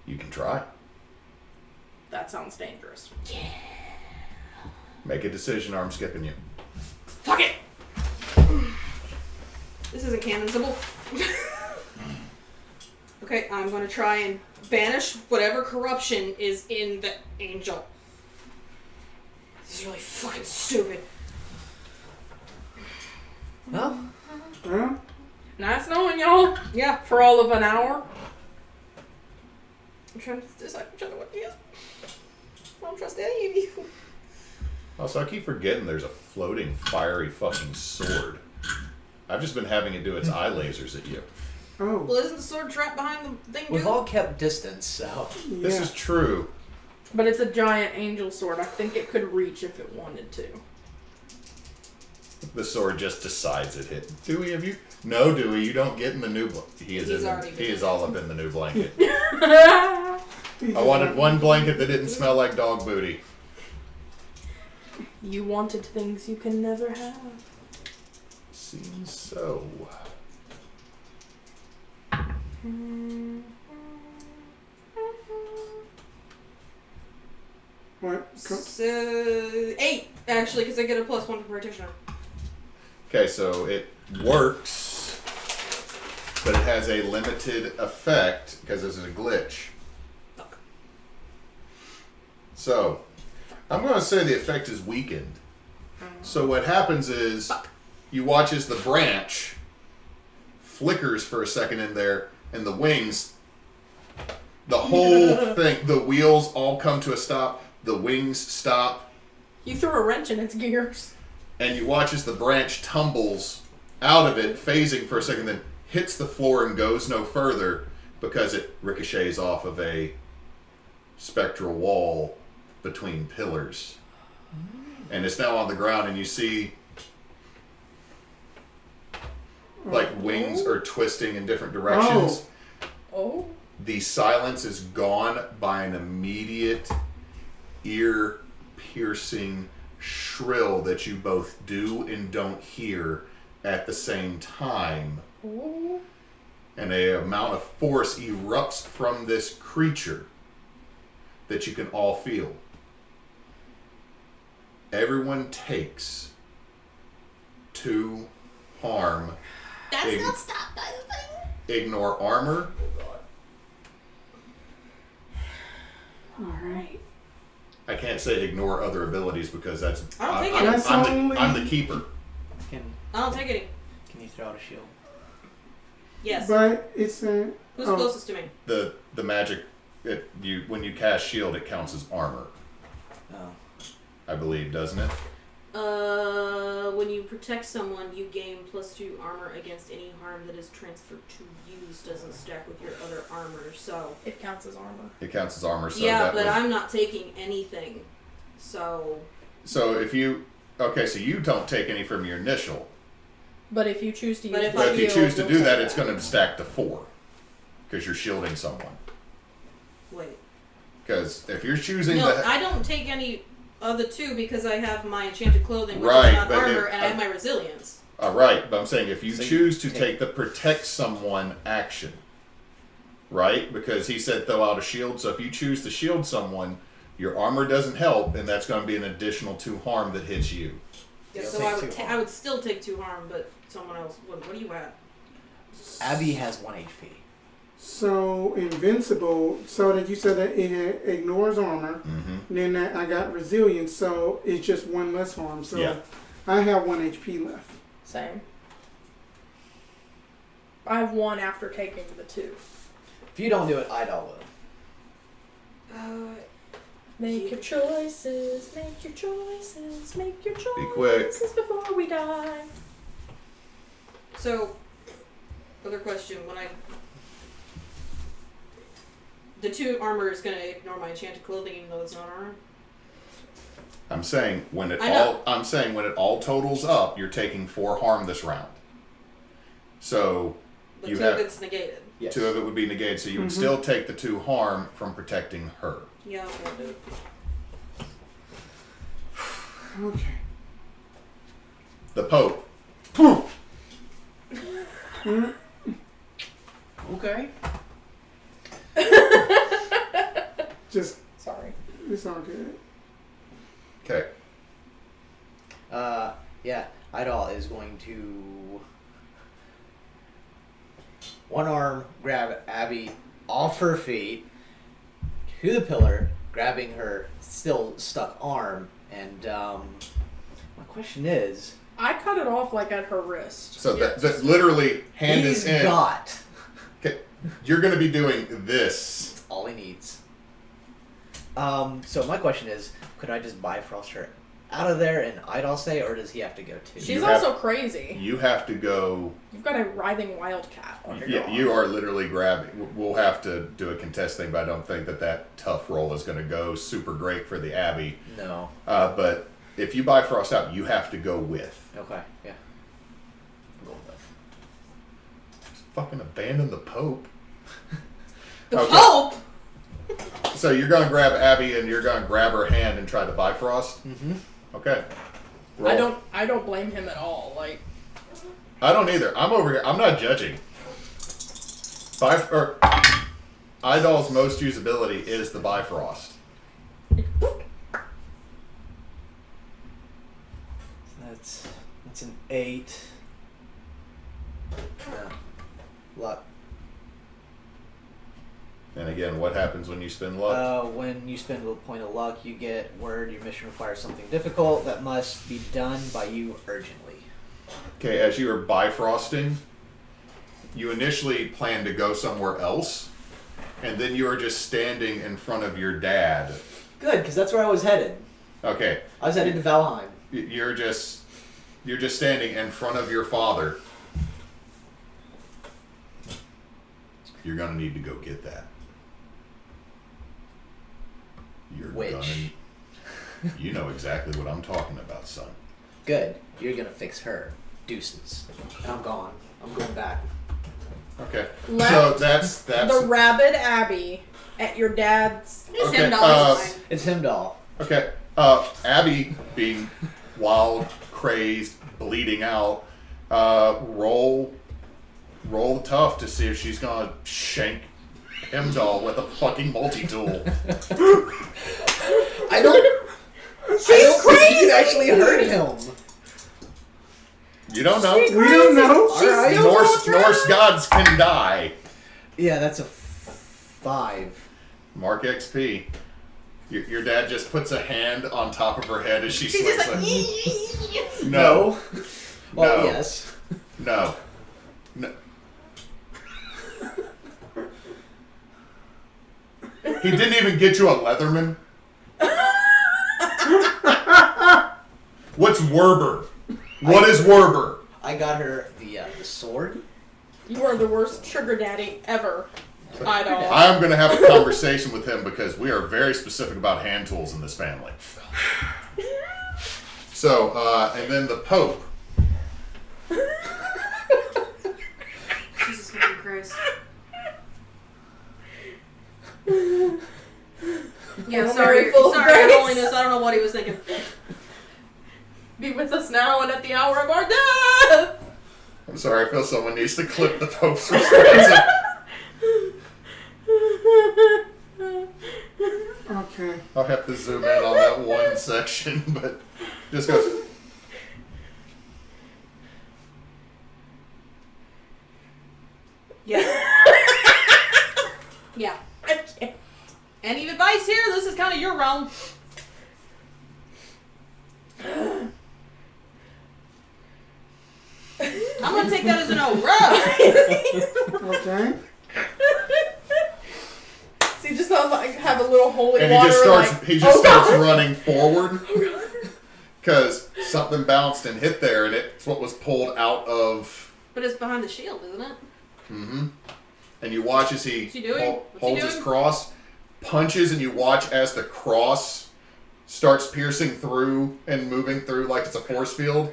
You can try. That sounds dangerous. Make a decision or I'm skipping you. Fuck it! This isn't canon, Sybil. Okay, I'm gonna try and banish whatever corruption is in the angel. This is really fucking stupid. well, Huh? Nice knowing y'all Yeah, for all of an hour. I'm trying to decide which other one it is. I don't trust any of you. Also, I keep forgetting there's a floating fiery fucking sword. I've just been having it do its eye lasers at you. Oh. Well, isn't the sword trapped behind the thing, we've dude? all kept distance, so. This Yeah. is true. But it's a giant angel sword. I think it could reach if it wanted to. The sword just decides it hit. Dewey, have you? No, Dewey, you don't get in the new blanket. He is He's in. already He been is all up in the new blanket. I I wanted one blanket that didn't smell like dog booty. You wanted things you can never have. Seems so. What? So, 8, actually, because I get a +1 for practitioner. Okay, so it works, but it has a limited effect because this is a glitch. Fuck. So, I'm going to say the effect is weakened. So what happens is you watch as the branch flickers for a second in there, and the wings, the whole thing, the wheels all come to a stop, the wings stop, You threw a wrench in its gears. and you watch as the branch tumbles out of it, phasing for a second, then hits the floor and goes no further because it ricochets off of a spectral wall between pillars. And it's now on the ground, and you see like wings are twisting in different directions. Oh. The silence is gone by an immediate ear-piercing shrill that you both do and don't hear at the same time. Oh. And a amount of force erupts from this creature that you can all feel. Everyone takes 2 harm. That's not stopped by the thing. Ignore armor. Alright. I can't say ignore other abilities because that's I don't take I'm, it. That's I'm only- the, I'm the keeper. Can I don't take any. you throw out a shield? Yes. But it's a... Who's oh. closest to me? The magic when you cast shield, it counts as armor, Oh. I believe, doesn't it? When you protect someone, you gain +2 armor against any harm that is transferred to use. Doesn't stack with your other armor, so. It counts as armor. It counts as armor. So Yeah, that but would, I'm not taking anything, so. So if you so you don't take any from your initial, But if you choose to use But if the but if you shield, choose to you'll do take that, it's going to stack to 4. because you're shielding someone. Wait. Because if you're choosing No, the... I don't take any of the two because I have my enchanted clothing, which Right, is not but armor, if- and I have my resilience. Right, but I'm saying if you So you choose to take- take the protect someone action, right? Because he said throw out a shield, so if you choose to shield someone, your armor doesn't help, and that's going to be an additional 2 harm that hits you. Yeah, You'll so take I would 2 I would still take 2 harm, but someone else would. What are you at? Abby has 1 HP. So invincible. So that you said that it ignores armor. Mm-hmm. Then I got resilience, so it's just 1 less harm. So Yeah. I have 1 HP left. Same. I have 1 after taking the 2. If you don't do it, Idall will. Make your choices, make your choices, make your choices Be quick. before we die. So, other question: the 2 armor is going to ignore my enchanted clothing, even though it's not armor. I'm saying when it I know. all totals up, you're taking 4 harm this round. So But you 2 have of it's negated. Yes. 2 of it would be negated, so you would still take the 2 harm from protecting her. Yeah, I'll do it. Okay. The Pope. Okay. Just, Sorry. it's all good. Okay. Yeah, Idall is going to one arm grab Abby off her feet to the pillar, grabbing her still stuck arm, and my question is, I cut it off like at her wrist. So that's literally hand he's is in. got Okay. You're going to be doing this. all he needs. So my question is, could I just Bifrost her out of there and Idall stay, or does he have to go too? She's You have- also crazy. You have to go. You've got a writhing wildcat on your Yeah, dog. you are literally grabbing. We'll have to do a contest thing, but I don't think that tough roll is going to go super great for the Abbey. No. But if you Bifrost out, you have to go with. Okay. Yeah. I'm going with. Just fucking abandon the Pope. The Okay. Pope. So you're going to grab Abby and you're going to grab her hand and try to Bifrost? Mm-hmm. Okay. Roll. I don't blame him at all. Like, I don't either. I'm over here. I'm not judging. Idall's most usability is the Bifrost. That's an 8. Yeah. Luck. And again, what happens when you spend luck? When you spend a point of luck, you get word your mission requires something difficult that must be done by you urgently. Okay, as you are Bifrosting, you initially plan to go somewhere else, and then you are just standing in front of your dad. Good, because that's where I was headed. Okay, I was headed to Valheim. you're just standing in front of your father. You're gonna need to go get that. You're Which? gonna. You know exactly what I'm talking about, son. Good. You're gonna fix her. Deuces. And I'm gone. I'm going back. Okay, Left so that's the rabid Abbey at your dad's. It's Okay, him, dog. It's fine. It's him, doll. okay. Abbey being wild, crazed, bleeding out. Roll tough to see if she's gonna shank Himdall with a fucking multi-tool. I don't think you can actually hurt him. You don't know. We don't know. Alright. Norse gods can die. Yeah, that's a 5. Mark XP. Your dad just puts a hand on top of her head as she She's swings just like, it. No. Well, No. yes. No. He didn't even get you a Leatherman. What's Werber? What is Werber? I got her the sword. You are the worst sugar daddy ever. Idall. I'm going to have a conversation with him because we are very specific about hand tools in this family. So, and then the Pope. Jesus fucking Christ. Yeah, Hail sorry, Mary, full of sorry, Your grace. Holiness. I don't know what he was thinking. Be with us now and at the hour of our death. I'm sorry, I feel someone needs to clip the Pope's response. Okay. I'll have to zoom in on that one section, but just goes. Yeah. Yeah. Any advice here? This is kind of your realm. I'm gonna take that as an no. Okay. So you just have a little holy And water. he just starts God. running forward because something bounced and hit there, and it's what was pulled out of. But it's behind the shield, isn't it? Mm-hmm. And you watch as he What's he doing? What's he holds his doing? cross, punches, and you watch as the cross starts piercing through and moving through like it's a force field.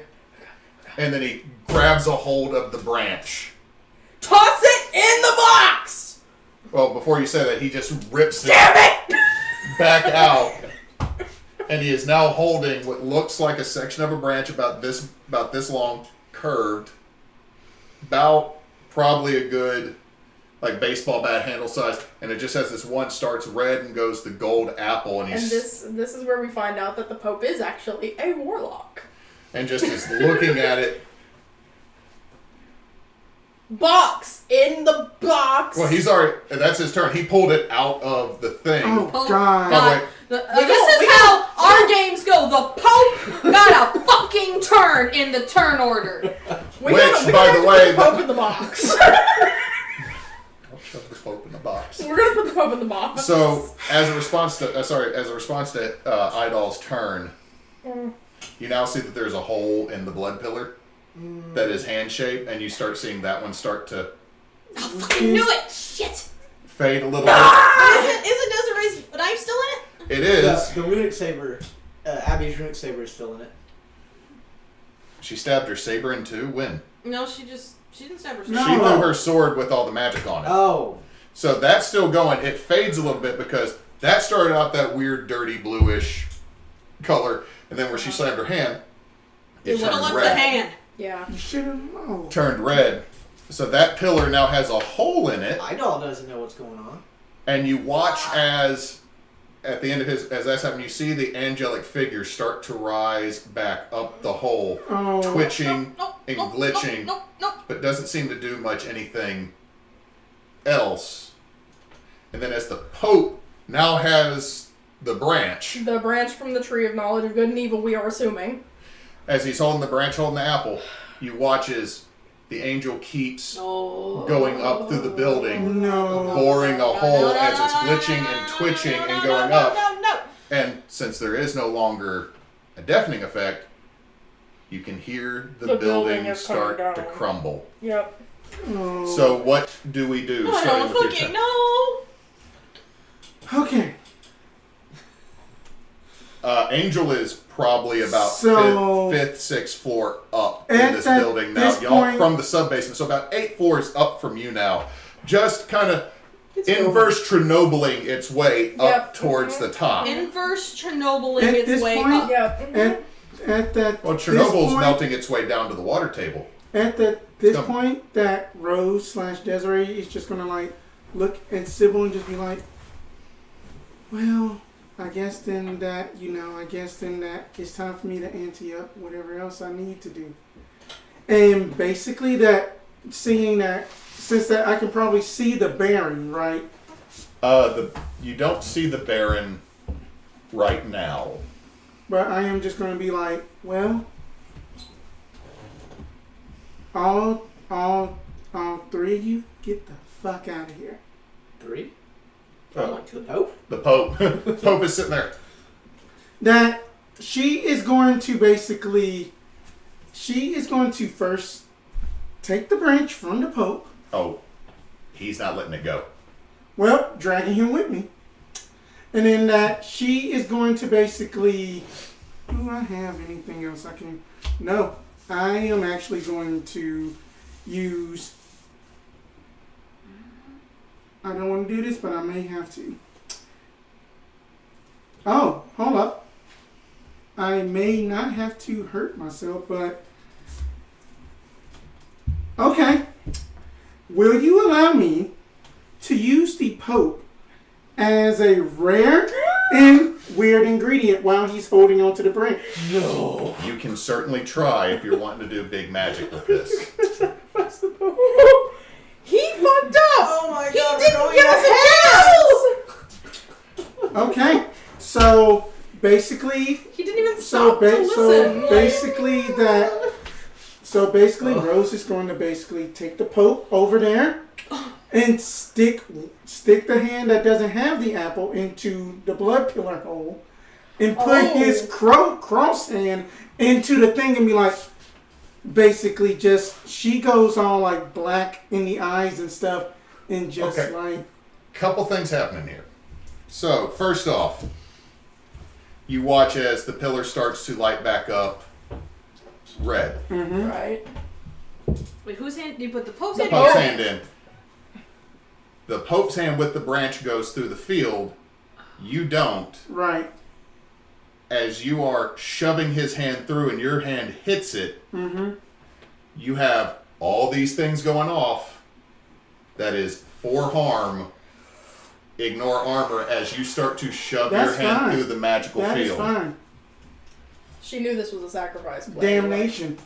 And then he grabs a hold of the branch. Toss it in the box! Well, before you say that, he just rips it Damn it! back out. And he is now holding what looks like a section of a branch about this long, curved. About probably a good like baseball bat handle size, and it just has this one starts red and goes to gold apple, and he's this is where we find out that the Pope is actually a warlock. and just is looking at it. Box in the box. Well, he's already. That's his turn. He pulled it out of the thing. Oh, Pope God. By the way, This is how our games go. The Pope got a fucking turn in the turn order. We Which, gotta by have the to way, put the Pope in the box. I'll shove the Pope in the box. We're gonna put the Pope in the box. So, as a response to Idall's turn, you now see that there's a hole in the blood pillar that is hand shaped, and you start seeing that one start to I fucking knew it. Shit. fade a little bit. Isn't Desiree's knife still in it? It is. The runic saber, Abbey's runic saber is still in it. She stabbed her saber in two. When? No, she didn't stab herself. No. She threw her sword with all the magic on it. Oh. So that's still going. It fades a little bit because that started out that weird, dirty, bluish color, and then where she slammed her hand, it Should have turned left red. the hand. Yeah. You should have known. Turned red. So that pillar now has a hole in it, Idall doesn't know what's going on. and you watch as, at the end of as that's happening, you see the angelic figure start to rise back up the hole, Oh. twitching Nope, and nope, glitching, Nope, nope, but doesn't seem to do much anything else. And then as the Pope now has the branch, The branch from the tree of knowledge of good and evil, we are assuming. as he's holding the branch, holding the apple, you watch as the angel keeps going up through the building, No. boring a hole no, as no, it's no, glitching no, and no, twitching no, and no, going no, up. No. And since there is no longer a deafening effect, you can hear the building is coming start to down. crumble. Yep. Oh. So what do we do? I starting don't with your fucking turn? know. Okay. Angel is probably about So- fifth, sixth floor up in At this that- building now. this Y'all point- from the sub basement, so about 8 floors up from you now. Just kind of inverse Chernobylling its way up Yep. towards the top. Inverse Chernobyl At its this way point- up. Yep. At that. Well, this Chernobyl's point- melting its way down to the water table. At this Come. point, that Rose / Desiree is just gonna like look at Sybil and just be like, "Well, I guess then that it's time for me to ante up whatever else I need to do." And basically, that seeing that since that I can probably see the Baron, right? You don't see the Baron right now. But I am just gonna be like, well, all three of you get the fuck out of here. 3? Uh, The Pope? the Pope. Pope is sitting there. That she is going to first take the branch from the Pope. Oh, he's not letting it go. Well, dragging him with me. And then that she is going to basically, do I have anything else I can? No, I am actually going to use, I don't want to do this, but I may have to. Oh, hold up. I may not have to hurt myself, but... Okay. Will you allow me to use the Pope as a rare and weird ingredient while he's holding onto the branch? No. You can certainly try if you're wanting to do big magic with this. Sacrifice the Pope. He fucked up! Oh my god, He didn't give us a chance! Okay. So, basically... He didn't even stop to listen. So basically, Rose is going to basically take the Pope over there and stick the hand that doesn't have the apple into the blood pillar hole and put his cross hand into the thing and be like, basically just, she goes all like black in the eyes and stuff and just like... Couple things happening here. So, first off, you watch as the pillar starts to light back up red. Mm-hmm. Right. Wait, whose hand? You put the Pope's The hand Pope's in? hand in. The Pope's hand with the branch goes through the field. You don't. Right. As you are shoving his hand through and your hand hits it, you have all these things going off. That is 4 harm. Ignore armor as you start to shove your hand through the magical field. That is fine. She knew this was a sacrifice play. Damnation.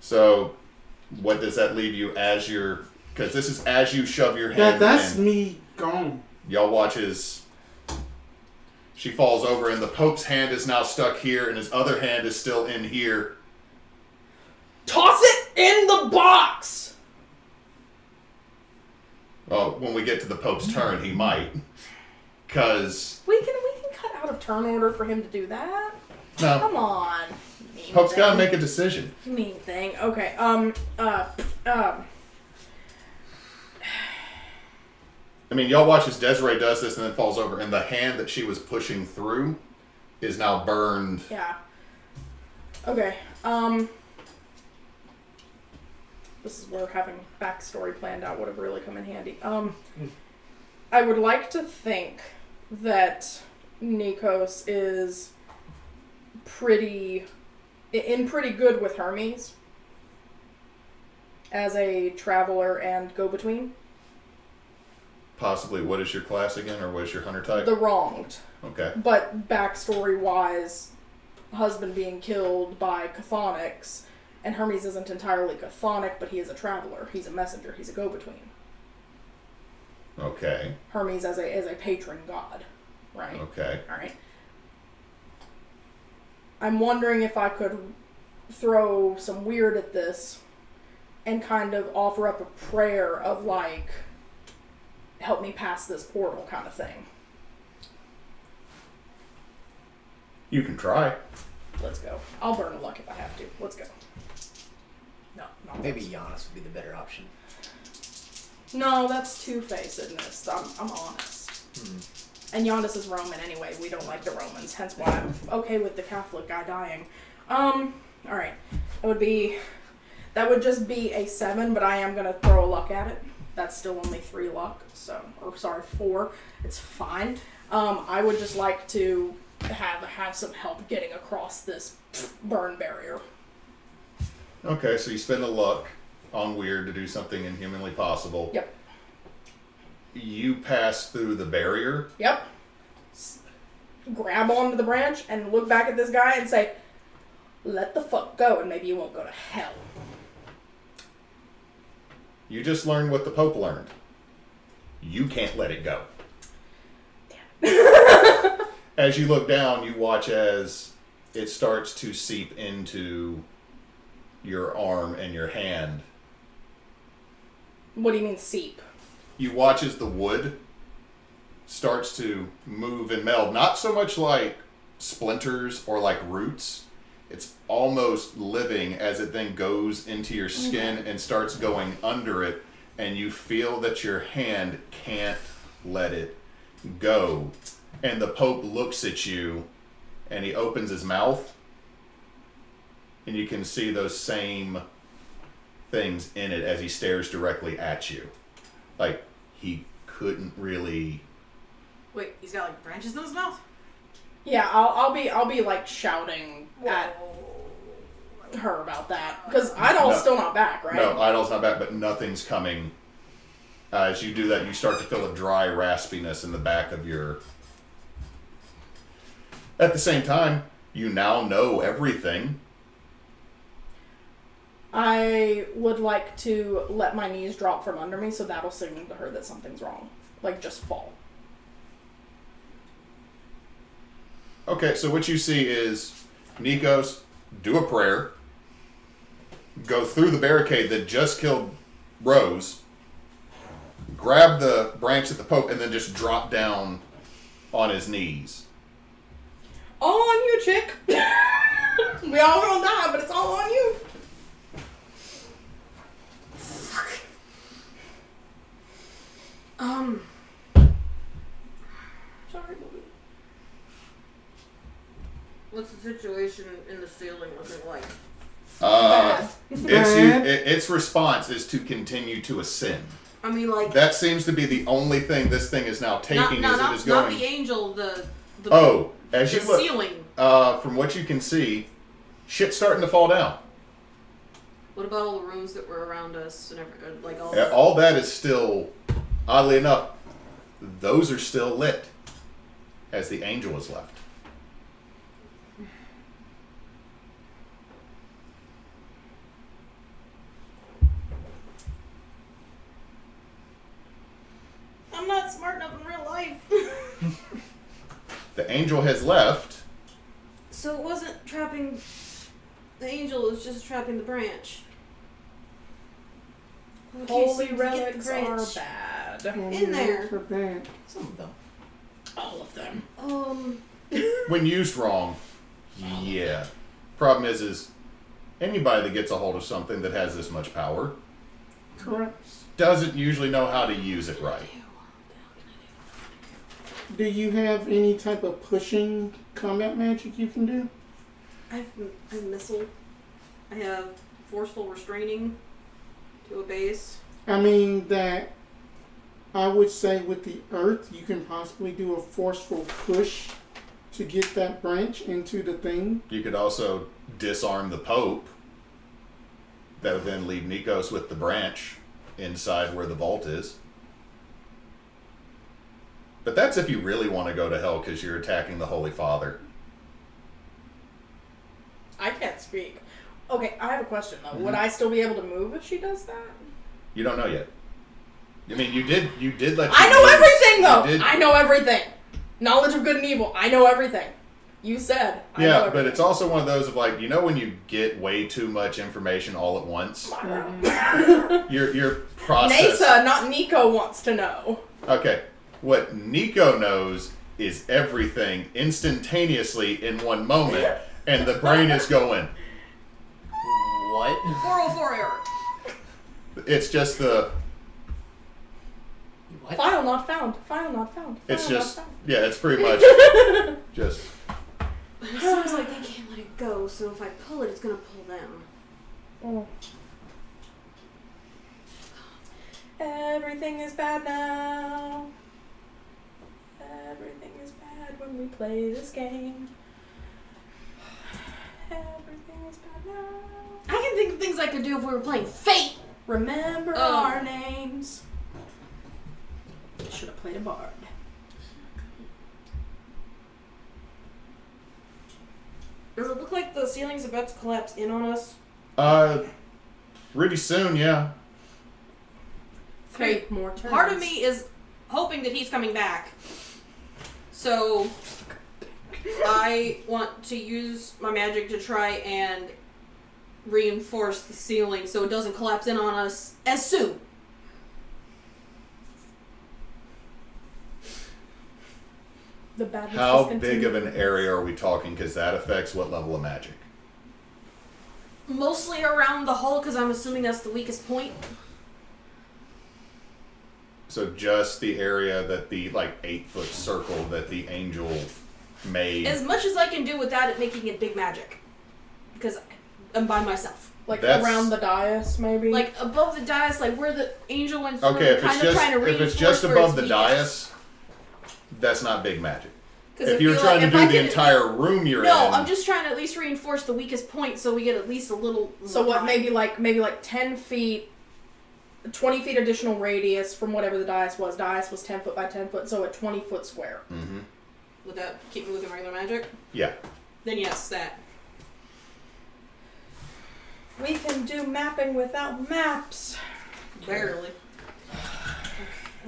So, what does that leave you as you're... Because this is as you shove your hand That's in. me gone. Y'all watch as she falls over and the Pope's hand is now stuck here and his other hand is still in here. Toss it in the box! Well, when we get to the Pope's turn, he might. Because... We can cut out of turn order for him to do that. No. Come on. Mean Pope's got to thing. make a decision. Mean thing. Okay. I mean, y'all watch as Desiree does this and then falls over, and the hand that she was pushing through is now burned. Yeah. Okay. This is where having backstory planned out would have really come in handy. I would like to think that Nikos is pretty good with Hermes as a traveler and go-between. Possibly, what is your class again, or what is your hunter type? The wronged. Okay. But backstory-wise, husband being killed by chthonics, and Hermes isn't entirely chthonic, but he is a traveler. He's a messenger. He's a go-between. Okay. Hermes as a patron god, right? Okay. All right. I'm wondering if I could throw some weird at this and kind of offer up a prayer of like, help me pass this portal kind of thing. You can try. Let's go. I'll burn a luck if I have to. Let's go. No, not Maybe once. Giannis would be the better option. No, that's two-facedness. I'm honest. And Giannis is Roman anyway. We don't like the Romans, hence why I'm okay with the Catholic guy dying. Alright. That would just be a 7, but I am gonna throw a luck at it. That's still only 3 luck, 4. It's fine. I would just like to have some help getting across this burn barrier. Okay, so you spend the luck on weird to do something inhumanly possible. Yep. You pass through the barrier. Yep. Grab onto the branch and look back at this guy and say, let the fuck go and maybe you won't go to hell. You just learned what the Pope learned. You can't let it go. As you look down, you watch as it starts to seep into your arm and your hand. What do you mean seep? You watch as the wood starts to move and meld. Not so much like splinters or like roots. It's almost living as it then goes into your skin and starts going under it. And you feel that your hand can't let it go. And the Pope looks at you and he opens his mouth. And you can see those same things in it as he stares directly at you. Like, he couldn't really... Wait, he's got like branches in his mouth? Yeah, I'll be like shouting at her about that because Idall's still not back, right? No, Idall's not back, but nothing's coming. As you do that, you start to feel a dry raspiness in the back of your... At the same time, you now know everything. I would like to let my knees drop from under me, so that'll signal to her that something's wrong. Like, just fall. Okay, so what you see is Nico's do a prayer, go through the barricade that just killed Rose, grab the branch at the Pope, and then just drop down on his knees. All on you, chick. We all gonna die, but it's all on you. Sorry. What's the situation in the ceiling looking like? Its response is to continue to ascend. I mean, like... That seems to be the only thing this thing is now taking as it is going. Not the angel, the as you look, ceiling. From what you can see, shit's starting to fall down. What about all the rooms that were around us and like all? All that is still, oddly enough, those are still lit, as the angel is left. I'm not smart enough in real life. The angel has left. So it wasn't trapping the angel, it was just trapping the branch. Holy relics are bad. In there. For bad. Some of them. All of them. When used wrong, yeah. Problem is anybody that gets a hold of something that has this much power Correct. doesn't usually know how to use it right. Do you have any type of pushing combat magic you can do? I have missile. I have forceful restraining to a base. I mean that I would say with the earth you can possibly do a forceful push to get that branch into the thing. You could also disarm the Pope. That would then leave Nikos with the branch inside where the vault is. But that's if you really want to go to hell because you're attacking the Holy Father. I can't speak. Okay, I have a question though. Would I still be able to move if she does that? You don't know yet. I mean, you did let I know everything though! You did. I know everything! Knowledge of good and evil. I know everything. You said. I know Yeah, everything. but it's also one of those of like, you know when you get way too much information all at once? Your process... Neysa, not Nico, wants to know. Okay. What Nico knows is everything instantaneously in one moment, and the brain is going... What? 404 error. It's just the... What? File not found. File not found. It's File just... not found. Yeah, it's pretty much just... It seems like they can't let it go, so if I pull it, it's gonna pull them. Oh. Everything is bad now. Everything is bad when we play this game. Everything is bad now. I can think of things I could do if we were playing Fate. Remember our names. Should have played a bard. Does it look like the ceiling's about to collapse in on us? Pretty soon, yeah. 3 more turns. Part of me is hoping that he's coming back. So I want to use my magic to try and reinforce the ceiling so it doesn't collapse in on us as soon. The badness How is big of an area are we talking? Because that affects what level of magic. Mostly around the hull because I'm assuming that's the weakest point. So just the area that the 8-foot circle that the angel made. As much as I can do without it making it big magic. Because I'm by myself. Like That's- around the dais, maybe? Like above the dais, like where the angel went through, Okay, if kind of trying to it's reinforce just where above it's the weakest. dais, that's not big magic. If you're trying to do the entire room you're in. No, I'm just trying to at least reinforce the weakest point so we get at least a little. So what? time. Maybe like 10 feet, 20 feet additional radius from whatever the dais was. Dais was 10 foot by 10 foot, so a 20-foot square. Mm-hmm. Would that keep me within regular magic? Yeah. Then yes, that. We can do mapping without maps. Barely. I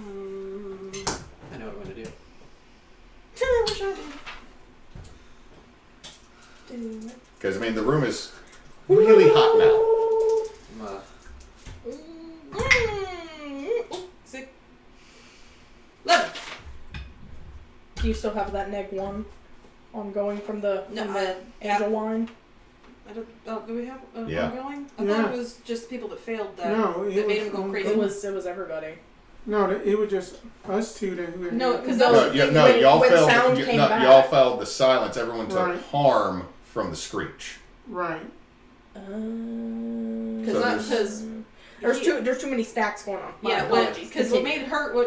know what I'm gonna do. I wish I did. Because, I mean, the room is really hot now. Sick. 11. Do you still have that neg-1 ongoing from the angel wine? I don't. Oh, do we have Yeah. ongoing? I Yeah. thought it was just people that failed that. No, that made him go crazy. It was everybody. No, it was just us two that were. No, because Y'all came back. y'all failed the silence. Everyone took Right. harm from the screech. Right. Because There's too many stacks going on. yeah, because what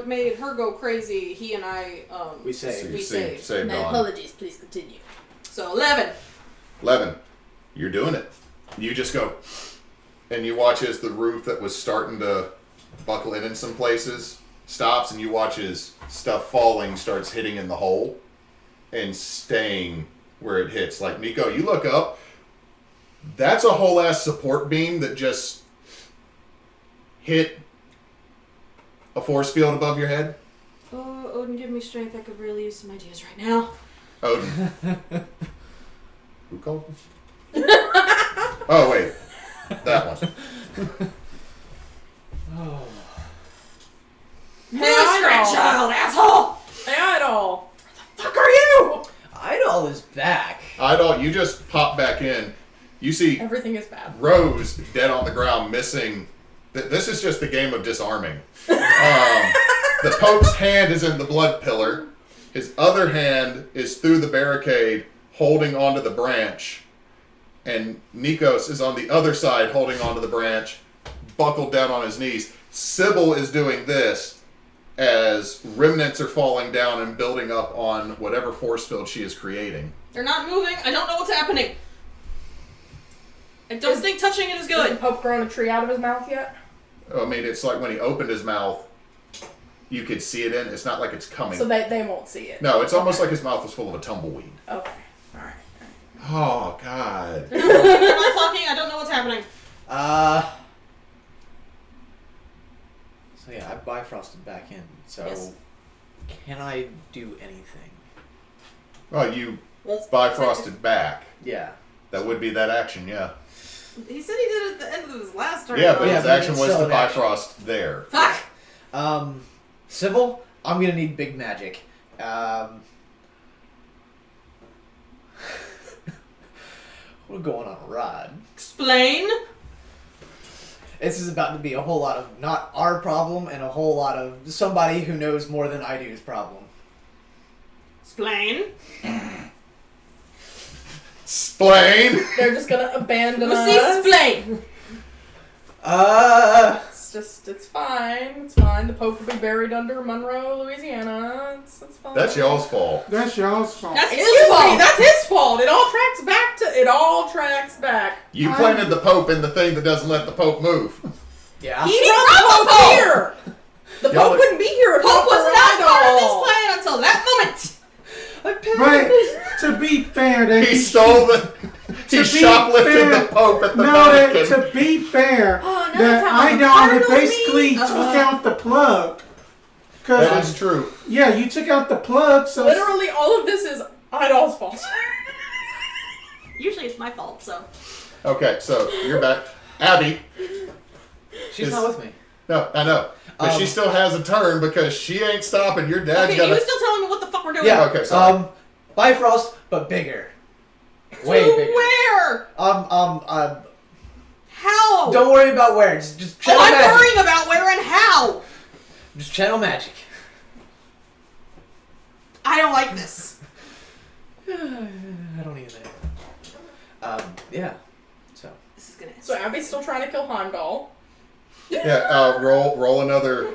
made her go crazy, he and I We saved. we saved. Saved on. apologies, please continue. So 11. 11. You're doing it. You just go, and you watch as the roof that was starting to buckle in some places stops, and you watch as stuff falling starts hitting in the hole and staying where it hits. Like, Nico, you look up, that's a whole ass support beam that just hit a force field above your head. Oh, Odin, give me strength. I could really use some ideas right now. Odin. Who called me? Oh, wait. That one. Oh. New grandchild, asshole! Hey, Idall! Fuck are you? Idall is back. Idall, you just pop back in. You see Everything is bad. Rose dead on the ground, missing. This is just the game of disarming. The Pope's hand is in the blood pillar. His other hand is through the barricade, holding onto the branch. And Nikos is on the other side, holding onto the branch, buckled down on his knees. Sybil is doing this as remnants are falling down and building up on whatever force field she is creating. They're not moving. I don't know what's happening. I don't think touching it is Has the good. Pope grown a tree out of his mouth yet? I mean, it's like when he opened his mouth, you could see it in. It's not like it's coming. So they won't see it. No, it's almost like his mouth was full of a tumbleweed. Okay. Alright. Oh, God. They're not talking. I don't know what's happening. So yeah, I bifrosted back in. So Yes. can I do anything? Well, you bifrosted back. Yeah. That would be that action, yeah. He said he did it at the end of his last turn. Yeah, but Yeah, his but action it's was still to an action. bifrost there. Fuck! Sybil, I'm gonna need big magic. We're going on a ride. Explain. This is about to be a whole lot of not our problem and a whole lot of somebody who knows more than I do's problem. Explain. Splain! They're just gonna abandon We'll us. see. Explain. It's fine. It's fine. The Pope will be buried under Monroe, Louisiana. It's fine. That's y'all's fault. That's y'all's fault. That's his Excuse me, fault. that's his fault. It all tracks back. You planted the Pope in the thing that doesn't let the Pope move. Yeah. He Brought brought the the Pope Pope. here. The Y'all Pope are- wouldn't be here if Pope was not part of this all. plan until that moment. But to be fair, that He stole the... He be shoplifted fair- the Pope at the no, that Vatican. to be fair, Oh, now that it's how the Idall had Cardinals basically meet. took out the plug. That Cause is true. yeah, you took out the plug, so Literally, all of this is Idol's fault. Usually it's my fault, so. Okay, so you're back. Abby. She's is- not with me. No, I know. But she still has a turn because she ain't stopping. Your dad's Okay, got you to... still telling me what the fuck we're doing? Yeah. Okay, sorry. Bifrost, but bigger. Way To bigger. where? How? Don't worry about where. Just Oh, channel I'm magic. worrying about where and how. Just channel magic. I don't like this. I don't either. Yeah. So. This is gonna. So Abby's still trying to kill Yeah, roll another...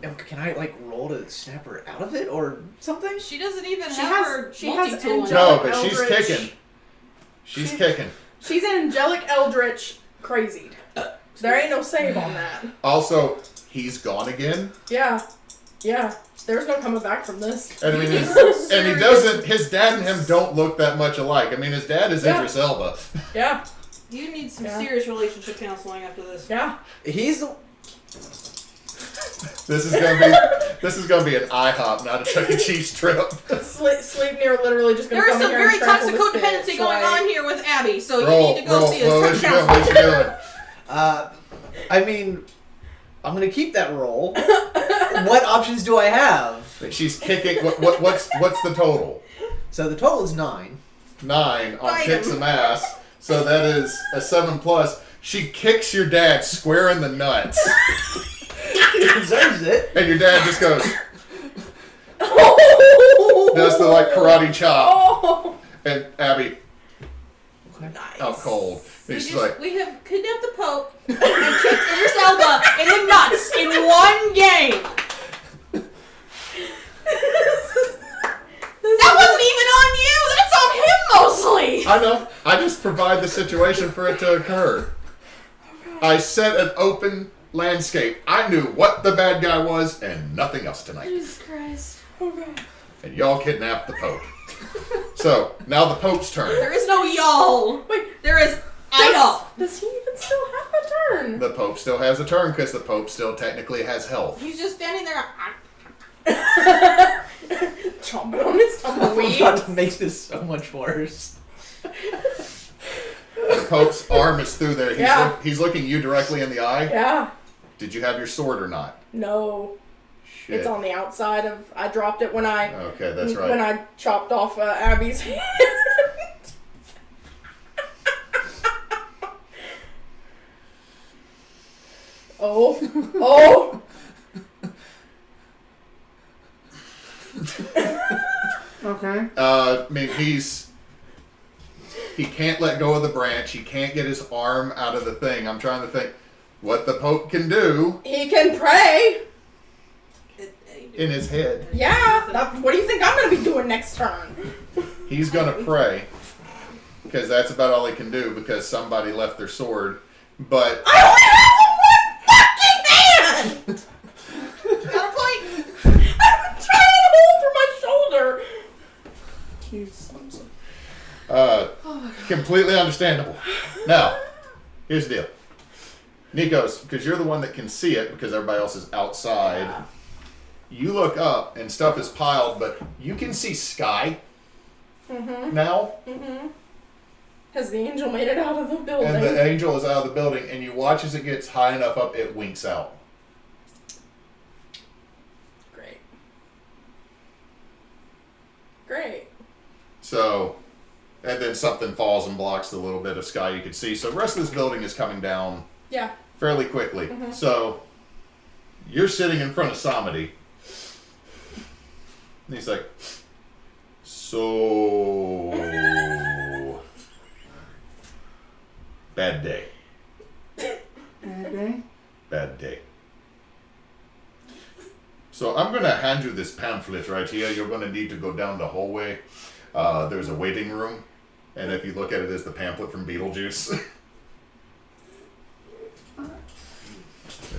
Can I like roll to snap her out of it or something? She doesn't even She have has- her she has multi-tool. angelic- No, but she's Eldritch. kicking. She's kicking. She's angelic eldritch crazied. There ain't no save on that. Also, he's gone again. Yeah. Yeah. There's no coming back from this. And I mean, So and he doesn't. His dad and him don't look that much alike. I mean, his dad is Yeah. Idris Elba. Yeah. You need some Yeah. serious relationship counseling after this. Yeah. He's the. This is gonna be an IHOP, not a Chuck E. Cheese trip. Sleep near literally just gonna There is come some in here very and trample toxic this codependency bitch, going like- on here with Abbey, so Roll, you need to go see roll. a What you doing? counselor. What you doing? I mean, I'm gonna keep that roll. What options do I have? She's kicking. What's the total? So the total is 9. 9 on Fight kick him. some ass. So that is a 7+. She kicks your dad square in the nuts, He deserves it. and your dad just goes, does the like karate chop, Oh. and Abby Nice. out cold. And she's like, We have kidnapped the Pope and kicked Idris Elba in the nuts in one game. That wasn't even on you. That's on him mostly. I know. I just provide the situation for it to occur. I set an open landscape. I knew what the bad guy was and nothing else tonight. Jesus Christ. And y'all kidnapped the Pope. So, now the Pope's turn. There is no y'all. Wait. There is Idall. Does he even still have a turn? The Pope still has a turn because the Pope still technically has health. He's just standing there. Chomping on his I'm tumbleweed. about to make this so much worse. The Pope's arm is through there. He's looking you directly in the eye. Yeah. Did you have your sword or not? No. Shit. It's on the outside of. I dropped it when I. Okay, that's right. When I chopped off Abby's hand. Oh. Oh. Okay. I mean, he can't let go of the branch. He can't get his arm out of the thing. I'm trying to think what the Pope can do He can pray. in his head. Yeah. What do you think I'm going to be doing next turn? He's going to pray because that's about all he can do because somebody left their sword. But I only have one fucking hand! Got a point. I'm trying to hold for my shoulder. Jesus. completely understandable. Now, here's the deal. Nico's, because you're the one that can see it because everybody else is outside. Yeah. You look up and stuff is piled, but you can see sky now. Has the angel made it out of the building? And the angel is out of the building, and you watch as it gets high enough up, it winks out. Great. Great. So, and then something falls and blocks the little bit of sky you could see. So the rest of this building is coming down Yeah. fairly quickly. So, you're sitting in front of Samadi. And he's like, so... Bad day. Bad day. Bad day. So I'm going to hand you this pamphlet right here. You're going to need to go down the hallway. There's a waiting room. And if you look at it, it's the pamphlet from Beetlejuice.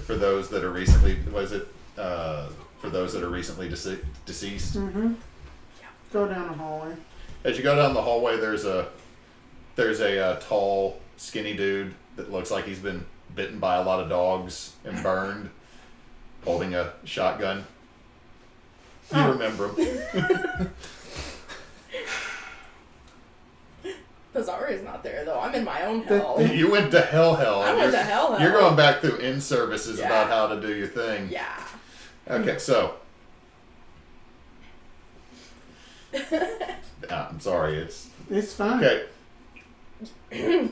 For those that are recently, for those that are recently deceased. Mm-hmm. Go down the hallway. As you go down the hallway, there's a tall, skinny dude that looks like he's been bitten by a lot of dogs and burned, holding a shotgun. You remember him. Pazari is not there though. I'm in my own hell. You went to hell. I went to hell. You're going back through in-services Yeah. about how to do your thing. Yeah. Okay, so. I'm sorry, It's fine. okay.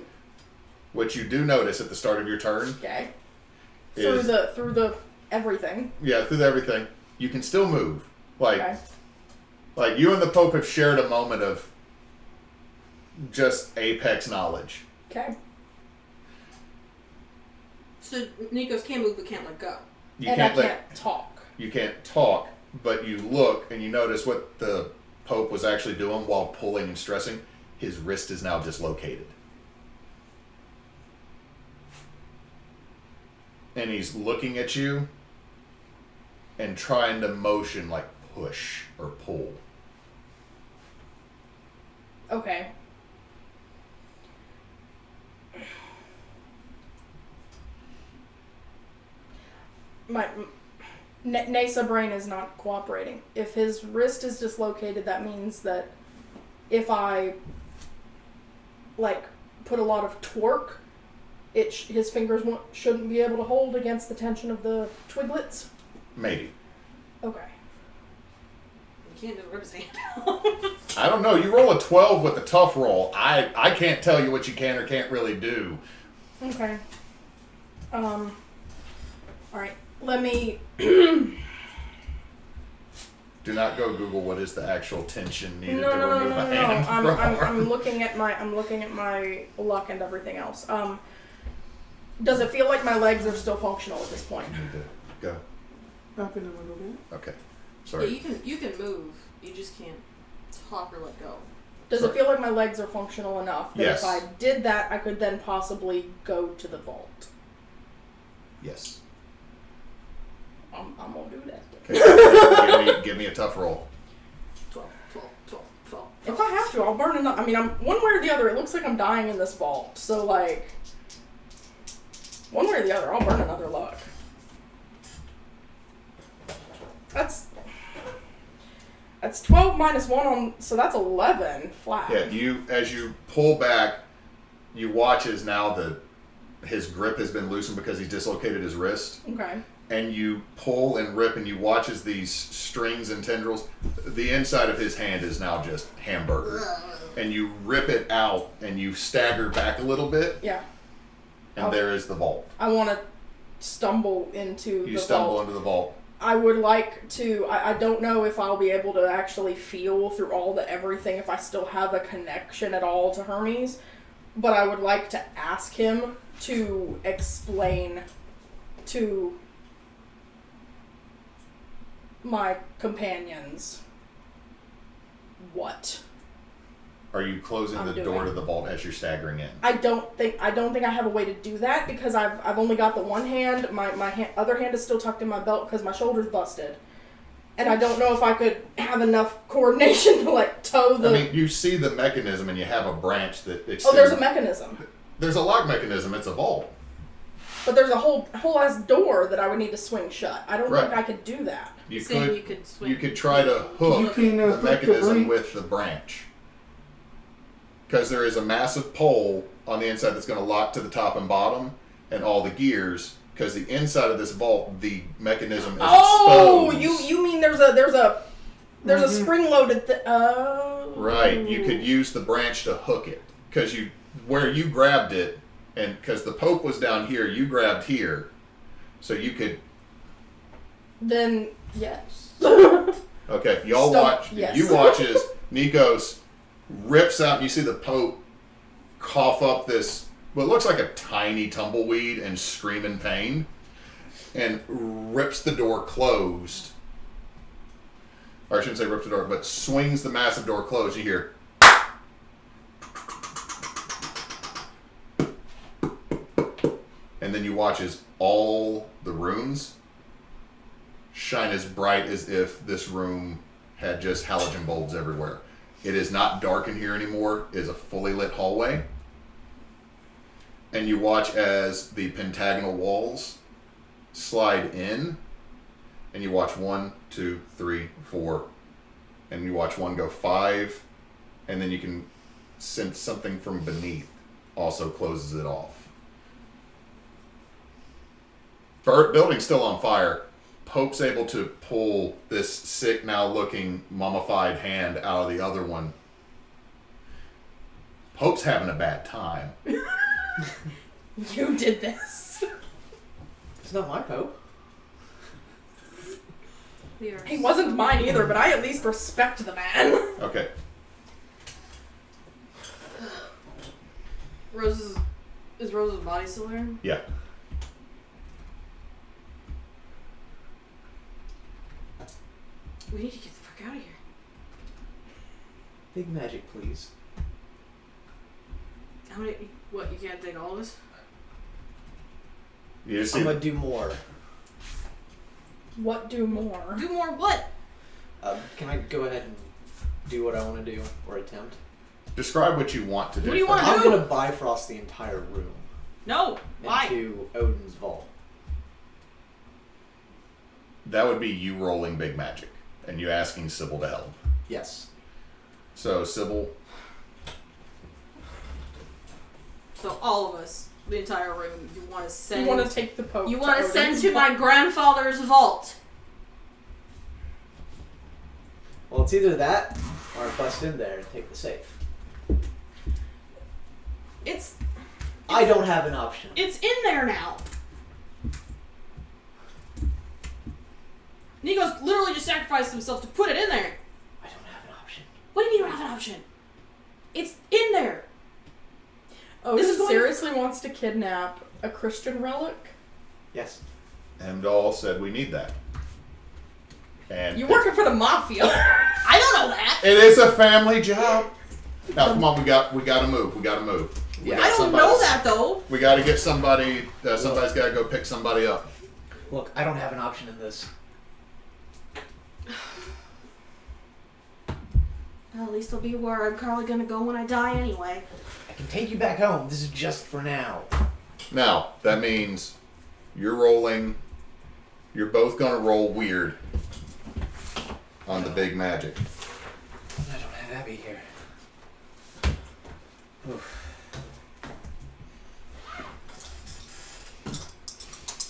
What you do notice at the start of your turn Okay. is Through the everything. through everything, you can still move. Okay. Like you and the Pope have shared a moment of just apex knowledge. Okay. So Nikos can move but can't let go. You And can't I let can't talk. you can't talk, but you look and you notice what the Pope was actually doing while pulling and stressing. His wrist is now dislocated. And he's looking at you and trying to motion like push or pull. Okay. My Neysa brain is not cooperating. If his wrist is dislocated, that means that if I put a lot of torque, his fingers shouldn't be able to hold against the tension of the twiglets. Maybe. Okay. You can't just rip his hand out. I don't know. You roll a 12 with a tough roll. I can't tell you what you can or can't really do. Okay. All right. Let me. Do not go Google what is the actual tension needed to remove a hand from arm. I'm looking at my luck and everything else. Does it feel like my legs are still functional at this point? You need to go. Up in a little bit. Okay. Yeah, Sorry. you can move. You just can't talk or let go. Does it feel like my legs are functional enough that Yes. if I did that, I could then possibly go to the vault? Yes. I'm gonna do that. Okay. give me a tough roll. 12. If I have to, I'll burn enough. I mean, I'm one way or the other. It looks like I'm dying in this vault, so one way or the other, I'll burn another luck. That's 12 minus 1 so that's 11 flat. Yeah, as you pull back, you watch as now his grip has been loosened because he's dislocated his wrist. Okay. And you pull and rip and you watch as these strings and tendrils, the inside of his hand is now just hamburger. And you rip it out and you stagger back a little bit. Yeah. And there is the vault. I want to stumble into the vault. You stumble into the vault. I would like to, I don't know if I'll be able to actually feel through all the everything, if I still have a connection at all to Hermes, but I would like to ask him to explain to my companions what Are you closing the door to the vault as you're staggering in? I don't think I have a way to do that because I've only got the one hand. My other hand is still tucked in my belt because my shoulder's busted, and I don't know if I could have enough coordination to tow the. I mean, you see the mechanism, and you have a branch that extends. Oh, there's a mechanism. There's a lock mechanism. It's a vault. But there's a whole ass door that I would need to swing shut. I don't think I could do that. You could swing. You could try to hook the mechanism the with the branch. Because there is a massive pole on the inside that's going to lock to the top and bottom and all the gears. Because the inside of this vault, the mechanism is exposed. You mean there's a spring loaded Right. You could use the branch to hook it. Because where you grabbed it, and because the Pope was down here, you grabbed here. So you could... Then, yes. Okay, y'all watch. Yes. You watch as Nico's rips out, and you see the Pope cough up this, what looks like a tiny tumbleweed and scream in pain, and rips the door closed. Or I shouldn't say rips the door, but swings the massive door closed. You hear... And then you watch as all the rooms shine as bright as if this room had just halogen bulbs everywhere. It is not dark in here anymore. It is a fully lit hallway. And you watch as the pentagonal walls slide in. And you watch 1, 2, 3, 4. And you watch one go 5. And then you can sense something from beneath also closes it off. Building's still on fire. Pope's able to pull this sick, now looking mummified hand out of the other one. Pope's having a bad time. You did this. It's not my Pope. He wasn't mine either, but I at least respect the man. Okay. Is Rose's body still there? Yeah. Big magic, please. How many? What? You can't take all of us? You just I'm see gonna do more. What do more? Do more what? Can I go ahead and do what I want to do or attempt? describe what you want to do. What do you first. want I'm gonna bifrost the entire room No. Why? into Odin's vault. That would be you rolling big magic and you asking Sybil to help. Yes. So Sybil, So all of us, the entire room, you want to send. You want to take the Pope. You want to send Odin's to my vault? grandfather's vault. Well, it's either that or I bust in there and take the safe. I don't have an option. It's in there now. Nico's literally just sacrificed himself to put it in there. I don't have an option. What do you mean you don't have an option? It's in there. Odin This is going- seriously wants to kidnap a Christian relic? Yes. Idall said we need that. And You working for the mafia? I don't know that. it is a family job. Now come on, we got to move. We got to move. We Yeah, got I don't somebody- know that though. We got to get somebody. Somebody's got to go pick somebody up. Look, I don't have an option in this. Well, at least I'll be where I'm probably gonna go when I die anyway. I can take you back home. This is just for now. Now that means you're rolling. You're both gonna roll weird on the big magic. I don't have Abbey here. Oof.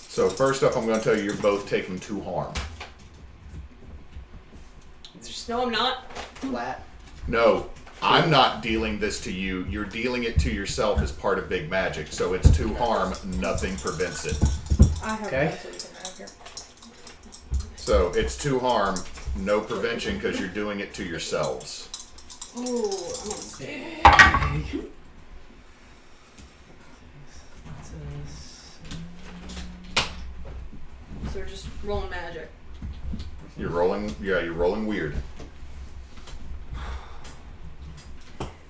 So first up, I'm going to tell you you're both taking 2 harm. It's just No, I'm not. flat. No, I'm not dealing this to you. You're dealing it to yourself as part of big magic. So it's 2 harm. Nothing prevents it. I have Okay. one, so you can have here. So it's 2 harm. No prevention because you're doing it to yourselves. Ooh, I'm gonna So we're just rolling magic. You're rolling. Yeah, you're rolling weird.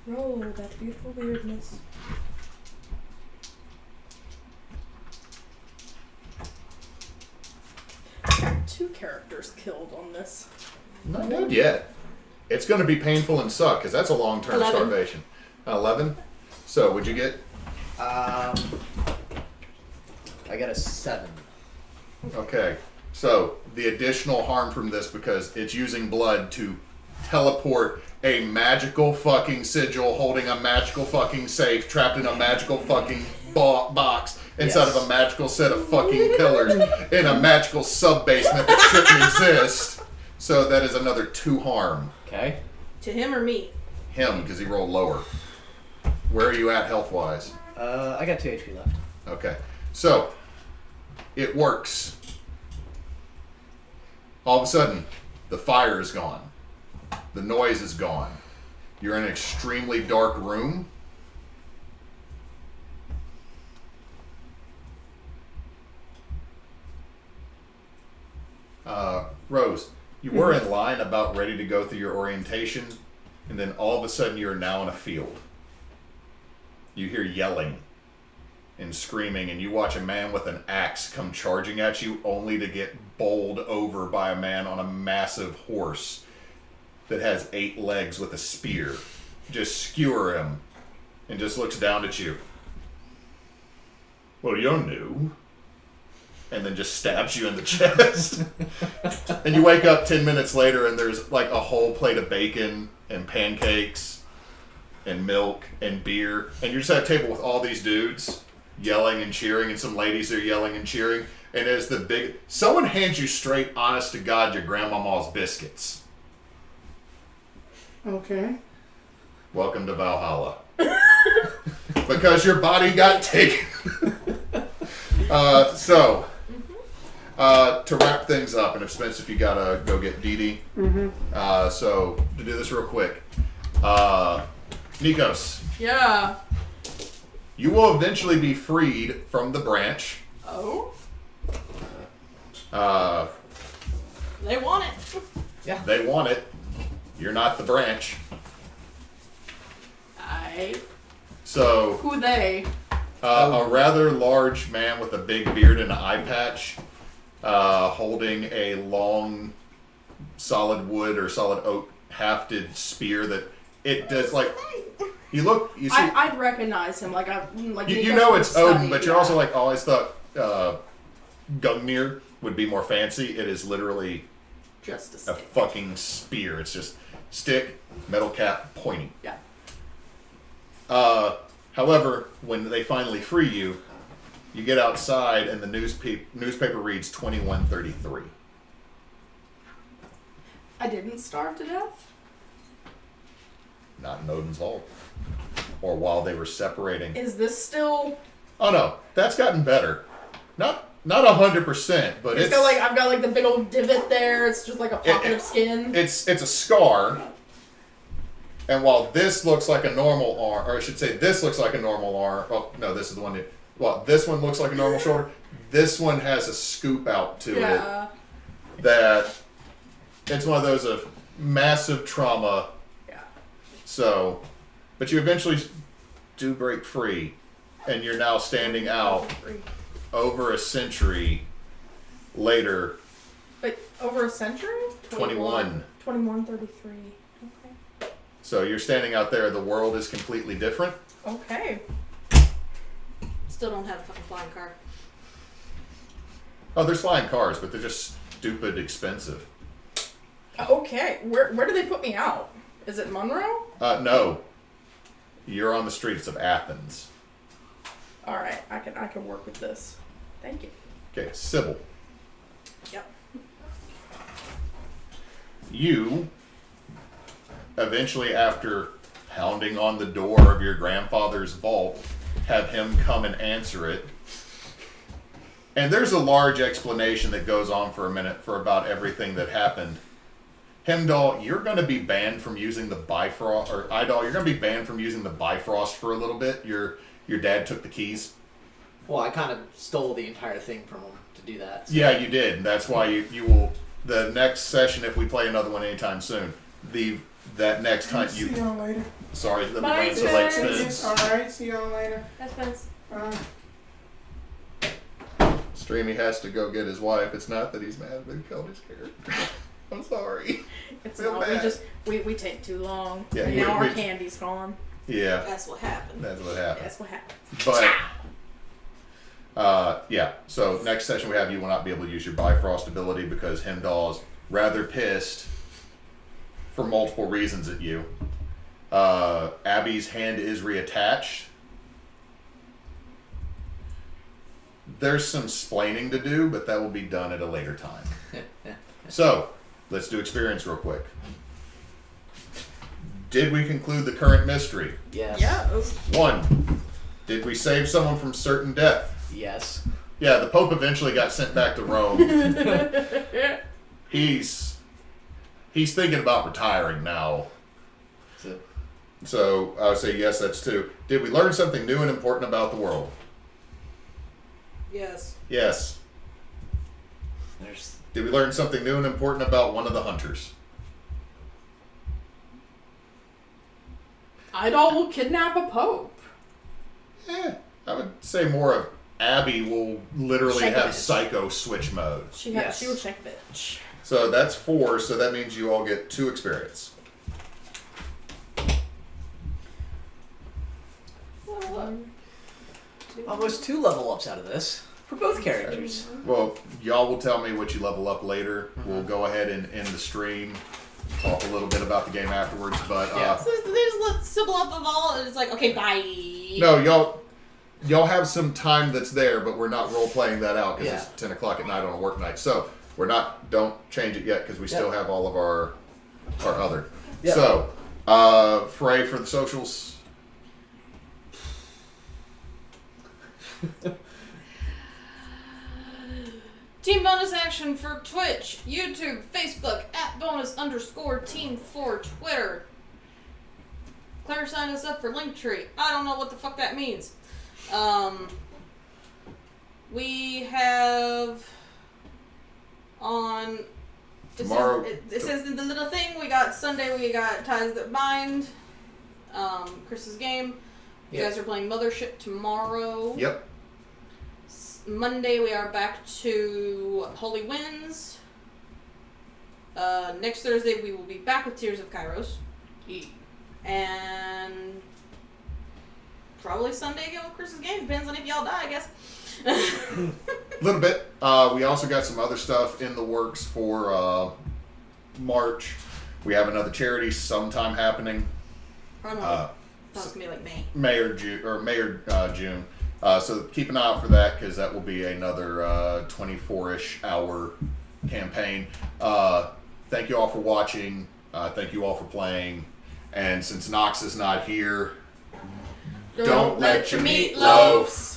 Roll that beautiful weirdness. I got 2 characters killed on this. Not dead yet. It's going to be painful and suck because that's a long-term 11. starvation. 11. So would you get? I got a 7. Okay. So the additional harm from this because it's using blood to teleport a magical fucking sigil holding a magical fucking safe trapped in a magical fucking box inside Yes. of a magical set of fucking pillars in a magical sub-basement that shouldn't exist. So that is another 2 harm. Okay. To him or me? Him, because he rolled lower. Where are you at health-wise? I got 2 HP left. Okay. So, it works. All of a sudden, the fire is gone. The noise is gone. You're in an extremely dark room. Rose, you were in line about ready to go through your orientation, and then all of a sudden you're now in a field. You hear yelling and screaming, and you watch a man with an axe come charging at you only to get bowled over by a man on a massive horse that has 8 legs with a spear. Just skewer him and just looks down at you. Well, you're new. And then just stabs you in the chest. And you wake up 10 minutes later and there's like a whole plate of bacon and pancakes and milk and beer. And you're just at a table with all these dudes yelling and cheering and some ladies are yelling and cheering. And as the big... Someone hands you straight, honest to God, your grandmama's biscuits. Okay. Welcome to Valhalla. Because your body got taken. To wrap things up, and if Spence, if you gotta go get Dee Dee. So, to do this real quick. Nikos, Yeah. you will eventually be freed from the branch. Oh? They want it. They want it. You're not the branch. They? So, Who they? a rather large man with a big beard and an eye patch, holding a long, solid wood or solid oak hafted spear that it does like. You see. I'd recognize him, You know it's Odin, but you're also like always thought Gungnir would be more fancy. It is literally just a a stick. fucking spear. It's just stick, metal cap, pointy. Yeah. However, when they finally free you, you get outside and the newspaper reads 2133. I didn't starve to death? Not in Odin's Hall. Or while they were separating. Is this still... Oh no, that's gotten better. Not 100%, but it's got I've got the big old divot there. It's just like a pocket of skin. It's a scar. And while this looks like a normal arm, or I should say this looks like a normal arm. Oh, no, this is the one that... Well, this one looks like a normal shoulder. This one has a scoop out to it. That... It's one of those of massive trauma. Yeah. So... But you eventually do break free. And you're now standing out over a century later. Wait, over a century? 21. 2133. Okay. So you're standing out there. The world is completely different. Okay. Still don't have a fucking flying car. Oh, there's flying cars, but they're just stupid expensive. Okay. Where do they put me out? Is it Monroe? No. You're on the streets of Athens. All right. I can work with this. Thank you. Okay, Sybil. Yep. You, eventually after pounding on the door of your grandfather's vault, have him come and answer it. And there's a large explanation that goes on for a minute for about everything that happened. Hemdall, you're going to be banned from using the Bifrost, or Idall, you're going to be banned from using the Bifrost for a little bit. Your dad took the keys. Well, I kind of stole the entire thing from him to do that. So. Yeah, you did. And that's why you will, the next session, if we play another one anytime soon, that next time See y'all later. Sorry, let me Bye, run to like Spence. Spence. Alright, see y'all later. That's Spence. Streamy has to go get his wife. It's not that he's mad that he killed his character. I'm sorry. It's Feel not. bad. We take too long. Yeah, and we- now we- our candy's gone. Yeah, That's what happened. that's what happened. That's what happens. But, yeah. So next session we have, you will not be able to use your Bifrost ability because Hemdall's rather pissed for multiple reasons at you. Abbey's hand is reattached. There's some splaining to do, but that will be done at a later time. So, let's do experience real quick. Did we conclude the current mystery? Yes. Yeah. 1. Did we save someone from certain death? Yes. Yeah, the Pope eventually got sent back to Rome. He's thinking about retiring now. So I would say yes, that's 2. Did we learn something new and important about the world? Yes. Yes. There's. Did we learn something new and important about one of the hunters? Idall will kidnap a pope. I would say more of Abbey will literally Check a have bitch. psycho switch mode. She Yes. will check bitch. So that's 4, so that means you all get 2 experience. Almost 2 level ups out of this for both characters. Well, y'all will tell me what you level up later. We'll go ahead and end the stream, talk a little bit about the game afterwards, but Yeah. So they just let Sybil up the vault and it's like, okay, bye. no, y'all have some time that's there, but we're not role playing that out because Yeah. it's 10 o'clock at night on a work night. So we're not. Don't change it yet because we still have all of our other. Yeah. So, Frey for the socials. Team bonus action for Twitch, YouTube, Facebook, @bonus_team for Twitter. Claire signed us up for Linktree. I don't know what the fuck that means. We have on Tomorrow- It says in the little thing we got Sunday. We got Ties That Bind. Chris's game. You Yep. guys are playing Mothership tomorrow. Yep. Monday we are back to Holy Winds. Next Thursday we will be back with Tears of Kairos. And probably Sunday again with Chris's game. Depends on if y'all die, I guess. A little bit. We also got some other stuff in the works for March. We have another charity sometime happening. I don't know. I thought it was going to be like May. May or June. So keep an eye out for that because that will be another 24-ish hour campaign. Thank you all for watching. Thank you all for playing. And since Nox is not here, don't let your meatloafs